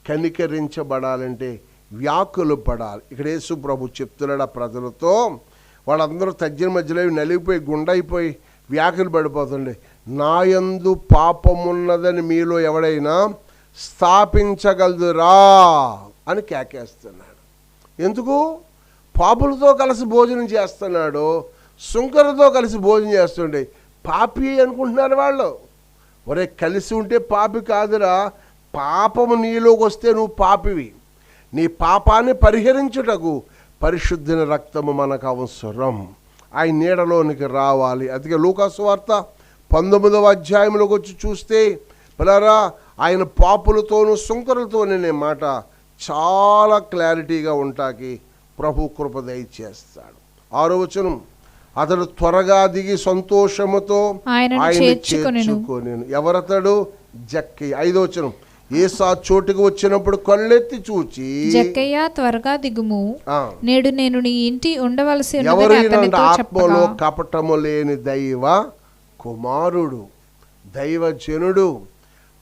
కనికరించబడాలంటే వ్యాకులు పడాలి. ఇక్కడ యేసు ప్రభు చెప్తున్నాడు ఆ ప్రజలతో. వాళ్ళందరూ తజ్జన మధ్యలో నలిగిపోయి గుండైపోయి వ్యాకులు పడిపోతుండే. నాయందు పాపమున్నదని మీలో ఎవడైనా స్థాపించగలదురా అని కేకేస్తున్నాడు. ఎందుకు? పాపులతో కలిసి భోజనం చేస్తున్నాడు, శుంకరుతో కలిసి భోజనం చేస్తుండే. పాపి అనుకుంటున్నారు వాళ్ళు. ఒరే, కలిసి ఉంటే పాపి కాదురా, పాపము నీలోకి వస్తే నువ్వు పాపివి. నీ పాపాన్ని పరిహరించుటకు పరిశుద్ధిని రక్తము మనకు అవసరం. ఆయన నీడలోనికి రావాలి. అందుకే లూకాసు వార్త 19వ అధ్యాయంలోకి వచ్చి చూస్తే పిల్లరా, ఆయన పాపులతోనూ శుంకరులతోనే మాట చాలా క్లారిటీగా ఉంటాకి ప్రభు కృప దయచేస్తాడు. 6వ వచనం, అతడు త్వరగా దిగి సంతోషముతో ఆయన చేర్చుకొనెను. ఎవరతడు? జక్కయ్య. 5వ వచనం, యేసు ఆ చోటుకు వచ్చినప్పుడు కళ్ళెత్తి చూచి, జక్కయ్య త్వరగా దిగుము, నేడు నేను నీ ఇంటి ఉండవలసి ఎవరు? ఆత్మలో కపటము లేని దైవ కుమారుడు, దైవజనుడు,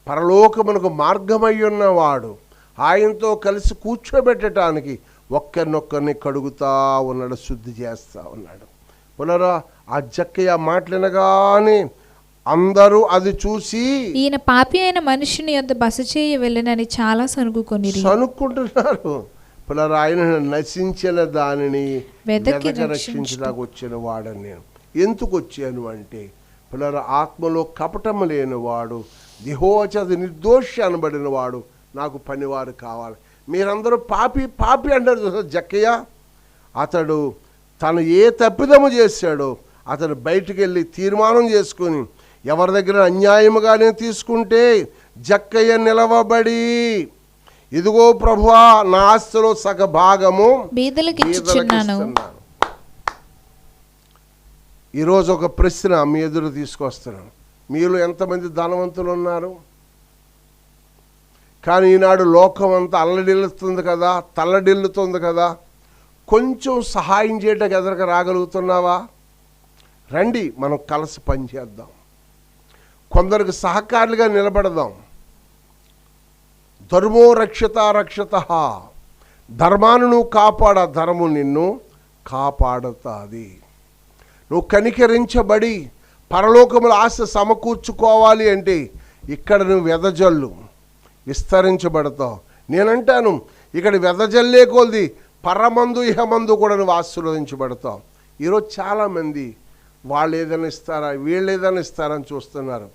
పరలోకమునకు మార్గమై ఉన్నవాడు, ఆయనతో కలిసి కూర్చోబెట్టడానికి ఒక్కరినొక్కరిని కడుగుతా ఉన్నాడు, శుద్ధి చేస్తూ ఉన్నాడు. పునరా ఆ జక్కయ్య మాటలనగానే అందరూ అది చూసి ఈయన పాపి అయిన మనుషుని యొద్ద బస చేయ వెళ్ళనని చాలా సనుక్కుంటున్నారు. పునరా ఆయన నశించిన దానిని రక్షించడానికి వచ్చిన వాడని నేను. ఎందుకు వచ్చాను అంటే పునరా ఆత్మలో కపటము లేనివాడు, యెహోవాచేత నిర్దోషి అనబడిన వాడు నాకు పనివారు కావాలి. మీరందరూ పాపి పాపి అంటారు జక్కయ్య. అతడు తను ఏ తప్పిదము చేశాడో అతడు బయటికి వెళ్ళి తీర్మానం చేసుకొని ఎవరి దగ్గర అన్యాయముగానే తీసుకుంటే జక్కయ్య నిలవబడి, ఇదిగో ప్రభువా నా ఆస్తిలో సగ భాగము బీదలకు ఇచ్చుచున్నాను. ఈరోజు ఒక ప్రశ్న మీ ఎదురు తీసుకొస్తున్నాను. మీలో ఎంతమంది ధనవంతులు ఉన్నారు? కానీ ఈనాడు లోకం అంతా అల్లడిల్లుతుంది కదా, తల్లడిల్లుతుంది కదా. కొంచెం సహాయం చేయడానికి ఎదురుగా రాగలుగుతున్నావా? రండి, మనం కలిసి పనిచేద్దాం, కొందరికి సహకారులుగా నిలబడదాం. ధర్మో రక్షిత రక్షిత, ధర్మాన్ని నువ్వు కాపాడ, ధర్మం నిన్ను కాపాడుతుంది. నువ్వు కనికరించబడి పరలోకముల ఆశ సమకూర్చుకోవాలి అంటే ఇక్కడ నువ్వు వెదజల్లు, విస్తరించబడతావు. నేనంటాను ఇక్కడ వెదజల్లే కొలది పరమందు ఇహమందు కూడా నువ్వు ఆశీర్వదించబడతావు. ఈరోజు చాలామంది వాళ్ళు ఏదైనా ఇస్తారా, వీళ్ళు ఏదైనా ఇస్తారని చూస్తున్నారు,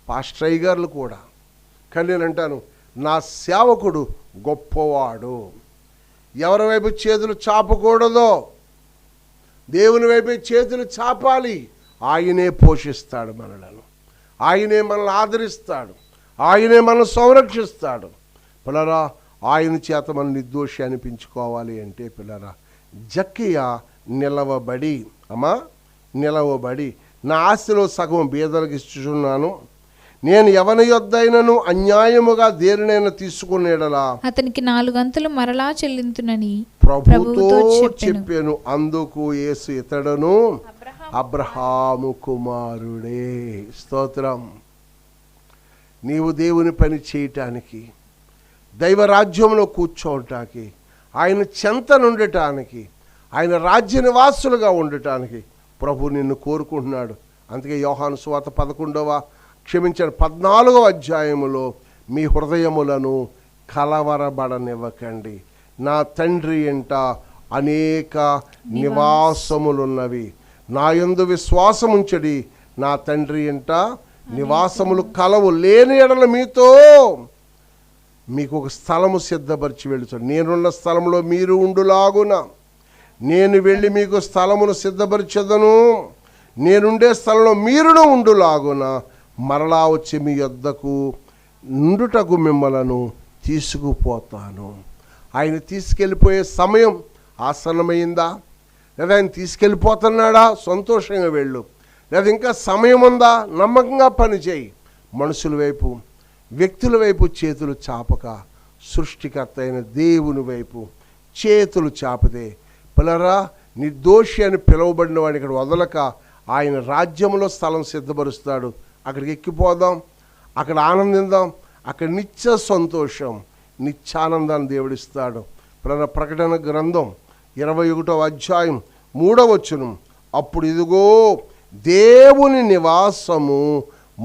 పాస్టర్ గారులు కూడా. కానీ నేనంటాను నా సేవకుడు గొప్పవాడు. ఎవరి వైపు చేతులు చాపకూడదో, దేవుని వైపు చేతులు చాపాలి. ఆయనే పోషిస్తాడు మనలను, ఆయనే మనల్ని ఆదరిస్తాడు, ఆయనే మనల్ని సంరక్షిస్తాడు. పిల్లరా, ఆయన చేత మనం నిర్దోషి అనిపించుకోవాలి అంటే పిల్లరా, జక్కయ్య నిలవబడి, నిలవబడి నా ఆస్తిలో సగం బీదలకు ఇచ్చుచున్నాను, నేను ఎవని యొద్దైనను అన్యాయముగా దేనినైనా తీసుకునేడలా అతనికి 4 అంతలు మరలా చెల్లింతునని ప్రభుతో చెప్పాను. అందుకు యేసు ఇతడును అబ్రహాము కుమారుడే. స్తోత్రం. నీవు దేవుని పని చేయటానికి, దైవరాజ్యంలో కూర్చోవటానికి, ఆయన చెంత నుండటానికి, ఆయన రాజ్య నివాసులుగా ఉండటానికి ప్రభు నిన్ను కోరుకుంటున్నాడు. అందుకే యోహాను సువార్త 14వ అధ్యాయములో మీ హృదయములను కలవరబడనివ్వకండి, నా తండ్రి ఇంట అనేక నివాసములున్నవి, నా యందు విశ్వాసముంచడి, నా తండ్రి ఇంట నివాసములు కలవు, లేని ఎడల మీతో మీకు ఒక స్థలము సిద్ధపరిచి వెళుతాడు. నేనున్న స్థలంలో మీరు ఉండులాగున నేను వెళ్ళి మీకు స్థలమును సిద్ధపరిచెదను, నేనుండే స్థలంలో మీరును ఉండులాగున మరలా వచ్చి మీ యొద్దకు నుండుటకు మిమ్మలను తీసుకుపోతాను. ఆయన తీసుకెళ్ళిపోయే సమయం ఆసన్నమైందా, లేదా ఆయన తీసుకెళ్ళిపోతున్నాడా? సంతోషంగా వెళ్ళు. లేదా ఇంకా సమయం ఉందా? నమ్మకంగా పనిచేయి. మనుషుల వైపు, వ్యక్తుల వైపు చేతులు చాపక సృష్టికర్త అయిన దేవుని వైపు చేతులు చాపితే పిల్లరా, నిర్దోషి అని పిలువబడిన వాడిని ఇక్కడ వదలక ఆయన రాజ్యంలో స్థలం సిద్ధపరుస్తాడు. అక్కడికి ఎక్కిపోదాం, అక్కడ ఆనందిద్దాం, అక్కడ నిత్య సంతోషం, నిత్యానందాన్ని దేవుడిస్తాడు. ప్రకటన గ్రంథం 21వ అధ్యాయం 3వ వచనం, అప్పుడు ఇదిగో దేవుని నివాసము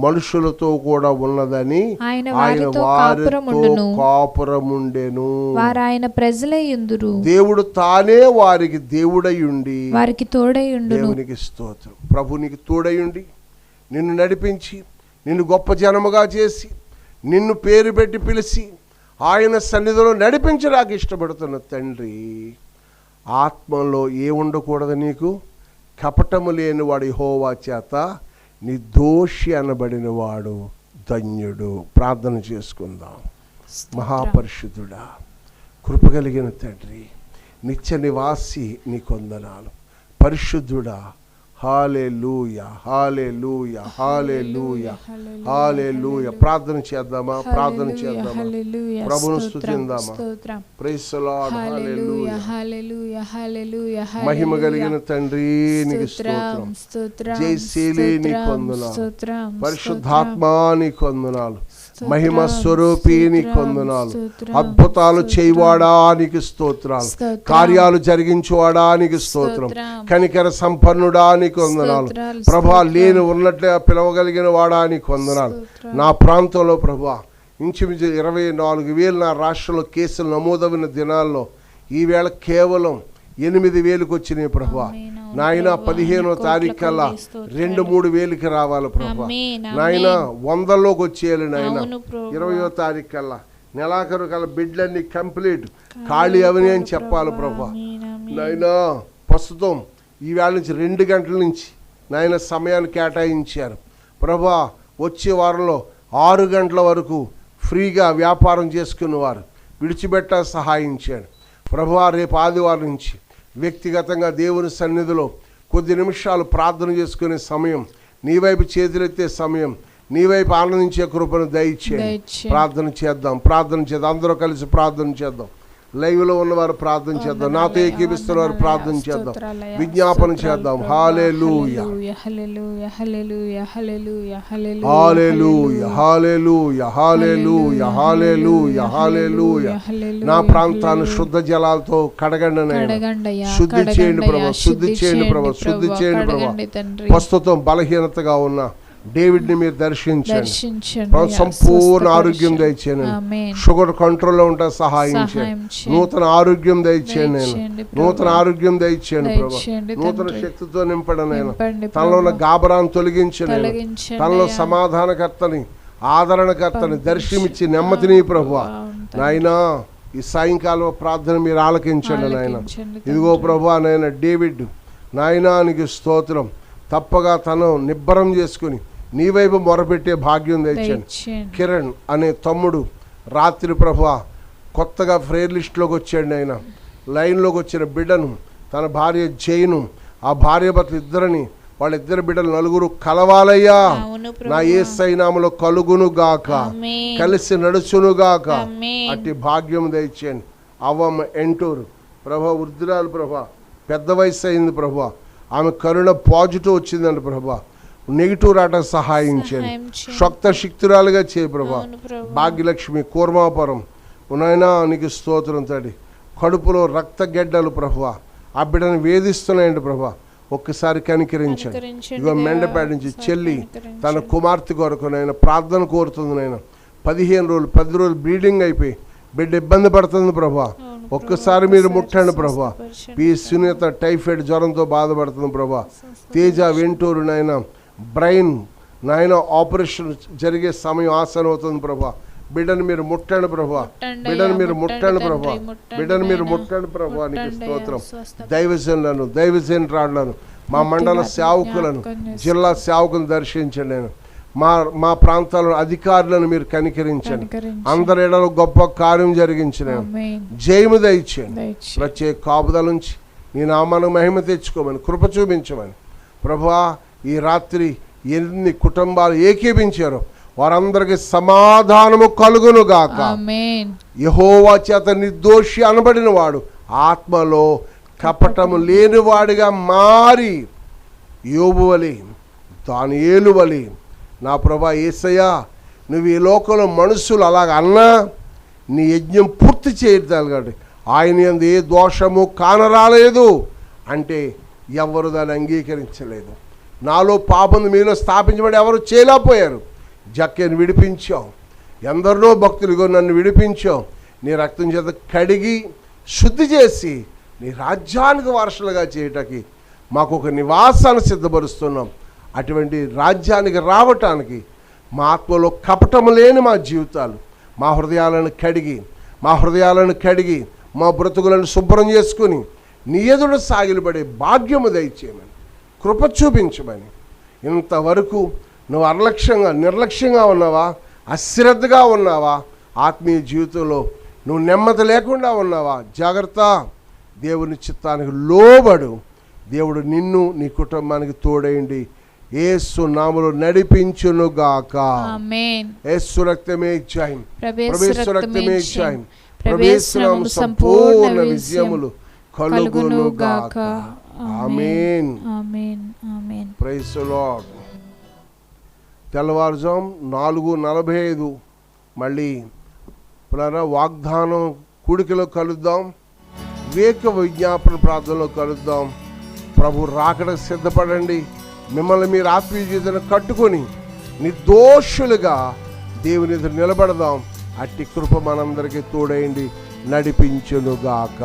మనుషులతో కూడా ఉన్నదని ఆయన వారితో కాపురముండెను, వారు ఆయన ప్రజలయ్యుందురు, దేవుడు తానే వారికి దేవుడయ్యుండి వారికి తోడయ్యుండు. దేవునికి స్తోత్రం. ప్రభు నీకు తోడయ్యుండి నిన్ను నడిపించి, నిన్ను గొప్ప జనముగా చేసి, నిన్ను పేరు పెట్టి పిలిచి ఆయన సన్నిధిలో నడిపించడానికి ఇష్టపడుతున్న తండ్రి, ఆత్మలో ఏ ఉండకూడదు నీకు? కపటము లేనివాడు యెహోవా చేత నిర్దోషి అనబడిన వాడు ధన్యుడు. ప్రార్థన చేసుకుందాం. మహాపరిశుద్ధుడా, కృపగలిగిన తండ్రి, నిత్య నివాసి నీ కొందనాలు. పరిశుద్ధుడా, హల్లెలూయా, హల్లెలూయా, హల్లెలూయా, హల్లెలూయా. ప్రార్థన చేద్దామా? ప్రార్థన చేద్దామా? ప్రభువును స్తుతిందామా? Praise the Lord. Hallelujah, hallelujah, hallelujah. మహిమ కలిగిన తండ్రి నీకు స్తోత్రం. జయశీలి నీకు వందనాలు. పరిశుద్ధాత్మ నీకు వందనాలు. మహిమ స్వరూపి నీకు వందనాలు. అద్భుతాలు చేయవాడా నీకు స్తోత్రాలు. కార్యాలు జరిగించువాడా నీకు స్తోత్రం. కనికర సంపన్నుడా నీకు వందనాలు. ప్రభా, లేని ఉన్నట్లే పిలవగలిగిన వాడా నీకు వందనాలు. నా ప్రాంతంలో ప్రభా ఇంచుమించు 24,000 నా రాష్ట్రంలో కేసులు నమోదైన దినాల్లో ఈవేళ కేవలం 8,000కి వచ్చినాయి ప్రభా. నాయన 15వ తారీఖు కల్లా 2-3 వేలకి రావాలి ప్రభా. నాయన 100లోకి వచ్చేయాలి నాయన. 20వ తారీఖు కల్లా నెలాఖరు కల్లా బిడ్లన్నీ కంప్లీట్ ఖాళీ అవని అని చెప్పాలి ప్రభా. నాయన ప్రస్తుతం ఈవేళ నుంచి 2 గంటల నుంచి నాయన సమయాన్ని కేటాయించారు ప్రభా. వచ్చే వారంలో 6 గంటల వరకు ఫ్రీగా వ్యాపారం చేసుకునేవారు విడిచిపెట్ట సహాయించాడు ప్రభా. రేపు ఆదివారం నుంచి వ్యక్తిగతంగా దేవుని సన్నిధిలో కొద్ది నిమిషాలు ప్రార్థన చేసుకునే సమయం, నీ వైపు చేతులెత్తే సమయం, నీ వైపు ఆనందించే కృపను దయచేయండి. ప్రార్థన చేద్దాం, ప్రార్థన చేద్దాం, అందరూ కలిసి ప్రార్థన చేద్దాం. లైవ్లో ఉన్నవారు ప్రార్థన చేద్దాం, నాతో ఏకీపిస్తున్న వారు ప్రార్థన చేద్దాం, విజ్ఞాపన చేద్దాం. హల్లెలూయా hallelujah hallelujah hallelujah hallelujah hallelujah hallelujah hallelujah హల్లెలూయా. నా ప్రాంతాన్ని శుద్ధ జలాలతో కడగండి నాయనా, శుద్ధి చేయండి ప్రభా, శుద్ధి చేయండి ప్రభా, శుద్ధి చేయండి ప్రభా. ప్రస్తుతం బలహీనతగా ఉన్న డేవిడ్ని మీరు దర్శించండి, సంపూర్ణ ఆరోగ్యం దయచేయండి. షుగర్ కంట్రోల్లో ఉంటే సహాయం చేయండి, నూతన ఆరోగ్యం దయచేయండి, నూతన ఆరోగ్యం దయచేయండి ప్రభా, నూతన శక్తితో నింపండి నాయనా. తనలో ఉన్న గాబరాన్ని తొలగించండి, తనలో సమాధానకర్తని ఆదరణకర్తని దర్శనమిచ్చి నెమ్మదిని ప్రభువా నాయనా. ఈ సాయంకాలం ప్రార్థన మీరు ఆలకించండి నాయన. ఇదిగో ప్రభువా నాయన, డేవిడ్ నాయనా నీకు స్తోత్రం. తప్పగా తను నిబ్బరం చేసుకుని నీ వైపు మొరపెట్టే భాగ్యం తెచ్చాను. కిరణ్ అనే తమ్ముడు రాత్రి ప్రభువా కొత్తగా ప్రేయర్ లిస్టులోకి వచ్చాడు ఆయన. లైన్లోకి వచ్చిన బిడ్డను తన భార్య జైను, ఆ భార్య భర్త ఇద్దరిని, వాళ్ళిద్దరు బిడ్డలు నలుగురు కలవాలయ్యా. నా యేసయ్య నామములో కలుగును గాక, కలిసి నడుచును గాక. అట్టి భాగ్యం దయచేయండి. అవ్వమ్మ ఎంటూరు ప్రభా, వృద్ధురాలు ప్రభా, పెద్ద వయసు అయింది ప్రభా, ఆమె కరుణ పాజిటివ్ వచ్చిందండి ప్రభా, నెగిటివ్ రాట సహాయం చేయండి, శక్త శక్తురాలుగా చేయి ప్రభా. భాగ్యలక్ష్మి కూర్మాపురం నాయనా నీకు స్తోత్రం తండ్రి. కడుపులో రక్త గెడ్డలు ప్రభా, ఆ బిడ్డను వేధిస్తున్నాయండి ప్రభా, ఒక్కసారి కనికరించండి. ఇగో మెండపేట నుంచి చెల్లి తన కుమార్తె కొరకు నాయన ప్రార్థన కోరుతుంది నాయన. 15 రోజులు 10 రోజులు బ్లీడింగ్ అయిపోయి బిడ్డ ఇబ్బంది పడుతుంది ప్రభా, ఒక్కసారి మీరు ముట్టండి ప్రభా. పి సునీత టైఫాయిడ్ జ్వరంతో బాధపడుతుంది ప్రభా. తేజ వెంటూరు నాయన బ్రెయిన్ నాయన ఆపరేషన్ జరిగే సమయం ఆసనం అవుతుంది ప్రభా. బిడ్డను మీరు ముట్టండి ప్రభా, బిడ్డను మీరు ముట్టండి ప్రభా, బిడ్డను మీరు ముట్టండి ప్రభా. నీకు స్తోత్రం. దైవజనులను దైవజనురాళ్లను మా మండల సేవకులను జిల్లా సేవకులను దర్శించండి. నేను మా ప్రాంతాల్లో అధికారులను మీరు కనికరించండి, అందరి ఎడలో గొప్ప కార్యం జరిగించిన జయము దయచేయండి. ప్రత్యేక కాపుదల నుంచి నీ నామానికి మహిమ తెచ్చుకోమని కృప చూపించమని ప్రభువా. ఈ రాత్రి ఎన్ని కుటుంబాలు ఏకీభించారో వారందరికి సమాధానము కలుగును గాక. యెహోవా చేత నిర్దోషి అనబడిన వాడు ఆత్మలో కపటము లేనివాడిగా మారి యోబు వలె దానియేలు వలె నా ప్రభా యేసయ్యా, నువ్వు ఈ లోకంలో మనుషులు అలాగ అన్నా నీ యజ్ఞం పూర్తి చేయగలగాడు. ఆయన యందు ఏ దోషము కానరాలేదు అంటే ఎవరు దాన్ని అంగీకరించలేదు. నాలో పాపం మీలో స్థాపించబడి ఎవరు చేయలేకపోయారు. జక్కని విడిపించావు, ఎందరినో భక్తులుగో నన్ను విడిపించావు. నీ రక్తం చేత కడిగి శుద్ధి చేసి నీ రాజ్యానికి వారసులుగా చేయటానికి మాకు ఒక నివాసాన్ని సిద్ధపరుస్తున్నాం. అటువంటి రాజ్యానికి రావటానికి మా ఆత్మలో కపటము లేని మా జీవితాలు, మా హృదయాలను కడిగి మా బ్రతుకులను శుభ్రం చేసుకుని నీ ఎదుట సాగిలపడే భాగ్యము దయచేయమని కృప చూపించమని. ఇంతవరకు నువ్వు నిర్లక్ష్యంగా ఉన్నావా, అశ్రద్ధగా ఉన్నావా, ఆత్మీయ జీవితంలో నువ్వు నెమ్మది లేకుండా ఉన్నావా, జాగ్రత్త. దేవుని చిత్తానికి లోబడు. దేవుడు నిన్ను నీ కుటుంబానికి తోడేయండి. యేసు నామములో నడిపించునుగాక. యేసు రక్తమే జయం, ప్రభుయేసు రక్తమే జయం, ప్రభుయేసు నామములో సంపూర్ణ విజయములు కలుగునుగాక. ఆమేన్. Praise the Lord. తెల్లవారుజాము 4:45 మళ్ళీ వాగ్దానం కూడికలో కలుద్దాం, వివేక విజ్ఞాపన ప్రార్థనలో కలుద్దాం. ప్రభు రాకడ సిద్ధపడండి. మిమ్మల్ని మీరు ఆత్మీయ జీవితాన్ని కట్టుకొని నిర్దోషులుగా దేవుని ఎదురు నిలబడదాం. అట్టి కృప మనందరికీ తోడైండి, నడిపించునుగాక.